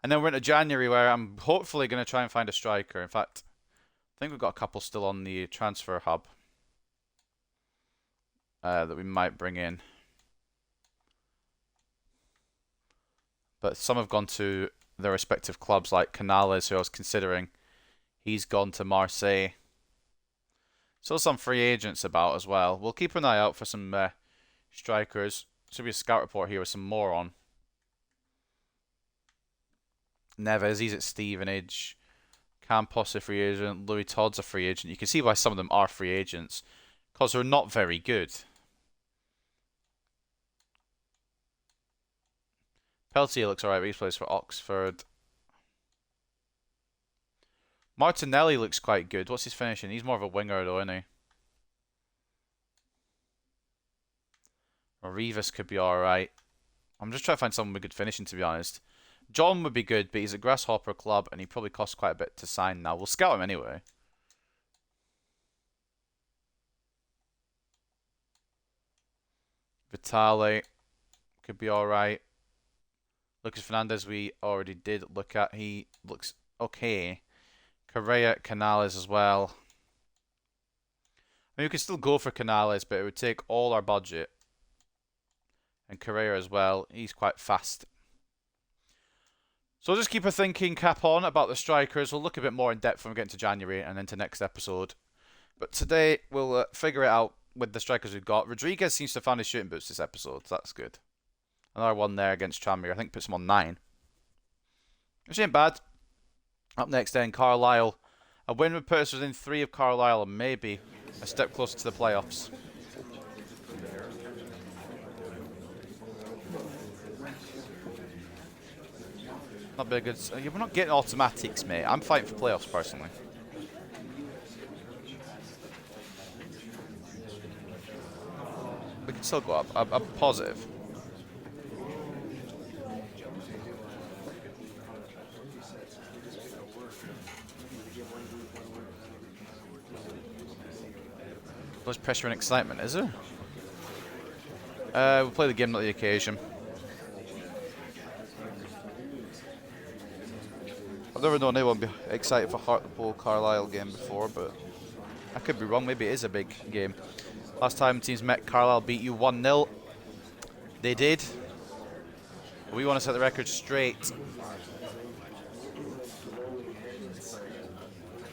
And then we're into January, where I'm hopefully going to try and find a striker. In fact, I think we've got a couple still on the transfer hub that we might bring in. But some have gone to their respective clubs, like Canales, who I was considering. He's gone to Marseille. Still some free agents about as well. We'll keep an eye out for some strikers. Should be a scout report here with some more on. Neves, he's at Stevenage. Campos a free agent. Louis Todd's a free agent. You can see why some of them are free agents, because they're not very good. Peltier looks alright, but he plays for Oxford. Martinelli looks quite good. What's his finishing? He's more of a winger though, isn't he? Rivas could be alright. I'm just trying to find someone with good finishing, to be honest. John would be good, but he's a Grasshopper club, and he probably costs quite a bit to sign now. We'll scout him anyway. Vitale could be alright. Lucas Fernandez we already did look at. He looks okay. Correa, Canales as well. I mean, we could still go for Canales, but it would take all our budget. And Correa as well. He's quite fast. So we'll just keep a thinking cap on about the strikers. We'll look a bit more in depth when we get into January and into next episode. But today, we'll figure it out with the strikers we've got. Rodriguez seems to have found his shooting boots this episode, so that's good. Another one there against Tranmere. I think puts him on 9. Which ain't bad. Up next then, Carlisle. A win would put us within 3 of Carlisle and maybe a step closer to the playoffs. Not be a good... We're not getting automatics, mate. I'm fighting for playoffs, personally. We can still go up. I'm positive. There's pressure and excitement, is there? We'll play the game, not the occasion. I've never known anyone be excited for Hartlepool Carlisle game before, but I could be wrong. Maybe it is a big game. Last time teams met, Carlisle beat you 1-0. They did. We want to set the record straight.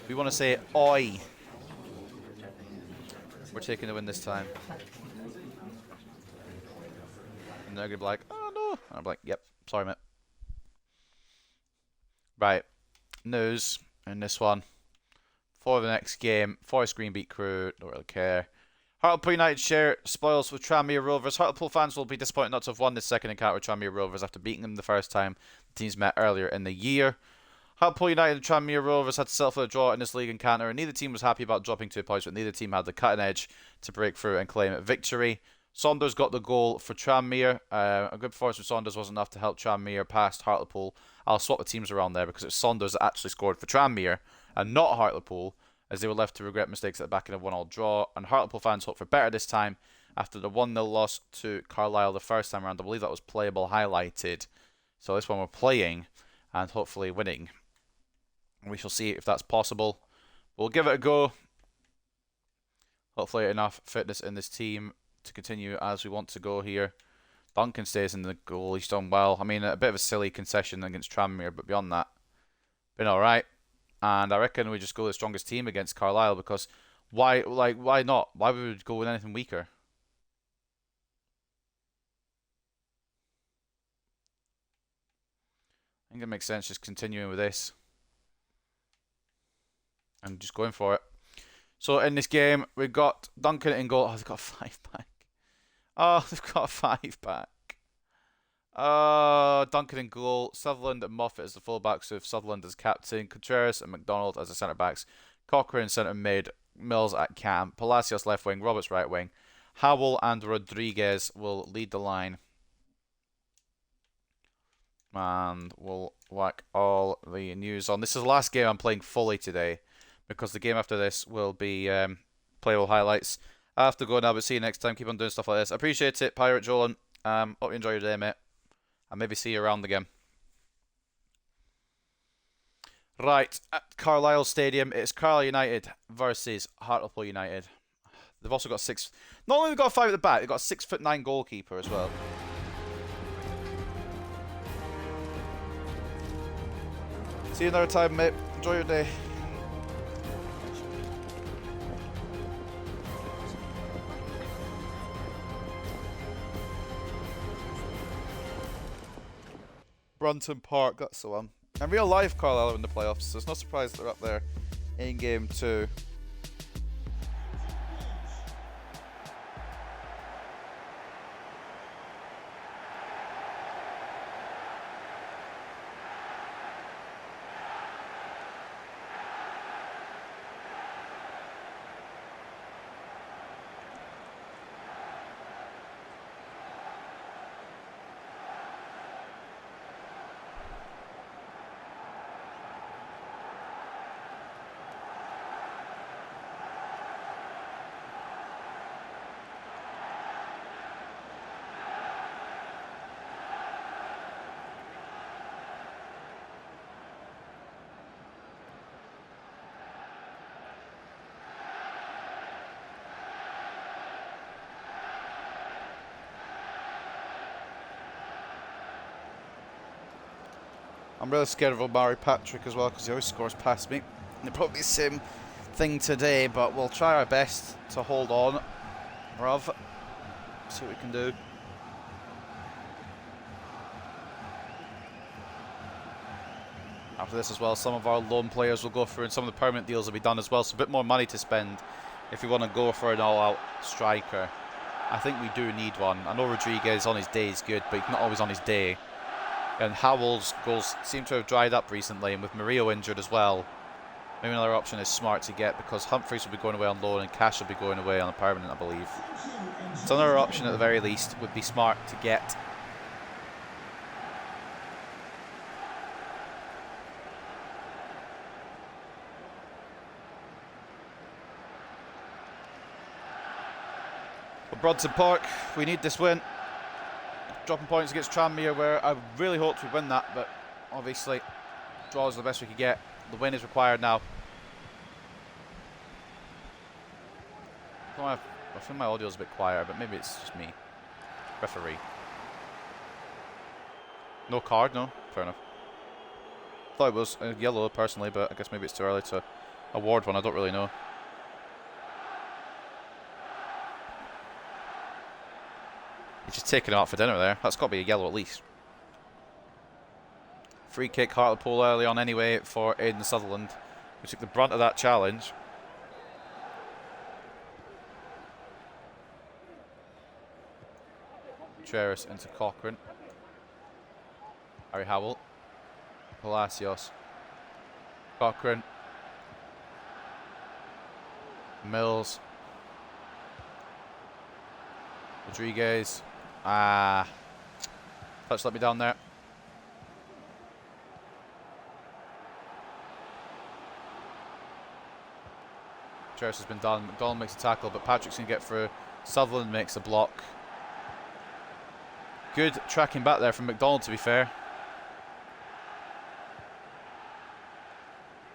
We want to say, oi. We're taking the win this time. And they're going to be like, oh no. And I'm like, yep, sorry, mate. Right. News in this one. For the next game, Forest Green beat Crew, don't really care. Hartlepool United share spoils with Tranmere Rovers. Hartlepool fans will be disappointed not to have won this second encounter with Tranmere Rovers after beating them the first time the teams met earlier in the year. Hartlepool United and Tranmere Rovers had to settle for a draw in this league encounter, and neither team was happy about dropping 2 points, but neither team had the cutting edge to break through and claim victory. Saunders got the goal for Tranmere. A good performance from Saunders wasn't enough to help Tranmere past Hartlepool. I'll swap the teams around there because it's Saunders that actually scored for Tranmere and not Hartlepool, as they were left to regret mistakes at the back in a 1-1 draw. And Hartlepool fans hope for better this time after the 1-0 loss to Carlisle the first time around. I believe that was playable highlighted. So this one we're playing and hopefully winning. We shall see if that's possible. We'll give it a go. Hopefully enough fitness in this team to continue as we want to go here. Duncan stays in the goal. He's done well. I mean, a bit of a silly concession against Tranmere, but beyond that, been alright. And I reckon we just go the strongest team against Carlisle because why not? Why would we go with anything weaker? I think it makes sense just continuing with this and just going for it. So in this game, we've got Duncan in goal. Oh, they've got a 5-pack. Oh, they've got a 5-pack. Duncan in goal. Sutherland and Moffat as the fullbacks, with Sutherland as captain, Contreras and McDonald as the centre backs, Cochrane centre mid, Mills at cam, Palacios left wing, Roberts right wing, Howell and Rodriguez will lead the line. And we'll whack all the news on. This is the last game I'm playing fully today, because the game after this will be playable highlights. I have to go now, but see you next time. Keep on doing stuff like this. I appreciate it, Pirate Jolan. Hope you enjoy your day, mate. I'll maybe see you around again. Right, at Carlisle Stadium, it's Carlisle United versus Hartlepool United. They've also got not only have they got a 5 at the back, they've got a 6'9" goalkeeper as well. See you another time, mate. Enjoy your day. Brunton Park, that's the one. And real life Carlisle are in the playoffs, so it's no surprise they're up there in game 2. I'm really scared of Omari Patrick as well, because he always scores past me. It'll probably be the same thing today, but we'll try our best to hold on. Bruv. See what we can do. After this as well, some of our loan players will go through and some of the permanent deals will be done as well, so a bit more money to spend if you want to go for an all-out striker. I think we do need one. I know Rodriguez on his day is good, but he's not always on his day. And Howell's goals seem to have dried up recently, and with Murillo injured as well, maybe another option is smart to get, because Humphreys will be going away on loan and Cash will be going away on a permanent, I believe. So another option at the very least would be smart to get. But Brodson Park, we need this win. Dropping points against Tranmere, where I really hoped we'd win that, but obviously draw is the best we could get. The win is required now. Don't have a feel my audio's a bit quieter, but maybe it's just me. Referee. No card, no? Fair enough. Thought it was yellow personally, but I guess maybe it's too early to award one. I don't really know. He's just taking it out for dinner there. That's got to be a yellow at least. Free kick, Hartlepool early on anyway for Aidan Sutherland, who took the brunt of that challenge. Cheris into Cochrane. Harry Howell. Palacios. Cochrane. Mills. Rodriguez. Touch let me down there. Cheris has been done. McDonald makes a tackle, but Patrick's going to get through. Sutherland makes a block. Good tracking back there from McDonald, to be fair.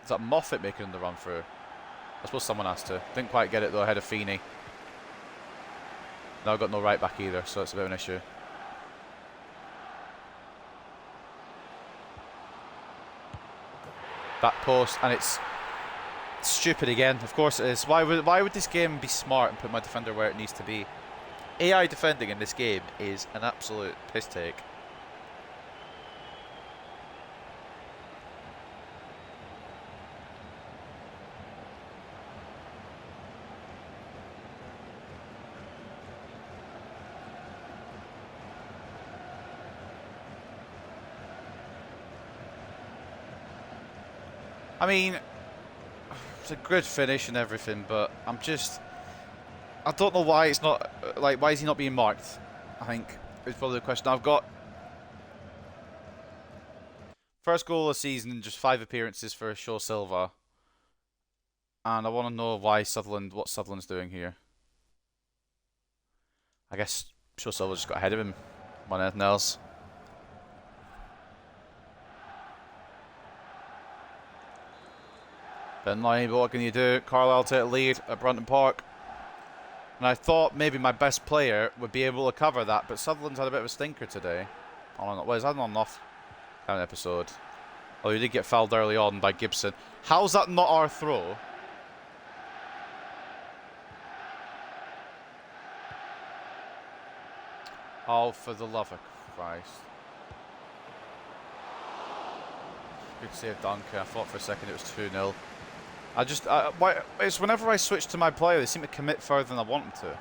Is that Moffat making the run through? I suppose someone has to. Didn't quite get it though ahead of Feeney. Now I've got no right back either, so it's a bit of an issue. Back post, and it's stupid again. Of course it is. Why would this game be smart and put my defender where it needs to be? AI defending in this game is an absolute piss take. I mean, it's a good finish and everything, but I don't know why it's not, like, why is he not being marked? I think is probably the question I've got. First goal of the season in just 5 appearances for Shaw Silva. And I want to know what Sutherland's doing here. I guess Shaw Silva just got ahead of him more than anything else. Bit annoying, but what can you do? Carlisle take the lead at Brunton Park. And I thought maybe my best player would be able to cover that, but Sutherland's had a bit of a stinker today. Well, is that an on-off kind of episode? Oh, he did get fouled early on by Gibson. How's that not our throw? Oh, for the love of Christ. Good save, Duncan. I thought for a second it was 2-0. It's whenever I switch to my player, they seem to commit further than I want them to.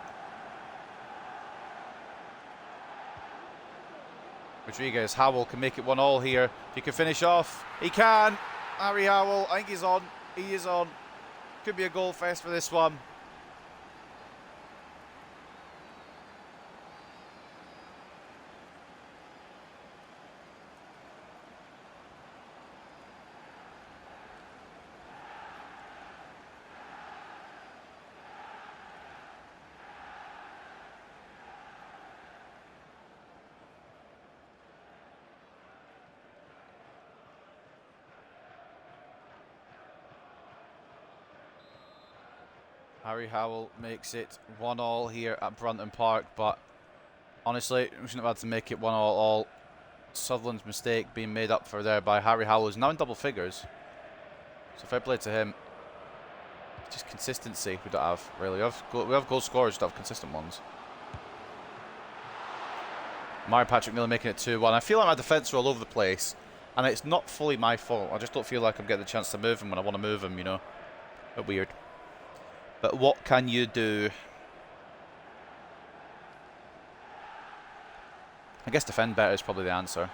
Rodriguez, Howell can make it 1-1 here. If he can finish off, he can. Harry Howell, I think he's on. He is on. Could be a goal fest for this one. Harry Howell makes it 1-1 here at Brunton Park, but honestly, we shouldn't have had to make it 1-1 all. Sutherland's mistake being made up for there by Harry Howell, who's now in double figures. So fair play to him. Just consistency we don't have, really. We have goal scorers, don't have consistent ones. Mario Patrick Miller making it 2-1. I feel like my defence are all over the place, and it's not fully my fault. I just don't feel like I'm getting the chance to move him when I want to move him, you know. A bit weird. But what can you do? I guess defend better is probably the answer.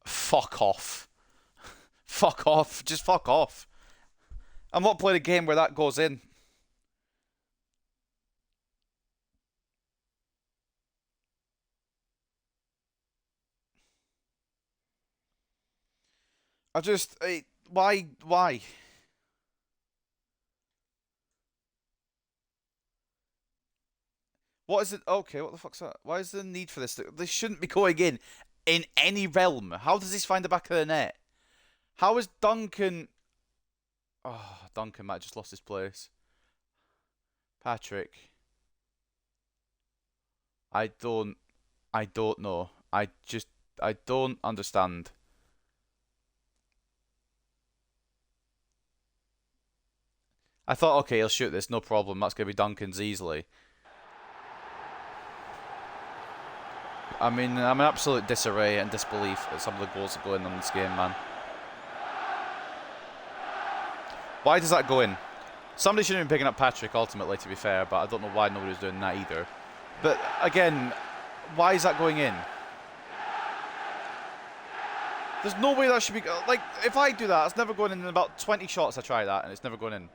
Fuck off. Fuck off. Just fuck off. I'm not playing a game where that goes in. Why? What is it? Okay, what the fuck's that? Why is there a need for this? This shouldn't be going in. in any realm. How does this find the back of the net? How is Duncan... Oh, Duncan might have just lost his place. Patrick. I don't know. I don't understand. I thought, okay, he'll shoot this, no problem. That's going to be Duncan's easily. I mean, I'm in absolute disarray and disbelief at some of the goals that go in on this game, man. Why does that go in? Somebody shouldn't have been picking up Patrick, ultimately, to be fair, but I don't know why nobody was doing that either. But, again, why is that going in? There's no way that should be... Like, if I do that, it's never going in. In about 20 shots I try that, and it's never going in.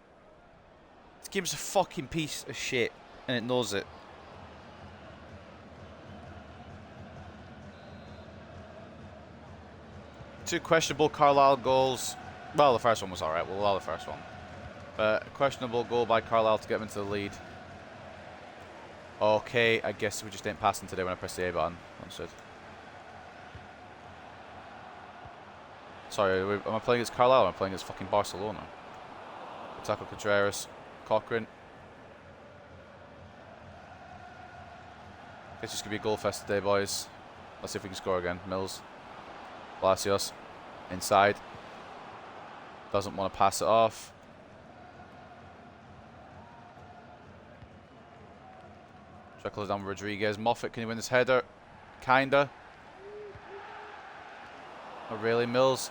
This game's a fucking piece of shit, and it knows it. Two questionable Carlisle goals. Well, the first one was alright. We'll allow the first one. But a questionable goal by Carlisle to get them into the lead. Okay, I guess we just ain't passing today when I press the A button. Understood. Sorry, am I playing against Carlisle or am I playing against fucking Barcelona? Tackle Contreras. Cochrane. Guess it's going to be a goal fest today, boys. Let's see if we can score again. Mills. Palacios. Inside. Doesn't want to pass it off. Trickles down Rodriguez. Moffat, can he win this header? Kinda. Oh, really? Mills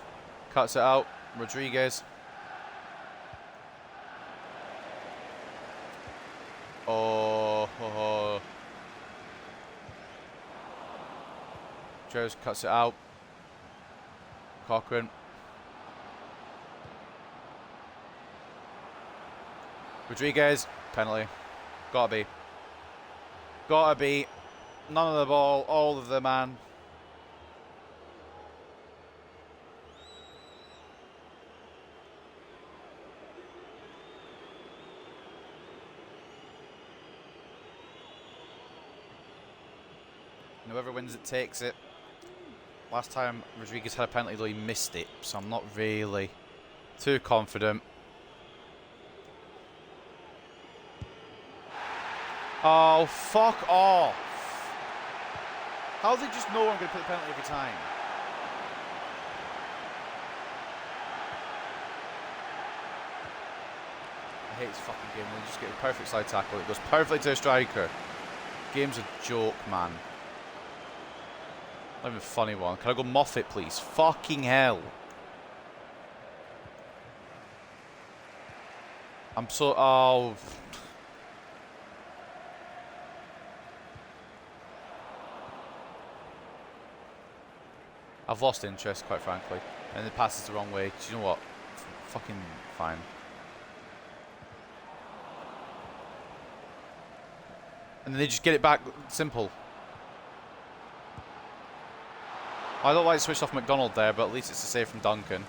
cuts it out. Rodriguez. Oh. Jones cuts it out. Cochrane. Rodriguez. Penalty. Gotta be. Gotta be. None of the ball. All of the man. Whoever wins it takes it. Last time Rodriguez had a penalty, though, he missed it, so I'm not really too confident. Oh, fuck off. How do they just know I'm going to put the penalty every time? I hate this fucking game. They just get a perfect side tackle. It goes perfectly to a striker. Game's a joke, man. Not even a funny one. Can I go Moffat, please? Fucking hell. I'm so... Oh... I've lost interest, quite frankly. And it passes the wrong way. Do you know what? Fucking fine. And then they just get it back. Simple. I don't like to switch off McDonald there, but at least it's a save from Duncan.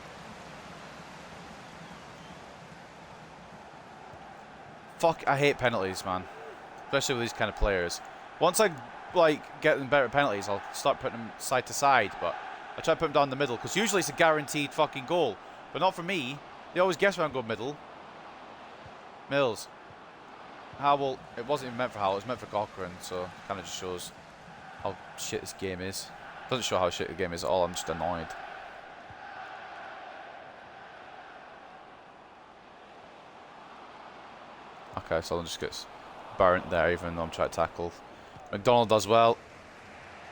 Fuck, I hate penalties, man. Especially with these kind of players. Once I, like, get them better at penalties, I'll start putting them side to side, but I try to put them down the middle, because usually it's a guaranteed fucking goal. But not for me. They always guess when I go middle. Mills. Howell. It wasn't even meant for Howell, it was meant for Cochrane, so it kind of just shows how shit this game is. Doesn't show how shit the game is at all, I'm just annoyed. Okay, so I'll just get burnt there even though I'm trying to tackle. McDonald does well.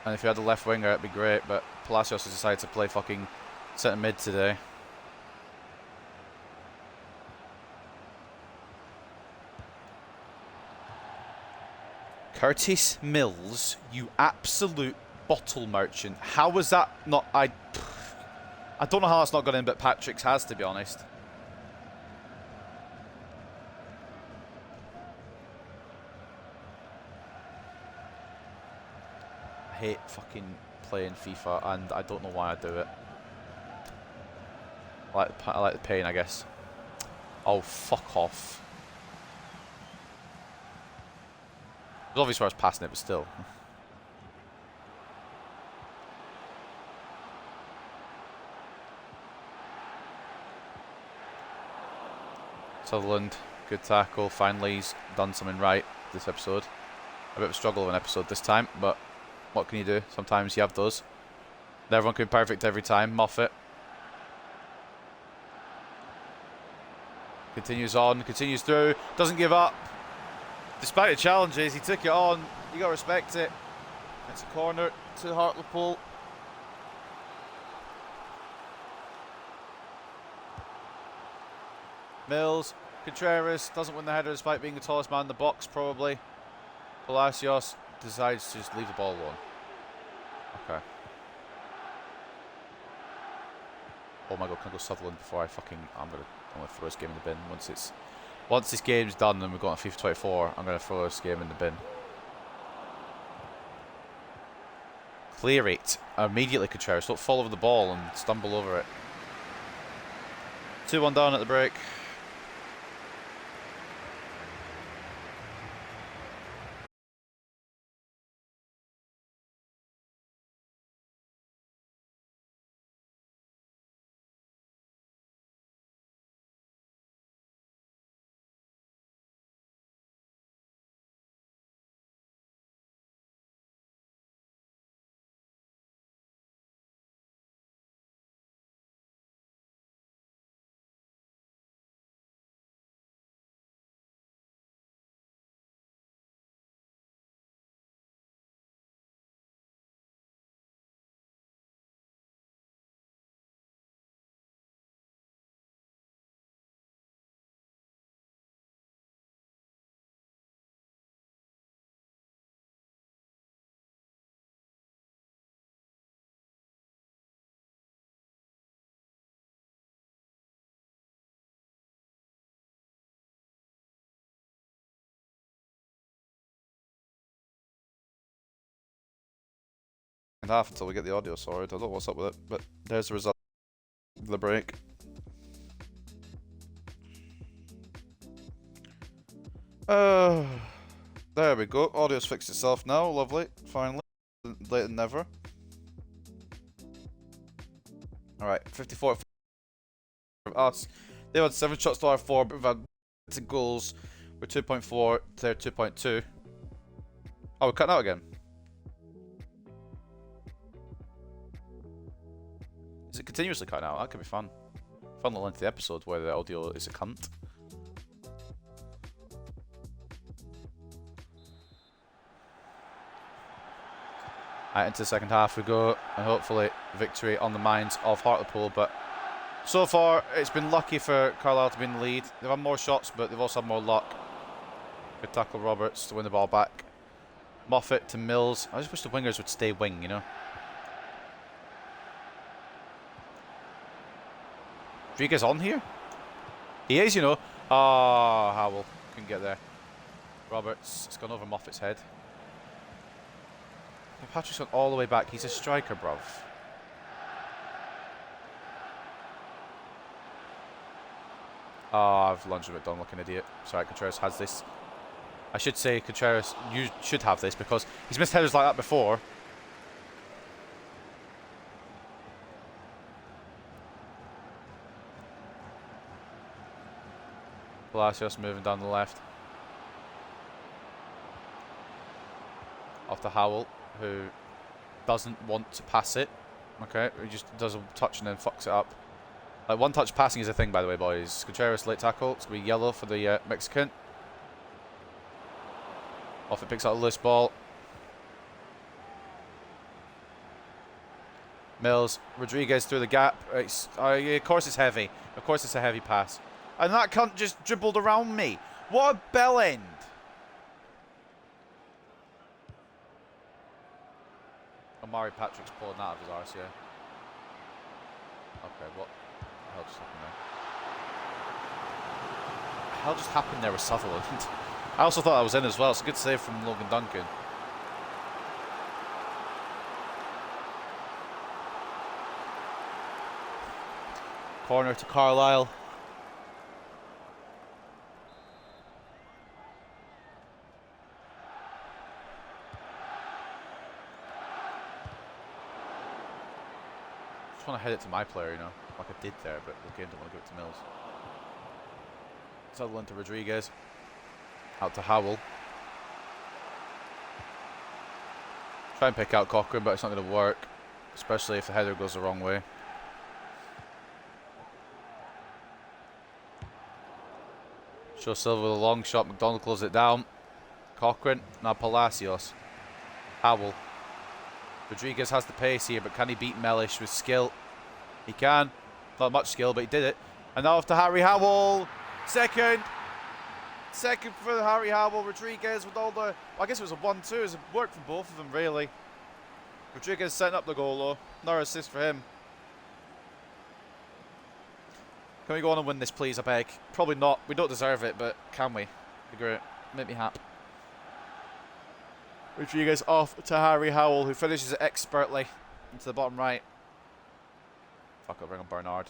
And if he had the left winger it'd be great, but Palacios has decided to play fucking centre mid today. Curtis Mills, you absolute bottle merchant. How was that not... I don't know how that's not got in, but Patrick's has, to be honest. I hate fucking playing FIFA, and I don't know why I do it. I like the pain, I guess. Oh, fuck off. It was obvious where I was passing it, but still. Sutherland, good tackle. Finally, he's done something right this episode. A bit of a struggle of an episode this time, but what can you do? Sometimes you have those. Everyone can be perfect every time. Moffat continues on, continues through, doesn't give up. Despite the challenges, he took it on. You got to respect it. It's a corner to Hartlepool. Mills, Contreras doesn't win the header despite being the tallest man in the box, probably. Palacios decides to just leave the ball alone. Okay. Oh my god, can I go Sutherland before I'm gonna throw this game in the bin once this game's done and we've got a FIFA 24, I'm gonna throw this game in the bin. Clear it immediately, Contreras. Don't fall over the ball and stumble over it. 2-1 down at the break. And half until we get the audio sorted. I don't know what's up with it, but there's the result of the break. There we go. Audio's fixed itself now. Lovely. Finally. Later than never. Alright, 54 from us. They had 7 shots to our 4, but we've had 6 goals. We're 2.4, they're 2.2. Oh, we're cutting out again. Is it continuously cutting out? That could be fun. Fun little lengthy episode where the audio is a cunt. Right, into the second half we go, and hopefully victory on the minds of Hartlepool, but so far it's been lucky for Carlisle to be in the lead. They've had more shots, but they've also had more luck. Good tackle Roberts to win the ball back. Moffat to Mills. I just wish the wingers would stay wing, you know. Rodriguez on here? He is, you know. Ah, Howell couldn't get there. Roberts, it's gone over Moffat's head. Patrick's gone all the way back. He's a striker, bruv. Oh, I've lunged a bit dumb like an idiot. Sorry, Contreras has this. I should say, Contreras, you should have this because he's missed headers like that before. Palacios moving down the left. Off to Howell, who doesn't want to pass it. Okay, he just does a touch and then fucks it up. Like, one touch passing is a thing, by the way, boys. Contreras late tackle. It's going to be yellow for the Mexican. Off it picks up a loose ball. Mills, Rodriguez through the gap. Of course it's heavy. Of course it's a heavy pass. And that cunt just dribbled around me. What a bell end. Omari Patrick's pulling that out of his arse, yeah. Okay, what the hell just happened there? What the hell just happened there with Sutherland? I also thought I was in as well. It's a good save from Logan Duncan. Corner to Carlisle. I just want to head it to my player, you know, like I did there, but the game don't want to give it to Mills. Sutherland to Rodriguez. Out to Howell. Try and pick out Cochrane, but it's not going to work. Especially if the header goes the wrong way. Show Silva with a long shot. McDonald closes it down. Cochrane. Now Palacios. Howell. Rodriguez has the pace here, but can he beat Mellish with skill? He can. Not much skill, but he did it. And now off to Harry Howell. Second for Harry Howell. Rodriguez with all the... Well, I guess it was a 1-2. It was a work from both of them, really. Rodriguez setting up the goal, though. Another assist for him. Can we go on and win this, please, I beg? Probably not. We don't deserve it, but can we? Be great. Make me happy. Rodriguez off to Harry Howell, who finishes it expertly into the bottom right. Fuck, I'll bring on Bernard.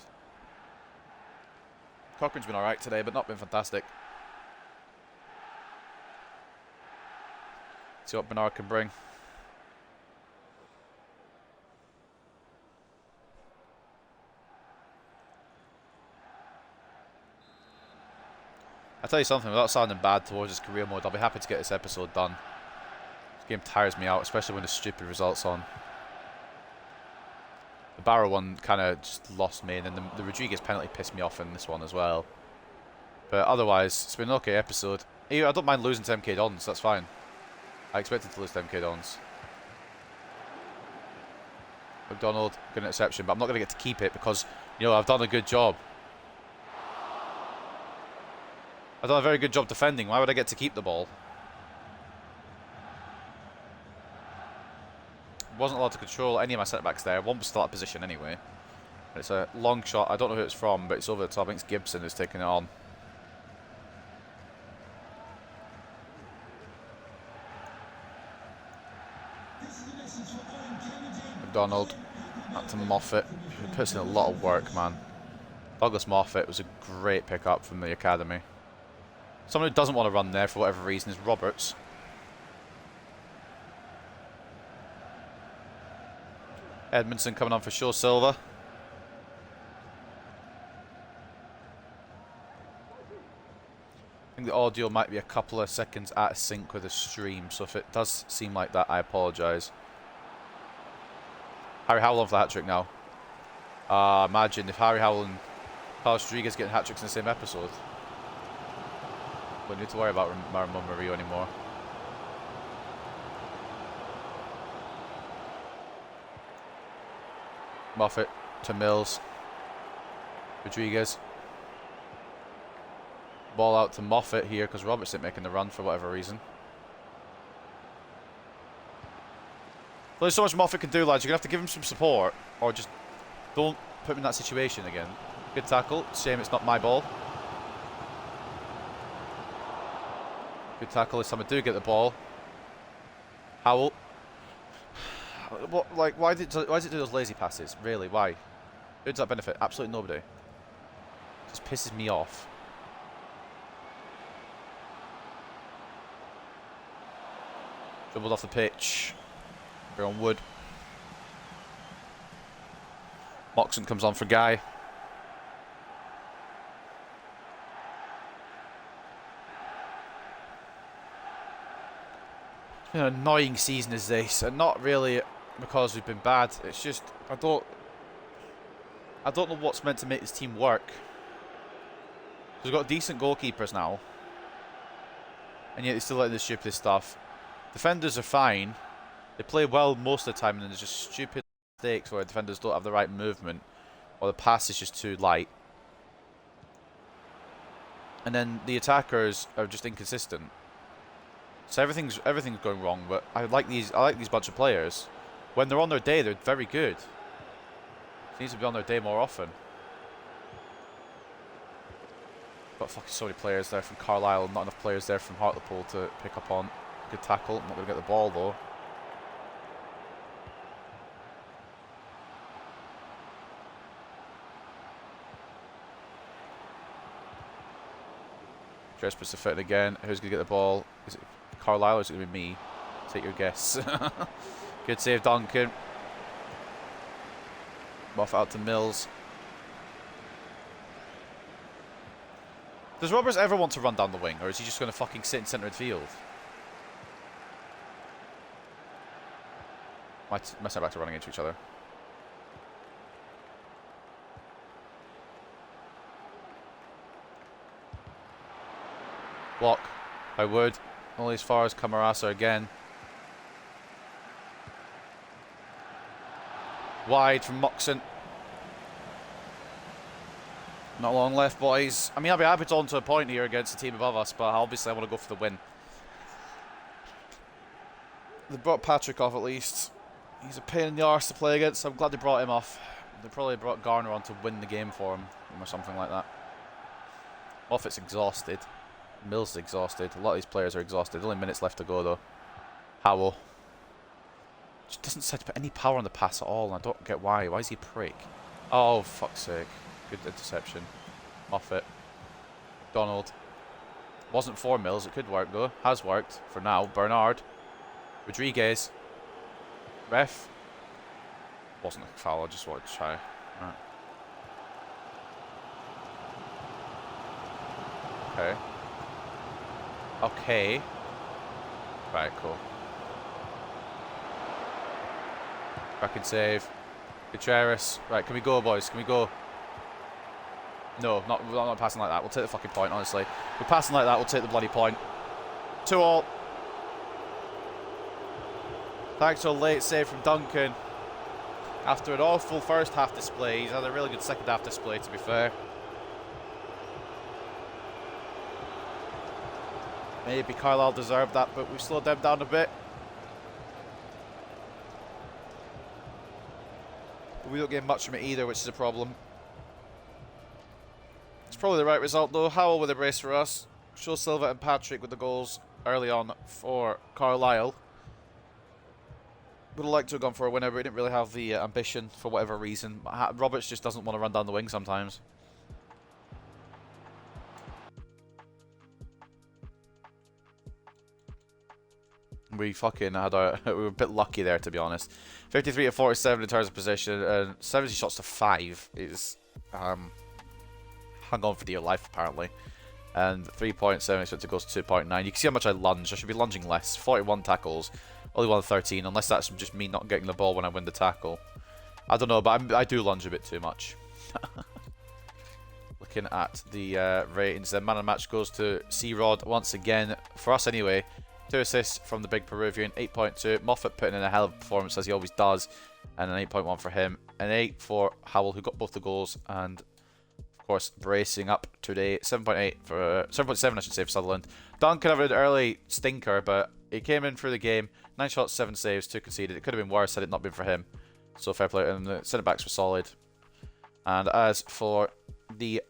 Cochrane's been alright today, but not been fantastic. See what Bernard can bring. I'll tell you something, without sounding bad towards his career mode, I'll be happy to get this episode done. This game tires me out, especially when there's stupid results on. The Barrow one kind of just lost me, and then the Rodriguez penalty pissed me off in this one as well. But otherwise, it's been an okay episode. I don't mind losing to MK Dons, that's fine. I expected to lose to MK Dons. McDonald, good interception, but I'm not going to get to keep it because, you know, I've done a good job. I've done a very good job defending. Why would I get to keep the ball? Wasn't allowed to control any of my setbacks there. One was still out of position anyway. It's a long shot. I don't know who it's from, but it's over the top. I think it's Gibson who's taking it on. McDonald. Up to Moffat. He puts in a lot of work, man. Douglas Moffat was a great pickup from the academy. Someone who doesn't want to run there for whatever reason is Roberts. Edmondson coming on for Shaw Silva. I think the audio might be a couple of seconds out of sync with the stream, so if it does seem like that, I apologise. Harry Howell on for the hat-trick now. Imagine if Harry Howell and Carlos Rodriguez getting hat-tricks in the same episode. We don't need to worry about Ramon Murillo anymore. Moffat to Mills. Rodriguez. Ball out to Moffat here because Roberts isn't making the run for whatever reason. Well, there's so much Moffat can do, lads. You're going to have to give him some support or just don't put him in that situation again. Good tackle. Shame it's not my ball. Good tackle this time I do get the ball. Howell. What, like, why does it do those lazy passes? Really, why? Who does that benefit? Absolutely nobody. Just pisses me off. Dribbled off the pitch. We're on Wood. Moxon comes on for Guy. It's been an annoying season as this, and not really because we've been bad. It's just I don't know what's meant to make this team work. We've got decent goalkeepers now, and yet they still let this stupid stuff. Defenders are fine. They play well most of the time, and then there's just stupid mistakes where defenders don't have the right movement, or the pass is just too light. And then the attackers are just inconsistent. So everything's going wrong, but I like these bunch of players. When they're on their day, they're very good. They need to be on their day more often. Got fucking so many players there from Carlisle, not enough players there from Hartlepool to pick up on. Good tackle. Not going to get the ball though. Dress puts the foot again. Who's going to get the ball? Is it Carlisle or is it going to be me? Take your guess. Good save, Duncan. Buff out to Mills. Does Roberts ever want to run down the wing, or is he just going to fucking sit in centre midfield? My centre backs are running into each other. Block. I would. Only as far as Camarasa again. Wide from Moxon. Not long left, boys. I mean, I'll be happy to on to a point here against the team above us, but obviously I want to go for the win. They brought Patrick off at least. He's a pain in the arse to play against, so I'm glad they brought him off. They probably brought Garner on to win the game for him, or something like that. Moffat's exhausted. Mills is exhausted. A lot of these players are exhausted. Only minutes left to go, though. Howell. Just doesn't seem to put any power on the pass at all, and I don't get why. Why is he a prick? Oh, fuck's sake. Good interception. Moffat. Donald. Wasn't for Mills. It could work, though. Has worked for now. Bernard. Rodriguez. Ref. Wasn't a foul. I just wanted to try. Right. Okay. Okay. Right, cool. Back and save. Gutierrez. Right, can we go, boys? Can we go? No, we're not passing like that. We'll take the fucking point, honestly. We're passing like that, we'll take the bloody point. 2-2. Thanks to a late save from Duncan. After an awful first half display, he's had a really good second half display, to be fair. Maybe Carlisle deserved that, but we've slowed them down a bit. But we don't get much from it either, which is a problem. It's probably the right result, though. Howell with a brace for us. Shaw Silva and Patrick with the goals early on for Carlisle. Would have liked to have gone for a winner, but we didn't really have the ambition for whatever reason. Roberts just doesn't want to run down the wing sometimes. We fucking had we were a bit lucky there, to be honest. 53 to 47 in terms of position, and 70 shots to 5 is hung on for dear life, apparently. And 3.7 so it goes to 2.9. You can see how much I lunge. I should be lunging less. 41 tackles, only 113, unless that's just me not getting the ball when I win the tackle. I don't know, but I do lunge a bit too much. Looking at the ratings, then man of the match goes to C-Rod once again, for us anyway. 2 assists from the big Peruvian, 8.2. Moffat putting in a hell of a performance, as he always does, and an 8.1 for him. An 8 for Howell, who got both the goals, and of course bracing up today. 7.8 for 7.7, I should say, for Sutherland. Duncan had an early stinker, but he came in through the game. 9 shots, 7 saves, 2 conceded. It could have been worse had it not been for him. So fair play, and the centre backs were solid. And as for the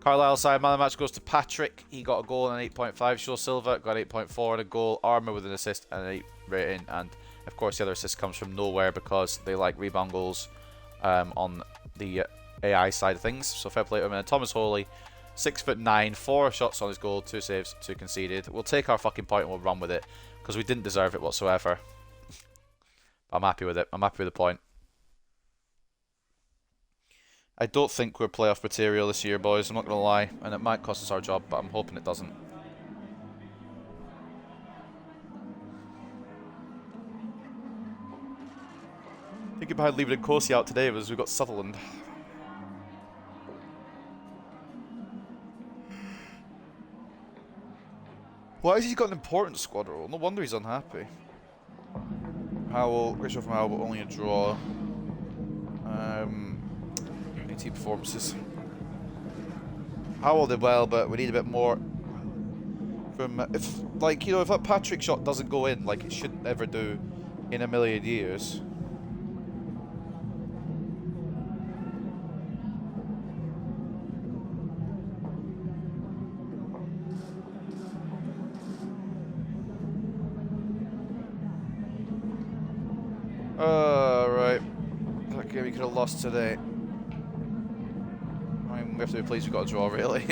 Carlisle side, man of the match goes to Patrick. He got a goal and an 8.5. Shaw Silva got 8.4 and a goal. Armour with an assist and an 8 rating. And of course, the other assist comes from nowhere because they like rebound goals on the AI side of things. So fair play to him. And Thomas Holy, 6'9", 4 shots on his goal, 2 saves, 2 conceded. We'll take our fucking point and we'll run with it because we didn't deserve it whatsoever. But I'm happy with it. I'm happy with the point. I don't think we're playoff material this year, boys. I'm not going to lie. And it might cost us our job, but I'm hoping it doesn't. Thinking behind leaving Nkosi out today was we've got Sutherland. Why has he got an important squad role? No wonder he's unhappy. Howell, great shot from Howell, but only a draw. 18 performances. Howell did well, but we need a bit more from if that Patrick shot doesn't go in like it shouldn't ever do in a million years. Right. That game we could have lost today. I mean, we have to be pleased we got a draw, really.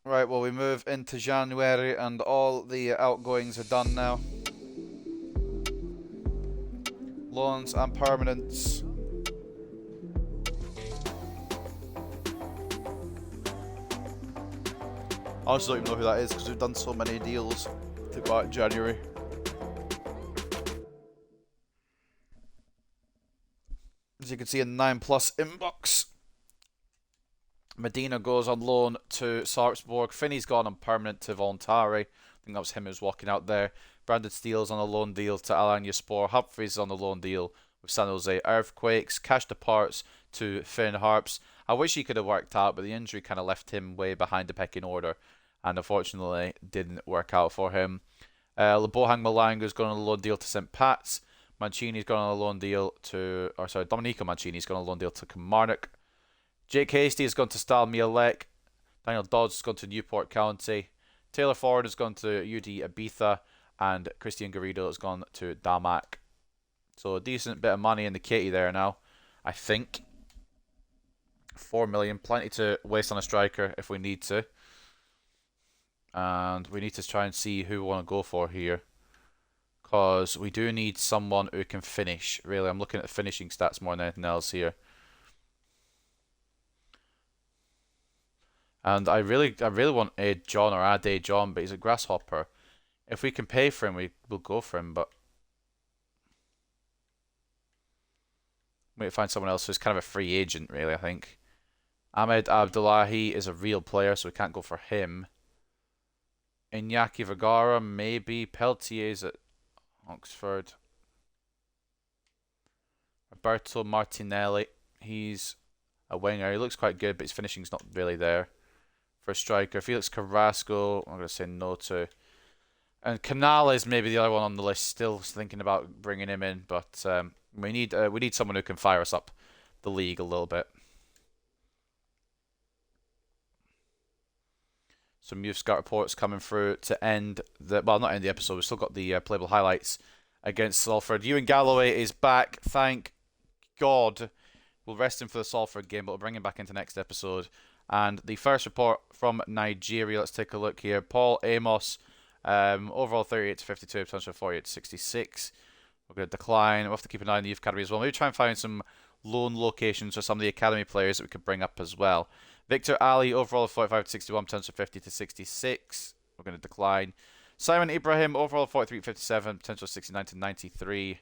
Right, well, we move into January and all the outgoings are done now. Loans and permanents. I honestly don't even know who that is because we've done so many deals to go out in January. As you can see in 9 plus inbox. Medina goes on loan to Sarpsborg. Finney's gone on permanent to Voluntari. I think that was him who was walking out there. Brandon Steele's on a loan deal to Alanyaspor. Humphreys is on a loan deal with San Jose Earthquakes. Cash departs to Finn Harps. I wish he could have worked out, but the injury kind of left him way behind the pecking order, and unfortunately didn't work out for him. Lebohang Malanga's gone on a loan deal to St. Pat's. Mancini's gone on a loan deal to, Domenico Mancini's gone on a loan deal to Kilmarnock. Jake Hasty has gone to Stal Mielek. Daniel Dodds has gone to Newport County. Taylor Ford has gone to UD Ibiza. And Christian Garrido has gone to Damac. So a decent bit of money in the kitty there now, I think. 4 million, plenty to waste on a striker if we need to. And we need to try and see who we want to go for here. Because we do need someone who can finish. Really, I'm looking at the finishing stats more than anything else here. And I really want a John or Ade John, but he's a grasshopper. If we can pay for him, we'll go for him, but we need to find someone else who's kind of a free agent, really, I think. Ahmed Abdullahi is a real player, so we can't go for him. Iñaki Vergara, maybe. Peltier's at Oxford. Roberto Martinelli, he's a winger. He looks quite good, but his finishing's not really there. For a striker, Felix Carrasco, I'm going to say no to. And Canal is maybe the other one on the list. Still thinking about bringing him in, but we need someone who can fire us up the league a little bit. Some youth scout reports coming through to end not end the episode. We've still got the playable highlights against Salford. Ewan Galloway is back. Thank God. We'll rest him for the Salford game, but we'll bring him back into next episode. And the first report from Nigeria, let's take a look here. Paul Amos, overall 38 to 52, potential 48 to 66. We're going to decline. We'll have to keep an eye on the youth academy as well. Maybe try and find some loan locations for some of the academy players that we could bring up as well. Victor Ali, overall 45 to 61, potential 50 to 66. We're going to decline. Simon Ibrahim, overall 43 to 57, potential 69 to 93.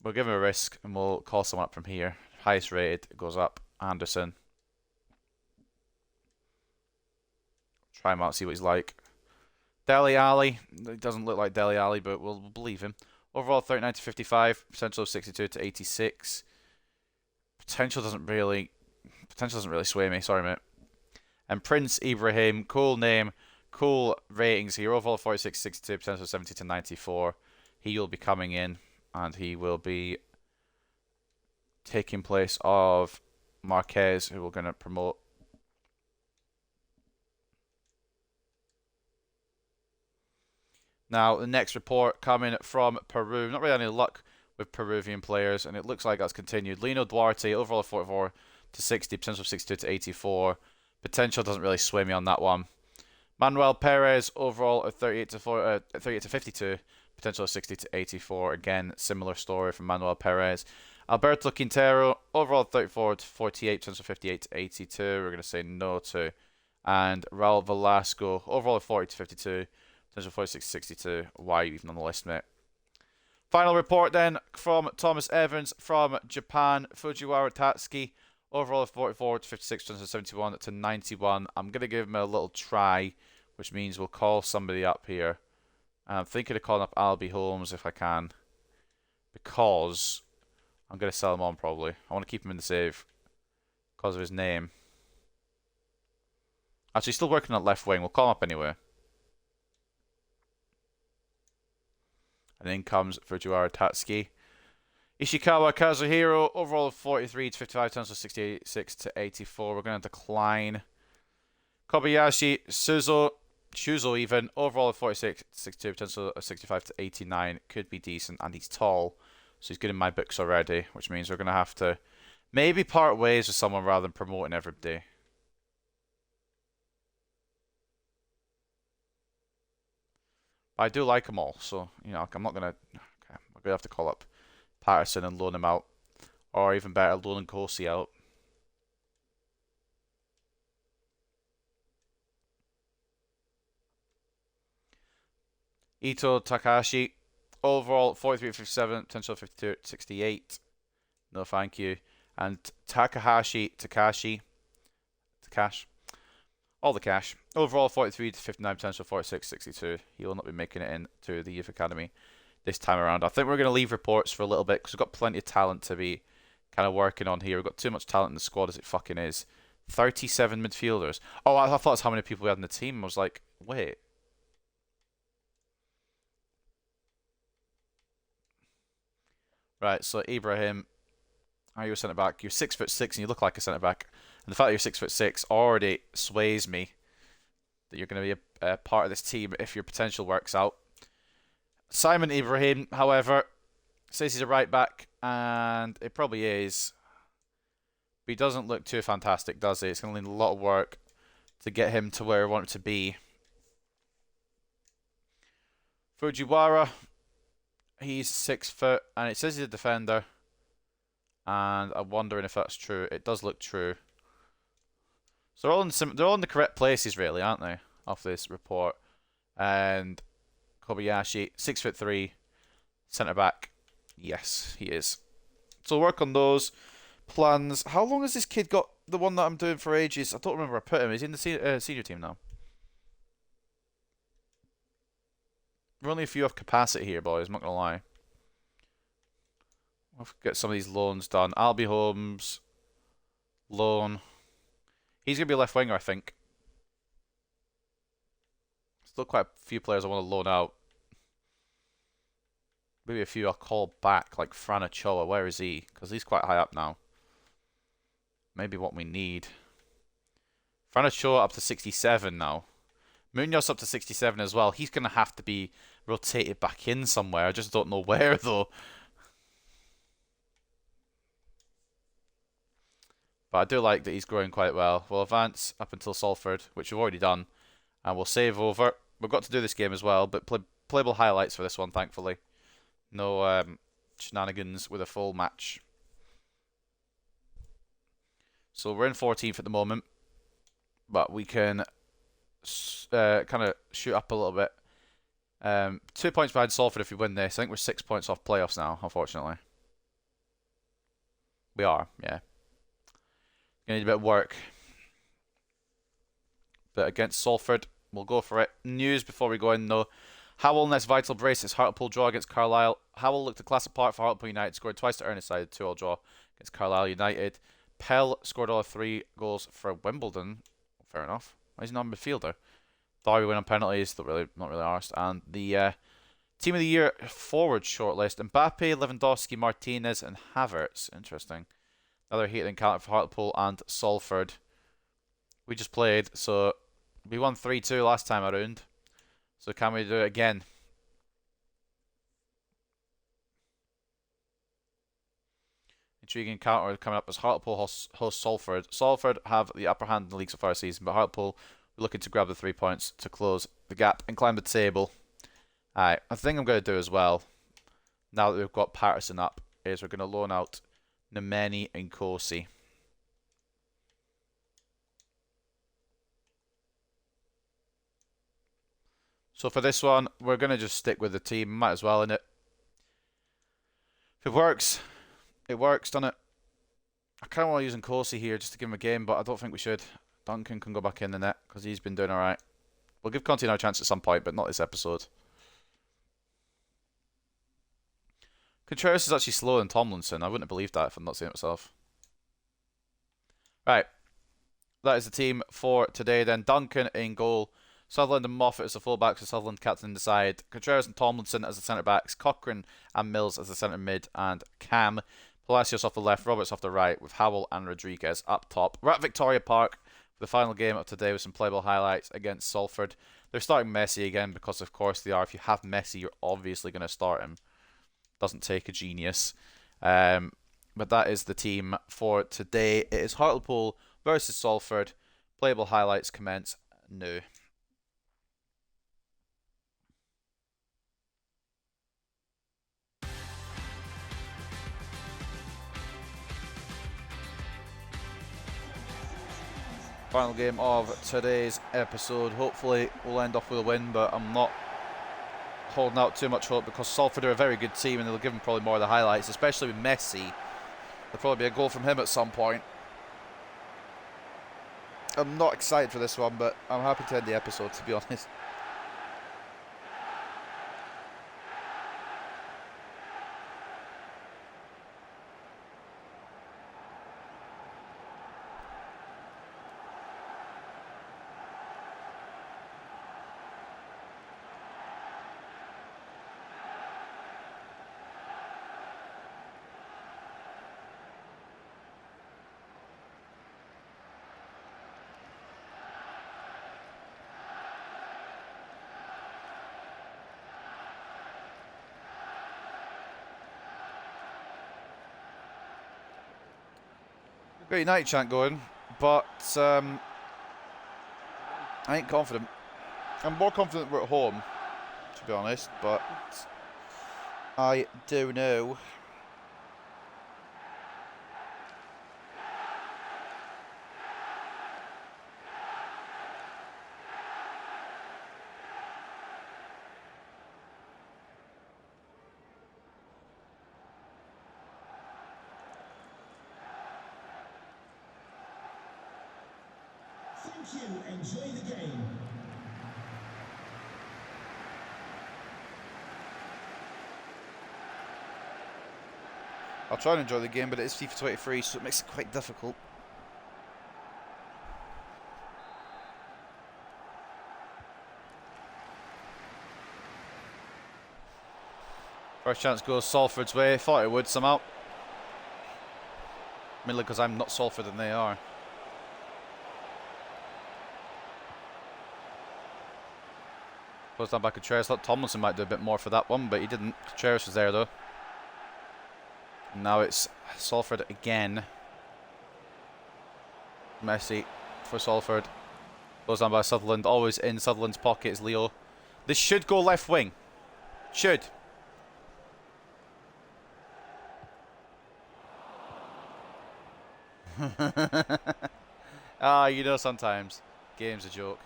We'll give him a risk and we'll call someone up from here. Highest rated goes up. Anderson. Try him out, see what he's like. Dele Ali. It doesn't look like Dele Ali, but we'll believe him. Overall 39 to 55, potential 62 to 86. Potential doesn't really sway me. Sorry, mate. And Prince Ibrahim, cool name, cool ratings here. Overall 46 to 62, potential 70 to 94. He will be coming in, and he will be taking place of Marquez, who we're going to promote. Now, the next report coming from Peru. Not really any luck with Peruvian players, and it looks like that's continued. Lino Duarte, overall 44 to 60, potential 62 to 84. Potential doesn't really sway me on that one. Manuel Perez, overall 38 to 52, potential 60 to 84. Again, similar story from Manuel Perez. Alberto Quintero, overall 34 to 48, potential 58 to 82. We're going to say no to. And Raul Velasco, overall 40 to 52. Potential 46 to 62. Why even on the list, mate? Final report then from Thomas Evans from Japan. Fujiwara Tatsuki, overall 44 to 56, potential 71 to 91. I'm going to give him a little try, which means we'll call somebody up here. I'm thinking of calling up Albie Holmes if I can, because I'm going to sell him on probably. I want to keep him in the save because of his name. Actually, still working on left wing. We'll call him up anyway. And then comes Fujiwara Tatsuki. Ishikawa Kazuhiro, overall 43 to 55, potential 66 to 84. We're going to decline. Kobayashi Shuzo even, overall 46 to 62, potential 65 to 89. Could be decent, and he's tall, so he's good in my books already, which means we're going to have to maybe part ways with someone rather than promoting every day. But I do like them all, so I'm not gonna. Okay, I'm gonna have to call up Patterson and loan him out, or even better, loan Nkosi out. Ito Takahashi, overall 43-57, potential 52-68. No, thank you. And Takashi, all the cash. Overall 43-59, potential 46-62. He will not be making it into the youth academy this time around. I think we're going to leave reports for a little bit because we've got plenty of talent to be kind of working on here. We've got too much talent in the squad as it fucking is. 37 midfielders. Oh, I thought that's how many people we had in the team. I was like, wait. Right, so Ibrahim, are you a centre back? You're 6'6" and you look like a centre back. And the fact that you're 6'6" already sways me that you're going to be a part of this team if your potential works out. Simon Ibrahim, however, says he's a right back, and it probably is. But he doesn't look too fantastic, does he? It's going to need a lot of work to get him to where we want him to be. Fujiwara, he's 6 foot, and it says he's a defender. And I'm wondering if that's true. It does look true. So they're all in the correct places, really, aren't they? Off this report. And Kobayashi, 6'3", centre back. Yes, he is. So work on those plans. How long has this kid got? The one that I'm doing for ages. I don't remember where I put him. He's in the senior team now. We're only a few off capacity here, boys. I'm not gonna lie. We'll get some of these loans done. Albie Holmes, loan. He's gonna be a left winger, I think. Still quite a few players I want to loan out. Maybe a few I'll call back, like Fran Ochoa. Where is he? Because he's quite high up now. Maybe what we need. Fran Ochoa up to 67 now. Munoz up to 67 as well. He's going to have to be rotated back in somewhere. I just don't know where, though. But I do like that he's growing quite well. We'll advance up until Salford, which we've already done. And we'll save over. We've got to do this game as well, but playable highlights for this one, thankfully. No shenanigans with a full match. So we're in 14th at the moment. But we can kind of shoot up a little bit. 2 points behind Salford if we win this. I think we're 6 points off playoffs now, unfortunately. We are, yeah. Gonna need a bit of work. But against Salford, we'll go for it. News before we go in, though. Howell next vital brace. It's Hartlepool draw against Carlisle. Howell looked a class apart for Hartlepool United. Scored twice to earn his side. 2-2 draw against Carlisle United. Pell scored all 3 goals for Wimbledon. Fair enough. Why is he not a midfielder? Derby win on penalties. Not really arsed. And the Team of the Year forward shortlist. Mbappe, Lewandowski, Martinez, and Havertz. Interesting. Another heated encounter for Hartlepool and Salford. We just played, so we won 3-2 last time around. So can we do it again? Intriguing encounter coming up as Hartlepool host Salford. Salford have the upper hand in the league so far this season, but Hartlepool are looking to grab the 3 points to close the gap and climb the table. Alright, I think I'm going to do as well, now that we've got Patterson up, is we're going to loan out Nemeni and Nkosi. So for this one, we're going to just stick with the team. Might as well, innit? If it works, doesn't it? I kind of want to use Nkosi here just to give him a game, but I don't think we should. Duncan can go back in the net because he's been doing alright. We'll give Conte another chance at some point, but not this episode. Contreras is actually slower than Tomlinson. I wouldn't have believed that if I'm not saying it myself. Right. That is the team for today then. Duncan in goal. Sutherland and Moffat as the fullbacks, with Sutherland captain in the side. Contreras and Tomlinson as the centre backs. Cochrane and Mills as the centre mid. And Cam. Palacios off the left. Roberts off the right. With Howell and Rodriguez up top. We're at Victoria Park for the final game of today with some playable highlights against Salford. They're starting Messi again because, of course, they are. If you have Messi, you're obviously going to start him. Doesn't take a genius. But that is the team for today. It is Hartlepool versus Salford. Playable highlights commence now. Final game of today's episode. Hopefully we'll end off with a win, but I'm not holding out too much hope because Salford are a very good team and they'll give them probably more of the highlights, especially with Messi. There'll probably be a goal from him at some point. I'm not excited for this one, but I'm happy to end the episode, to be honest. Great United chant going, but I ain't confident. I'm more confident we're at home, to be honest, but I do know. Thank you. Enjoy the game. I'll try and enjoy the game, but it is FIFA 23, so it makes it quite difficult. First chance goes Salford's way. Thought it would somehow. Mainly because I'm not Salford than they are. Close down back of Contreras. Thought Tomlinson might do a bit more for that one, but he didn't. Contreras was there though. Now it's Salford again. Messi for Salford. Goes down by Sutherland. Always in Sutherland's pocket is Leo. This should go left wing. Should. You know sometimes. Game's a joke.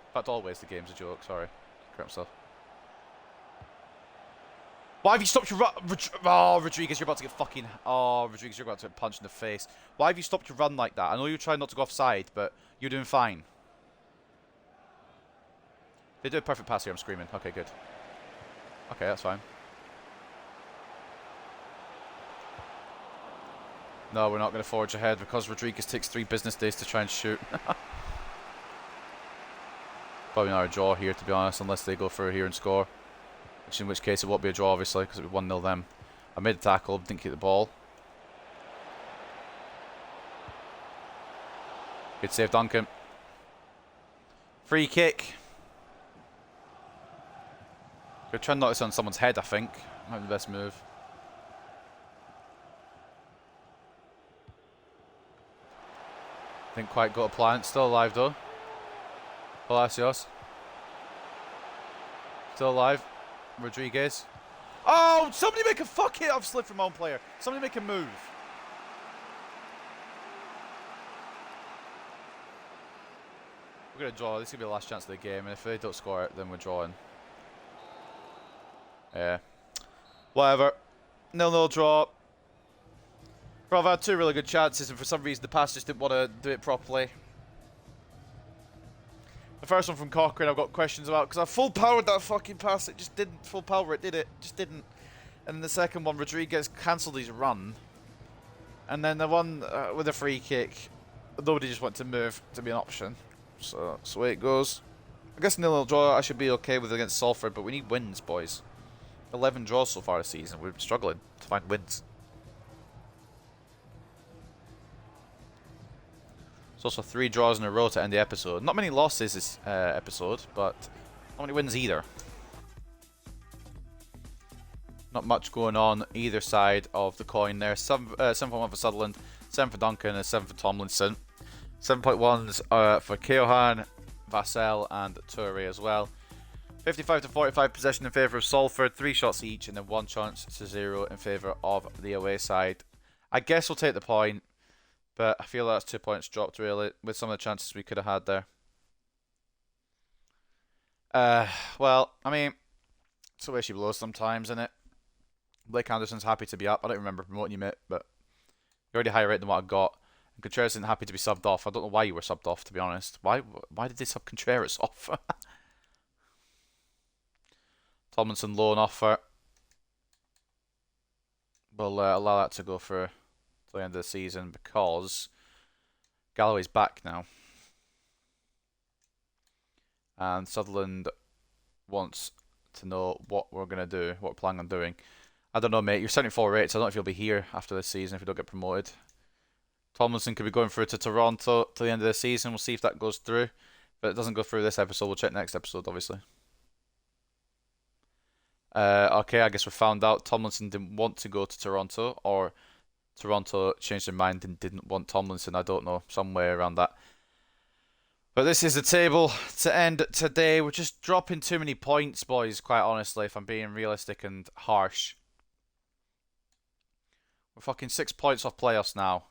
In fact, always the game's a joke. Sorry. Correct myself. Why have you stopped your run? Oh, Rodriguez, you're about to get fucking... Oh, Rodriguez, you're about to get punched in the face. Why have you stopped your run like that? I know you're trying not to go offside, but you're doing fine. They do a perfect pass here, I'm screaming. Okay, good. Okay, that's fine. No, we're not going to forge ahead because Rodriguez takes 3 business days to try and shoot. Probably not a draw here, to be honest, unless they go through here and score. Which in which case it won't be a draw, obviously, because it would 1-0 them. I made the tackle, didn't keep the ball. Good save, Duncan. Free kick. Could try and knock this on someone's head, I think. Might be the best move. Didn't quite got a plant. Still alive, though. Palacios. Still alive. Rodriguez. Oh, somebody make a fuck it. I've slipped from my own player. Somebody make a move. We're going to draw. This is going to be the last chance of the game. And if they don't score it, then we're drawing. Yeah. Whatever. 0-0 draw. Bro, I've had 2 really good chances, and for some reason the pass just didn't want to do it properly. The first one from Cochrane I've got questions about because I full powered that fucking pass. It just didn't full power it, did it? Just didn't. And then the second one, Rodriguez cancelled his run. And then the one with a free kick, nobody just wanted to move to be an option. So that's the way it goes. I guess 0-0 draw I should be okay with against Salford, but we need wins, boys. 11 draws so far this season. We're struggling to find wins. There's also 3 draws in a row to end the episode. Not many losses this episode, but not many wins either. Not much going on either side of the coin there. 7.1 for Sutherland, 7 for Duncan, and 7 for Tomlinson. 7.1s for Keohan, Vassell, and Toure as well. 55 to 45 possession in favour of Salford, 3 shots each, and then 1 chance to 0 in favour of the away side. I guess we'll take the point. But I feel that's 2 points dropped really with some of the chances we could have had there. Uh, well, I mean, it's the way she blows sometimes, isn't it? Blake Anderson's happy to be up. I don't remember promoting you, mate, but you're already higher rate than what I got. And Contreras isn't happy to be subbed off. I don't know why you were subbed off, to be honest. Why did they sub Contreras off? Tomlinson loan offer. We'll allow that to go for the end of the season because Galloway's back now. And Sutherland wants to know what we're going to do, what we're planning on doing. I don't know, mate. You're 74 rates. I don't know if you'll be here after this season if you don't get promoted. Tomlinson could be going through to Toronto to the end of the season. We'll see if that goes through. If it doesn't go through this episode, we'll check next episode, obviously. Okay, I guess we found out Tomlinson didn't want to go to Toronto, or Toronto changed their mind and didn't want Tomlinson. I don't know, somewhere around that. But this is the table to end today. We're just dropping too many points, boys, quite honestly, if I'm being realistic and harsh. We're fucking 6 points off playoffs now.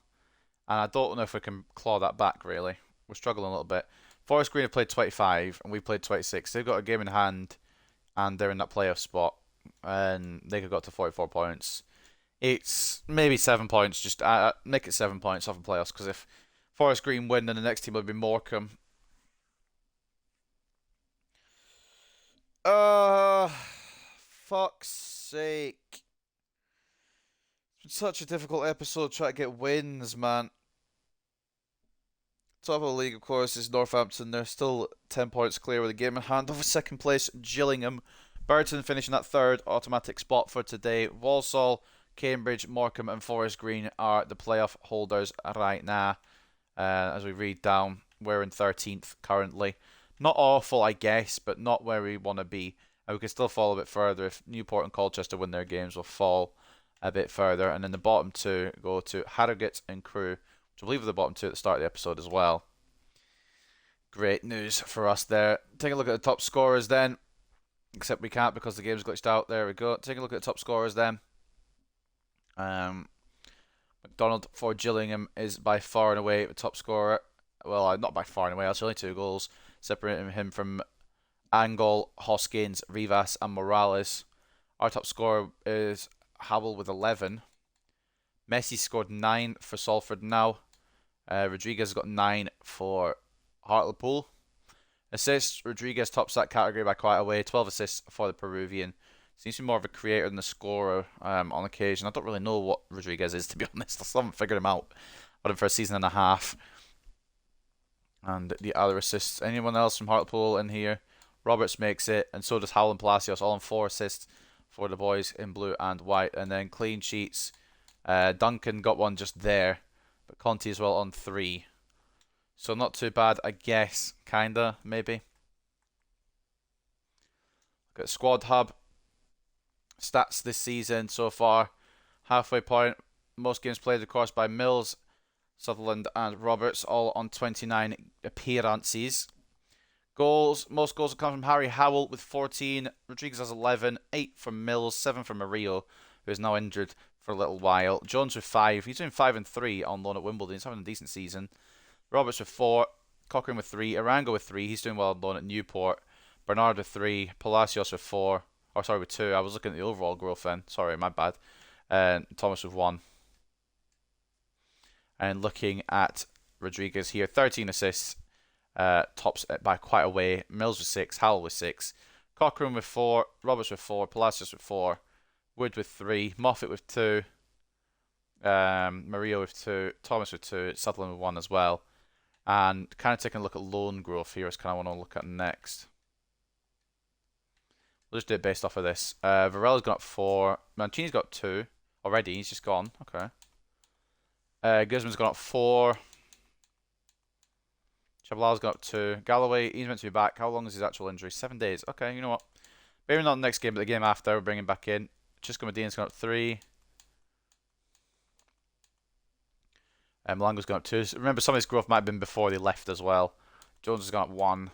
And I don't know if we can claw that back, really. We're struggling a little bit. Forest Green have played 25, and we've played 26. They've got a game in hand, and they're in that playoff spot. And they could go up to 44 points. It's maybe 7 points. Just make it 7 points off the playoffs, because if Forest Green win, then the next team would be Morecambe. Fuck's sake. It's been such a difficult episode trying to get wins, man. Top of the league, of course, is Northampton. They're still 10 points clear with a game in hand over second place, Gillingham. Burton finishing that third automatic spot for today. Walsall, Cambridge, Morecambe and Forest Green are the playoff holders right now. As we read down, we're in 13th currently. Not awful, I guess, but not where we want to be. And we can still fall a bit further. If Newport and Colchester win their games, we'll fall a bit further. And then the bottom two go to Harrogate and Crewe, which I believe are the bottom two at the start of the episode as well. Great news for us there. Take a look at the top scorers then. Except we can't because the game's glitched out. There we go. Take a look at the top scorers then. McDonald for Gillingham is by far and away the top scorer. Well, not by far and away. That's only 2 goals, separating him from Angol, Hoskins, Rivas, and Morales. Our top scorer is Howell with 11. Messi scored 9 for Salford now. Rodriguez got 9 for Hartlepool. Assists, Rodriguez tops that category by quite a way. 12 assists for the Peruvian. Seems to be more of a creator than a scorer on occasion. I don't really know what Rodriguez is, to be honest. I still haven't figured him out. But him for a season and a half. And the other assists. Anyone else from Hartlepool in here? Roberts makes it, and so does Howell and Palacios, all on 4 assists for the boys in blue and white. And then clean sheets. Duncan got one just there, but Conti as well on 3. So not too bad, I guess. Kinda, maybe. Look at Squad Hub. Stats this season so far. Halfway point. Most games played, of course, by Mills, Sutherland and Roberts, all on 29 appearances. Goals. Most goals have come from Harry Howell with 14. Rodriguez has 11. 8 from Mills. 7 from Murillo, who is now injured for a little while. Jones with 5. He's doing 5 and 3 on loan at Wimbledon. He's having a decent season. Roberts with 4. Cochrane with 3. Arango with 3. He's doing well on loan at Newport. Bernard with 3. Palacios with 4. Oh, sorry, with 2. I was looking at the overall growth then. Sorry, my bad. And Thomas with 1. And looking at Rodriguez here, 13 assists. Tops it by quite a way. Mills with 6. Howell with 6. Cochrane with 4. Roberts with 4. Palacios with 4. Wood with 3. Moffat with 2. Murillo with 2. Thomas with 2. Sutherland with 1 as well. And kind of taking a look at loan growth here is kind of what I want to look at next. We'll just do it based off of this. Varela's got 4. Mancini's got 2 already. He's just gone. Okay. Guzman's got 4. Tshabalala's got 2. Galloway, he's meant to be back. How long is his actual injury? 7 days. Okay, you know what? Maybe not the next game, but the game after, we'll bring him back in. Chisco Medina's got 3. Malango's got 2. Remember, some of his growth might have been before they left as well. Jones has got 1.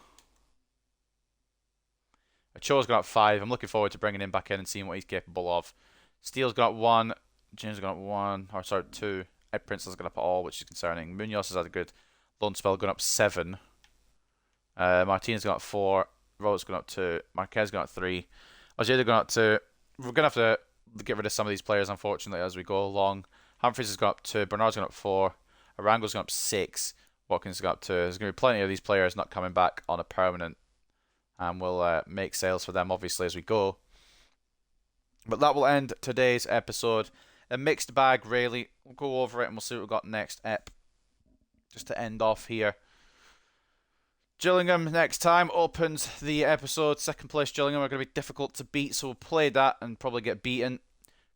Ochoa's got 5. I'm looking forward to bringing him back in and seeing what he's capable of. Steele's got 1. James got 1. Or sorry, 2. Ed Prince has gone up at all, which is concerning. Munoz has had a good loan spell, going up 7. Martinez gone up 4. Rowett's gone up 2. Marquez gone up 3. Ojeda gone up 2. We're going to have to get rid of some of these players, unfortunately, as we go along. Humphries has gone up 2. Bernard's gone up 4. Arango's gone up 6. Watkins has gone up 2. There's going to be plenty of these players not coming back on a permanent. And we'll make sales for them, obviously, as we go. But that will end today's episode. A mixed bag, really. We'll go over it and we'll see what we've got next ep. Just to end off here. Gillingham next time opens the episode. Second place Gillingham are going to be difficult to beat, so we'll play that and probably get beaten.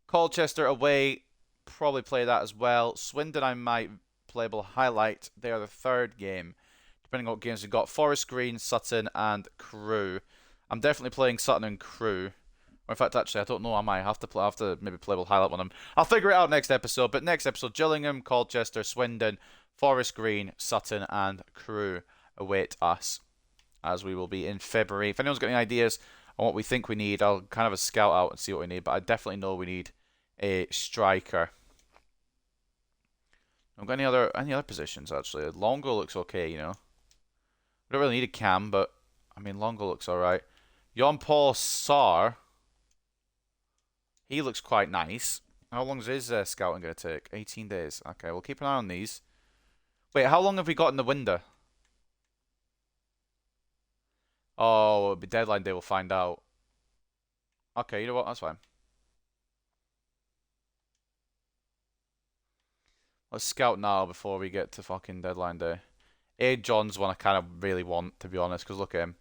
Colchester away, probably play that as well. Swindon I might playable highlight. They are the third game. Depending on what games we've got. Forest Green, Sutton and Crewe. I'm definitely playing Sutton and Crewe. Or in fact, actually, I don't know. I might have to maybe playable highlight one of them. I'll figure it out next episode. But next episode, Gillingham, Colchester, Swindon, Forest Green, Sutton and Crewe await us, as we will be in February. If anyone's got any ideas on what we think we need, I'll kind of a scout out and see what we need. But I definitely know we need a striker. I've got any other positions actually. Longo looks okay, you know. We don't really need a cam, but I mean Longo looks alright. Jan-Paul Sarr, he looks quite nice. How long is his scouting going to take? 18 days. Okay, we'll keep an eye on these. Wait, how long have we got in the window? Oh, it'll be deadline day, we'll find out. Okay, you know what? That's fine. Let's scout now before we get to fucking deadline day. A. John's one I kind of really want, to be honest, because look at him.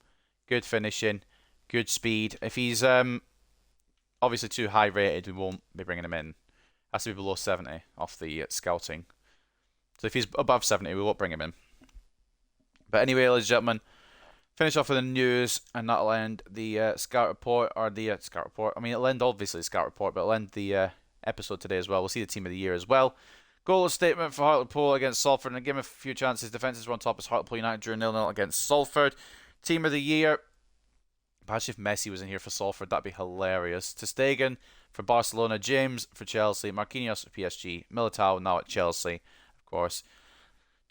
Good finishing, good speed. If he's obviously too high rated, we won't be bringing him in. Has to be below 70 off the scouting. So if he's above 70, we won't bring him in. But anyway, ladies and gentlemen, finish off with the news, and that'll end the scout report, or the scout report. I mean, it'll end obviously the scout report, but it'll end the episode today as well. We'll see the team of the year as well. Goalless statement for Hartlepool against Salford, and give him a few chances. Defences were on top as Hartlepool United drew 0-0 against Salford. Team of the year. Imagine if Messi was in here for Salford, that'd be hilarious. Ter Stegen for Barcelona, James for Chelsea, Marquinhos for PSG, Militao now at Chelsea, of course.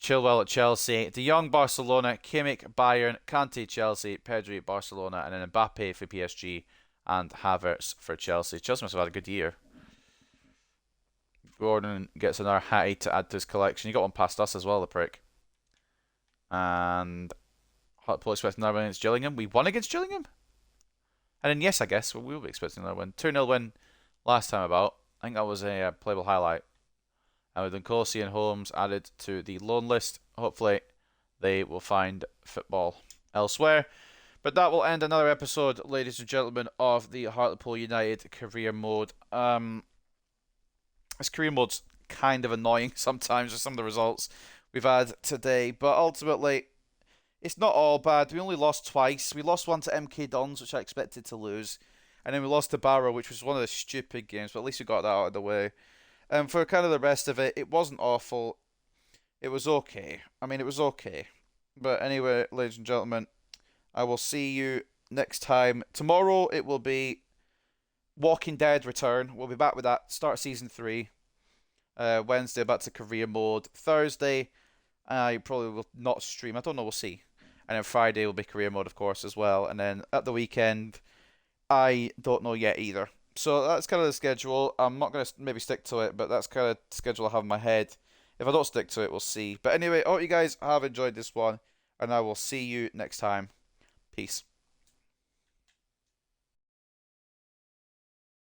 Chilwell at Chelsea, De Jong Barcelona, Kimmich Bayern, Kante Chelsea, Pedri Barcelona, and then Mbappe for PSG and Havertz for Chelsea. Chelsea must have had a good year. Gordon gets another hattie to add to his collection. He got one past us as well, the prick. And Hartlepool expecting another win against Gillingham. We won against Gillingham? And then yes, I guess we will be expecting another win. 2-0 win last time about. I think that was a playable highlight. And with Nkosi and Holmes added to the loan list, hopefully they will find football elsewhere. But that will end another episode, ladies and gentlemen, of the Hartlepool United career mode. This career mode's kind of annoying sometimes with some of the results we've had today. But ultimately, it's not all bad. We only lost twice. We lost one to MK Dons, which I expected to lose. And then we lost to Barrow, which was one of the stupid games. But at least we got that out of the way. For kind of the rest of it, it wasn't awful. It was okay. I mean, it was okay. But anyway, ladies and gentlemen, I will see you next time. Tomorrow it will be Walking Dead Return. We'll be back with that. Start season 3. Wednesday, back to career mode. Thursday, I probably will not stream. I don't know. We'll see. And then Friday will be career mode, of course, as well. And then at the weekend, I don't know yet either. So that's kind of the schedule. I'm not going to maybe stick to it, but that's kind of the schedule I have in my head. If I don't stick to it, we'll see. But anyway, I hope you guys have enjoyed this one, and I will see you next time. Peace.